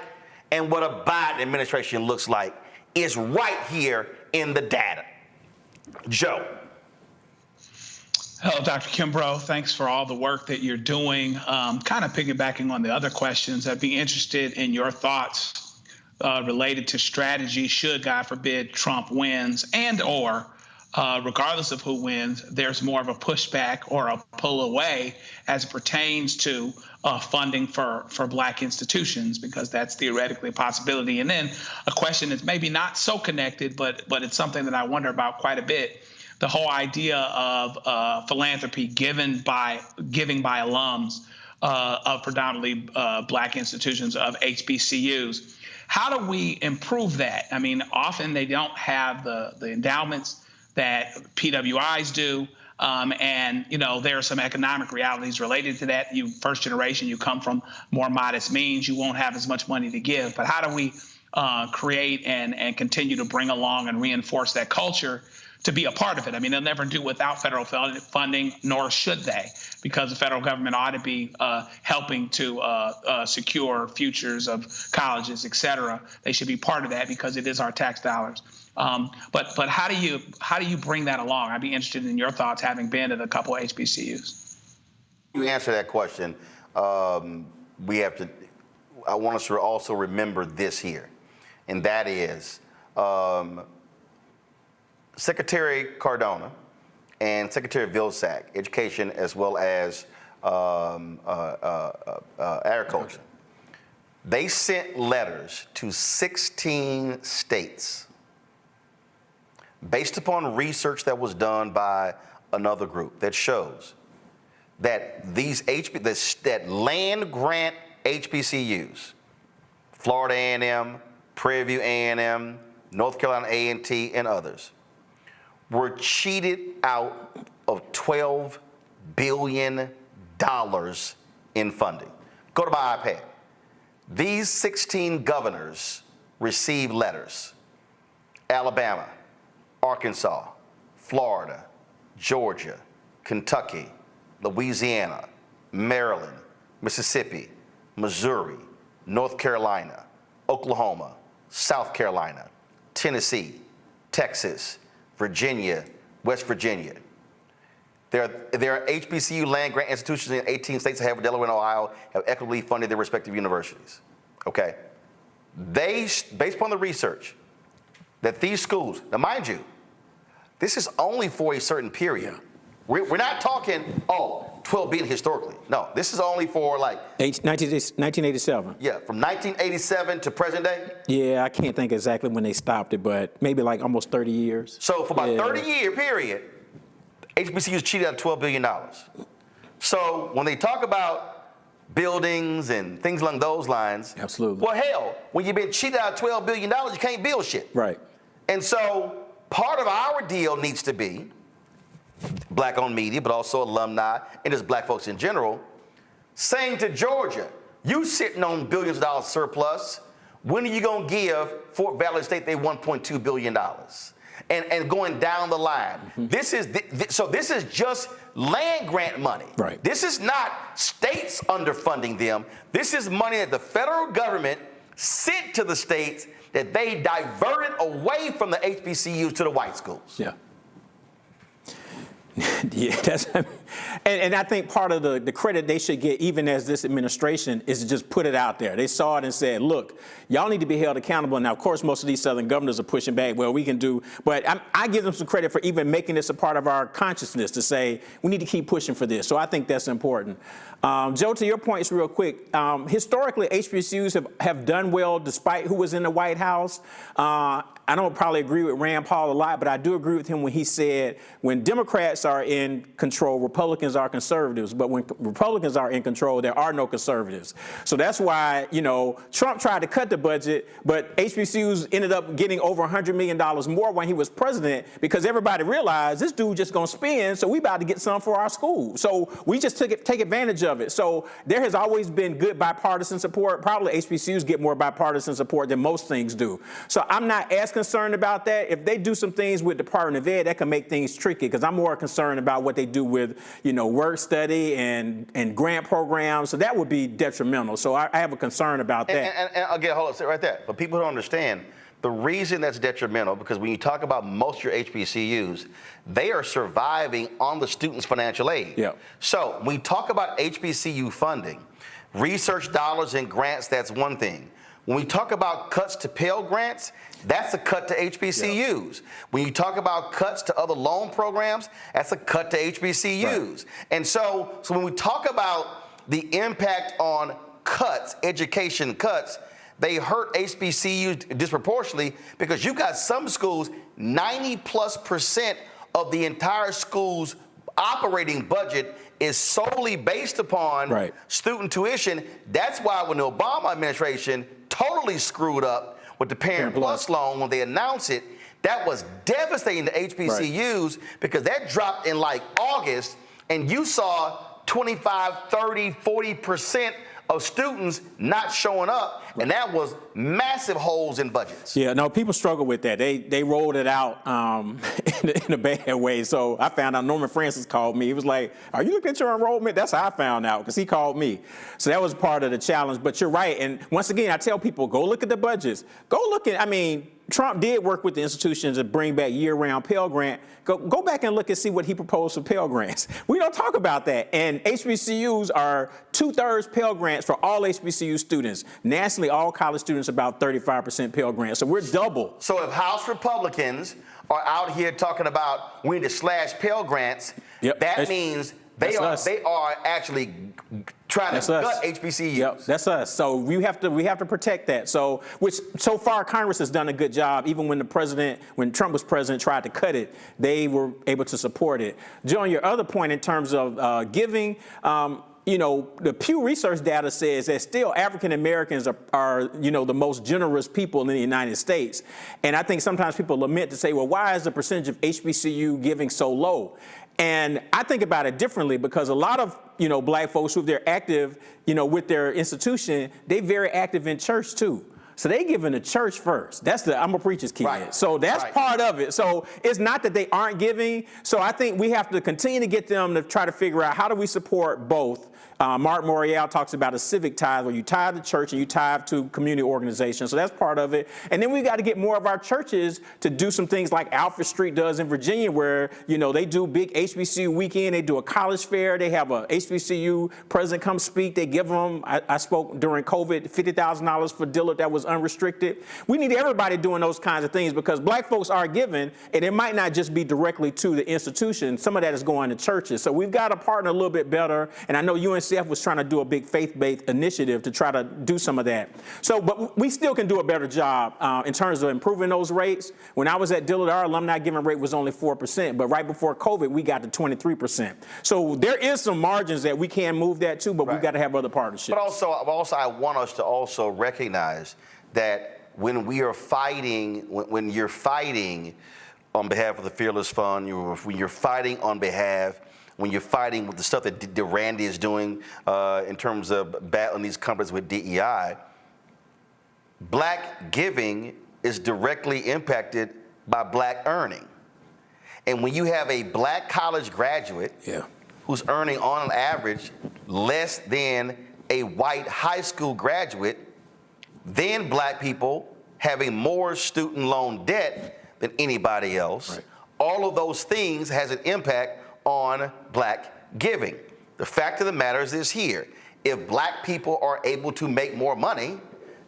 and what a Biden administration looks like is right here in the data. Joe. Hello, Dr. Kimbrough. Thanks for all the work that you're doing. Kind of piggybacking on the other questions, I'd be interested in your thoughts related to strategy should, God forbid, Trump wins, and or regardless of who wins, there's more of a pushback or a pull away as it pertains to funding for Black institutions, because that's theoretically a possibility. And then a question that's maybe not so connected, but it's something that I wonder about quite a bit. The whole idea of philanthropy giving by alums of predominantly Black institutions, of HBCUs. How do we improve that? I mean, often they don't have the endowments that PWIs do. And, you know, there are some economic realities related to that. You, first generation, you come from more modest means, you won't have as much money to give. But how do we create and continue to bring along and reinforce that culture to be a part of it? I mean, they'll never do without federal funding, nor should they, because the federal government ought to be helping to secure futures of colleges, et cetera. They should be part of that because it is our tax dollars. But how do you bring that along? I'd be interested in your thoughts, having been at a couple of HBCUs. You answer that question. We have to. I want us to also remember this here, and that is Secretary Cardona and Secretary Vilsack, Education as well as Agriculture. They sent letters to 16 states based upon research that was done by another group that shows that that land grant HBCUs, Florida A&M, Prairie View A&M, North Carolina A&T, and others, were cheated out of $12 billion in funding. Go to my iPad. These 16 governors received letters. Alabama, Arkansas, Florida, Georgia, Kentucky, Louisiana, Maryland, Mississippi, Missouri, North Carolina, Oklahoma, South Carolina, Tennessee, Texas, Virginia, West Virginia. There are HBCU land grant institutions in 18 states, Delaware and Ohio, have equitably funded their respective universities. Okay? Based upon the research, that these schools, now mind you, this is only for a certain period. We're not talking, $12 billion historically. No, this is only for like 1987. Yeah, from 1987 to present day. Yeah, I can't think exactly when they stopped it, but maybe like almost 30 years. So for about 30-year period, HBCUs cheated out $12 billion. So when they talk about buildings and things along those lines, absolutely. Well, hell, when you've been cheated out $12 billion, you can't build shit. Right. And so part of our deal needs to be black-owned media, but also alumni and just black folks in general, saying to Georgia, you sitting on billions of dollars surplus, when are you going to give Fort Valley State their $1.2 billion? And going down the line. This is this is just land grant money. Right. This is not states underfunding them. This is money that the federal government sent to the states that they diverted away from the HBCUs to the white schools. Yeah. Yeah, and I think part of the credit they should get, even as this administration, is to just put it out there. They saw it and said, look, y'all need to be held accountable. Now, of course, most of these Southern governors are pushing back. Well, we can do, but I give them some credit for even making this a part of our consciousness to say, we need to keep pushing for this. So I think that's important. Joe, to your points real quick, historically, HBCUs have done well despite who was in the White House. I don't probably agree with Rand Paul a lot, but I do agree with him when he said when Democrats are in control, Republicans are conservatives. But when Republicans are in control, there are no conservatives. So that's why, Trump tried to cut the budget, but HBCUs ended up getting over $100 million more when he was president because everybody realized this dude just going to spend, so we about to get some for our school. So we just take advantage of it. So there has always been good bipartisan support. Probably HBCUs get more bipartisan support than most things do. So I'm not as concerned about that. If they do some things with Department of Ed, that can make things tricky because I'm more concerned about what they do with, work study and grant programs. So that would be detrimental. So I have a concern about that. And again, hold on, sit right there. For people who don't understand, the reason that's detrimental, because when you talk about most of your HBCUs, they are surviving on the students' financial aid. Yeah. So when we talk about HBCU funding, research dollars and grants, that's one thing. When we talk about cuts to Pell Grants, that's a cut to HBCUs. Yeah. When you talk about cuts to other loan programs, that's a cut to HBCUs. Right. And so when we talk about the impact on cuts, education cuts, they hurt HBCUs disproportionately because you've got some schools, 90+% of the entire school's operating budget is solely based upon student tuition. That's why when the Obama administration totally screwed up with the Parent Plus loan, when they announced it, that was devastating to HBCUs because that dropped in like August, and you saw 25, 30, 40% of students not showing up, and that was massive holes in budgets. Yeah, no, people struggle with that. They rolled it out in a bad way. So I found out Norman Francis called me. He was like, are you looking at your enrollment? That's how I found out, because he called me. So that was part of the challenge. But you're right. And once again, I tell people, go look at the budgets. Go look at, Trump did work with the institutions to bring back year-round Pell Grant. Go back and look and see what he proposed for Pell Grants. We don't talk about that. And HBCUs are 2/3 Pell Grants for all HBCU students. Nationally, all college students about 35% Pell Grants. So we're double. So if House Republicans are out here talking about we need to slash Pell Grants, that means they are actually trying to gut HBCUs. Yep, that's us. So we have to protect that. So so far Congress has done a good job. Even when Trump was president, tried to cut it, they were able to support it. Joe, your other point in terms of giving. The Pew Research data says that still African Americans are the most generous people in the United States. And I think sometimes people lament to say, well, why is the percentage of HBCU giving so low? And I think about it differently because a lot of, black folks who they're active, with their institution, they're very active in church too. So they give in the church first. I'm a preacher's kid. Right. So that's part of it. So it's not that they aren't giving. So I think we have to continue to get them to try to figure out how do we support both Mark Morial talks about a civic tithe where you tithe to church and you tithe to community organizations. So that's part of it. And then we got to get more of our churches to do some things like Alfred Street does in Virginia, where, you know, they do big HBCU weekend. They do a college fair. They have a HBCU president come speak. They give them, I spoke during COVID, $50,000 for Dillard that was unrestricted. We need everybody doing those kinds of things because black folks are giving, and it might not just be directly to the institution. Some of that is going to churches. So we've got to partner a little bit better. And I know UNCF was trying to do a big faith-based initiative to try to do some of that. So, but we still can do a better job in terms of improving those rates. When I was at Dillard, our alumni giving rate was only 4%, but right before COVID, we got to 23%. So there is some margins that we can move that to, but we've got to have other partnerships. But also, I want us to also recognize that when we are fighting, when you're fighting on behalf of the Fearless Fund, when you're fighting on behalf, when you're fighting with the stuff that Randy is doing in terms of battling these companies with DEI, black giving is directly impacted by black earning. And when you have a black college graduate who's earning on average less than a white high school graduate, then black people having more student loan debt than anybody else, all of those things has an impact on black giving. The fact of the matter is this here. If black people are able to make more money,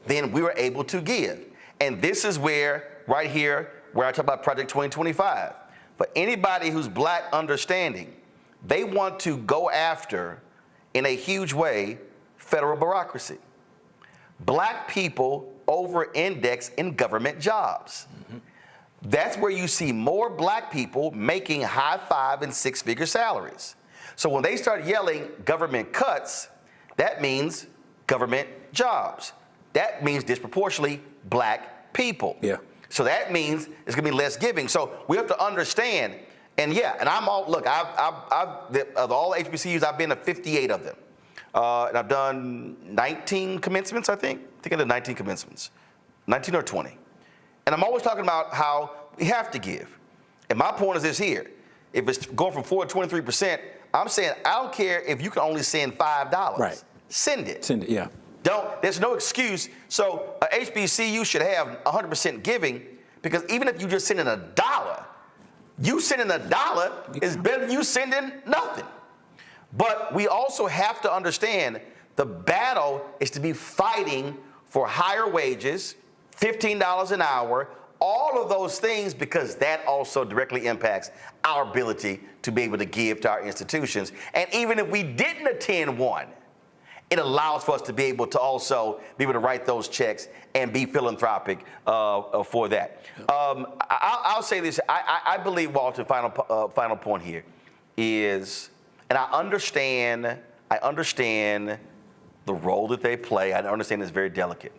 then we are able to give. And this is where, right here, where I talk about Project 2025. For anybody who's black understanding, they want to go after, in a huge way, federal bureaucracy. Black people over-index in government jobs. That's where you see more black people making high 5- and 6-figure salaries. So when they start yelling government cuts, that means government jobs. That means disproportionately black people. So that means it's gonna be less giving. So we have to understand, and I'm all, look, of all HBCUs, I've been to 58 of them. And I've done 19 commencements, I think I did 19 commencements, 19 or 20. And I'm always talking about how we have to give. And my point is this here. If it's going from 4 to 23%, I'm saying I don't care if you can only send $5. Send it. Send it, There's no excuse. So a HBCU should have 100% giving, because even if you just send in $1, you sending $1 is better than you sending nothing. But we also have to understand the battle is to be fighting for higher wages, $15 an hour, all of those things, because that also directly impacts our ability to be able to give to our institutions. And even if we didn't attend one, it allows for us to be able to also be able to write those checks and be philanthropic for that. I'll say this. I believe, Walter, final point here is, and I understand the role that they play. I understand it's very delicate.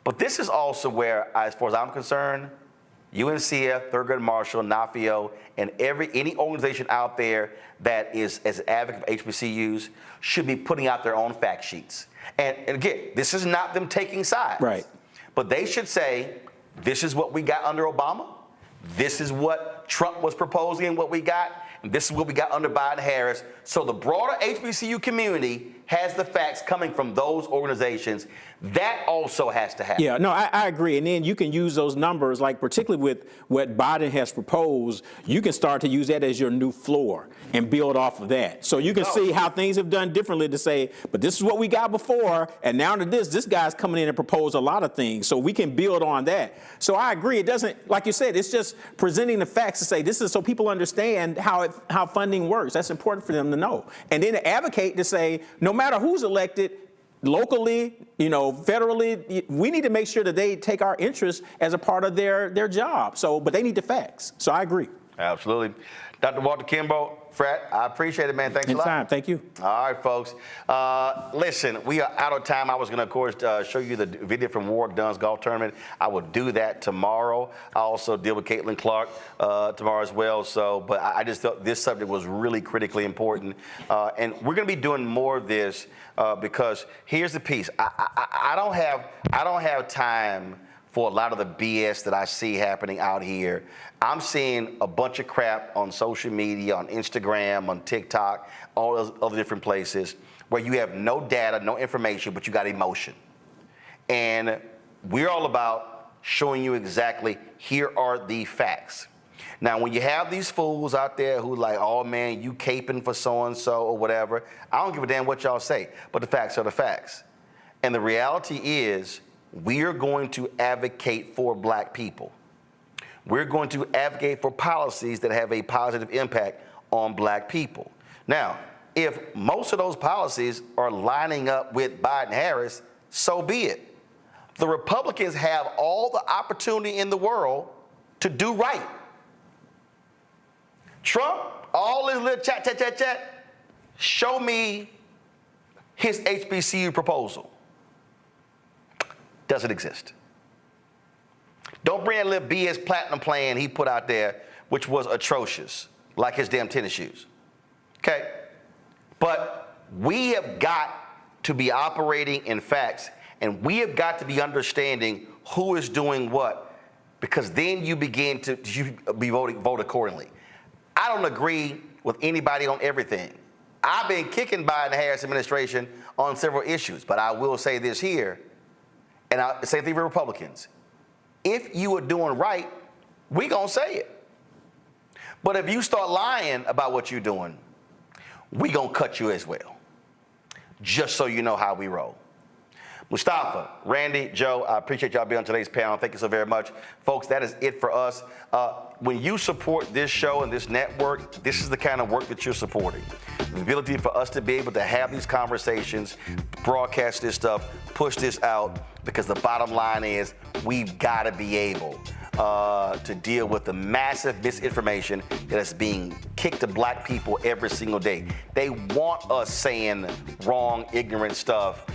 But this is also where, as far as I'm concerned, UNCF, Thurgood Marshall, NAFIO, and any organization out there that is as an advocate of HBCUs should be putting out their own fact sheets. And again, this is not them taking sides. But they should say, this is what we got under Obama. This is what Trump was proposing and what we got. And this is what we got under Biden-Harris. So the broader HBCU community has the facts coming from those organizations. That also has to happen. Yeah, no, I agree. And then you can use those numbers, like particularly with what Biden has proposed, you can start to use that as your new floor and build off of that. So you can see how things have done differently to say, but this is what we got before, and now to this guy's coming in and proposed a lot of things. So we can build on that. So I agree. It doesn't, like you said, it's just presenting the facts to say this is so people understand how funding works. That's important for them to know. And then to advocate to say, no matter who's elected, locally, federally, we need to make sure that they take our interests as a part of their job. So, but they need the facts. So I agree. Absolutely. Dr. Walter Kimbrough, Fred, I appreciate it, man. Thanks a lot. Anytime. Thank you. All right, folks. Listen, we are out of time. I was going to, of course, show you the video from Warwick Dunn's golf tournament. I will do that tomorrow. I also deal with Caitlin Clark tomorrow as well. So, but I just thought this subject was really critically important. And we're going to be doing more of this because here's the piece. I don't have time for a lot of the BS that I see happening out here. I'm seeing a bunch of crap on social media, on Instagram, on TikTok, all those other different places, where you have no data, no information, but you got emotion. And we're all about showing you exactly, here are the facts. Now, when you have these fools out there who like, oh man, you caping for so-and-so or whatever, I don't give a damn what y'all say, but the facts are the facts. And the reality is, we're going to advocate for black people. We're going to advocate for policies that have a positive impact on black people. Now, if most of those policies are lining up with Biden-Harris, so be it. The Republicans have all the opportunity in the world to do right. Trump, all this little chat, show me his HBCU proposal. Doesn't exist. Don't bring that little BS platinum plan he put out there, which was atrocious, like his damn tennis shoes. Okay? But we have got to be operating in facts, and we have got to be understanding who is doing what, because then you begin to vote accordingly. I don't agree with anybody on everything. I've been kicking Biden-Harris administration on several issues, but I will say this here, and same thing for Republicans. If you are doing right, we gonna say it. But if you start lying about what you're doing, we gonna cut you as well. Just so you know how we roll. Mustafa, Randy, Joe, I appreciate y'all being on today's panel. Thank you so very much. Folks, that is it for us. When you support this show and this network, this is the kind of work that you're supporting. The ability for us to be able to have these conversations, broadcast this stuff, push this out, because the bottom line is we've got to be able to deal with the massive misinformation that is being kicked to black people every single day. They want us saying wrong, ignorant stuff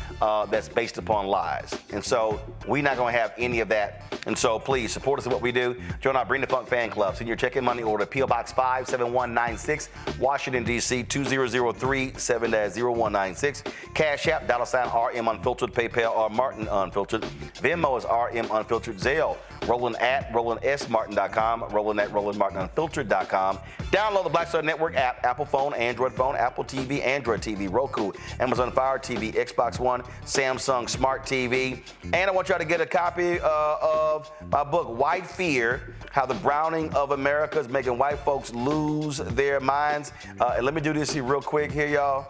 that's based upon lies. And so we're not going to have any of that. And so please support us in what we do. Join our Bring the Funk fan club. Send your check-in money order, P.O. Box 57196, Washington, D.C. 2003-7-0196. Cash App, $RM Unfiltered, PayPal, R Martin Unfiltered. Venmo is RM Unfiltered. Zelle, Roland at RolandSMartin.com, Roland at RolandMartinUnfiltered.com. Download the Black Star Network app, Apple phone, Android phone, Apple TV, Android TV, Roku, Amazon Fire TV, Xbox One, Samsung Smart TV. And I want y'all to get a copy of my book, White Fear, How the Browning of America is Making White Folks Lose Their Minds. And let me do this here real quick here, y'all.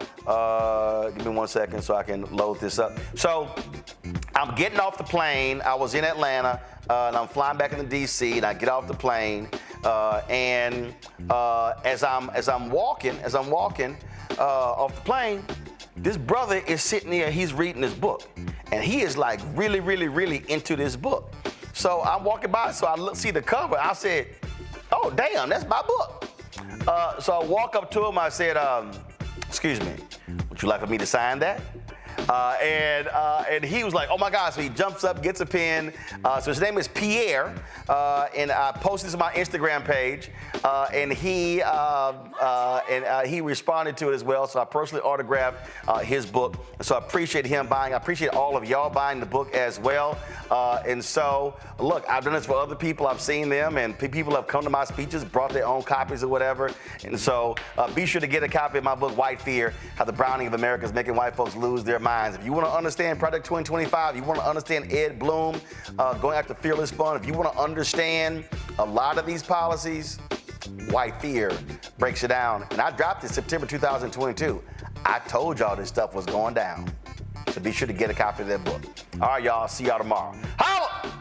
Give me 1 second so I can load this up. So I'm getting off the plane. I was in Atlanta, and I'm flying back into D.C., and I get off the plane, and as I'm walking off the plane, this brother is sitting there, he's reading this book, and he is like really, really, really into this book. So I'm walking by, so I see the cover. I said, oh, damn, that's my book. So I walk up to him, I said, excuse me, would you like for me to sign that? And he was like, oh my God, so he jumps up, gets a pen. So his name is Pierre, and I posted this on my Instagram page, and he responded to it as well, so I personally autographed his book. So I appreciate him buying. I appreciate all of y'all buying the book as well. And so, look, I've done this for other people. I've seen them, and people have come to my speeches, brought their own copies or whatever. And so be sure to get a copy of my book, White Fear, How the Browning of America is Making White Folks Lose Their Minds. If you want to understand Project 2025, you want to understand Ed Bloom going after Fearless Fund, if you want to understand a lot of these policies, White Fear breaks it down. And I dropped it September 2022. I told y'all this stuff was going down. So be sure to get a copy of that book. All right, y'all. See y'all tomorrow. Holla!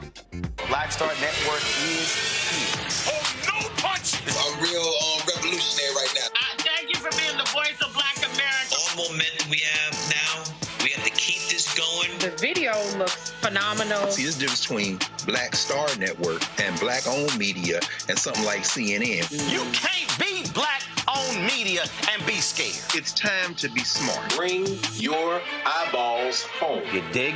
Black Star Network is here. Oh, no punch! I'm real revolutionary right now. Thank you for being the voice of Black America. All the momentum we have now, we have to keep this going. The video looks phenomenal. See, there's a difference between Black Star Network and black-owned media and something like CNN. You can't be black-owned media and be scared. It's time to be smart. Bring your eyeballs home. You dig?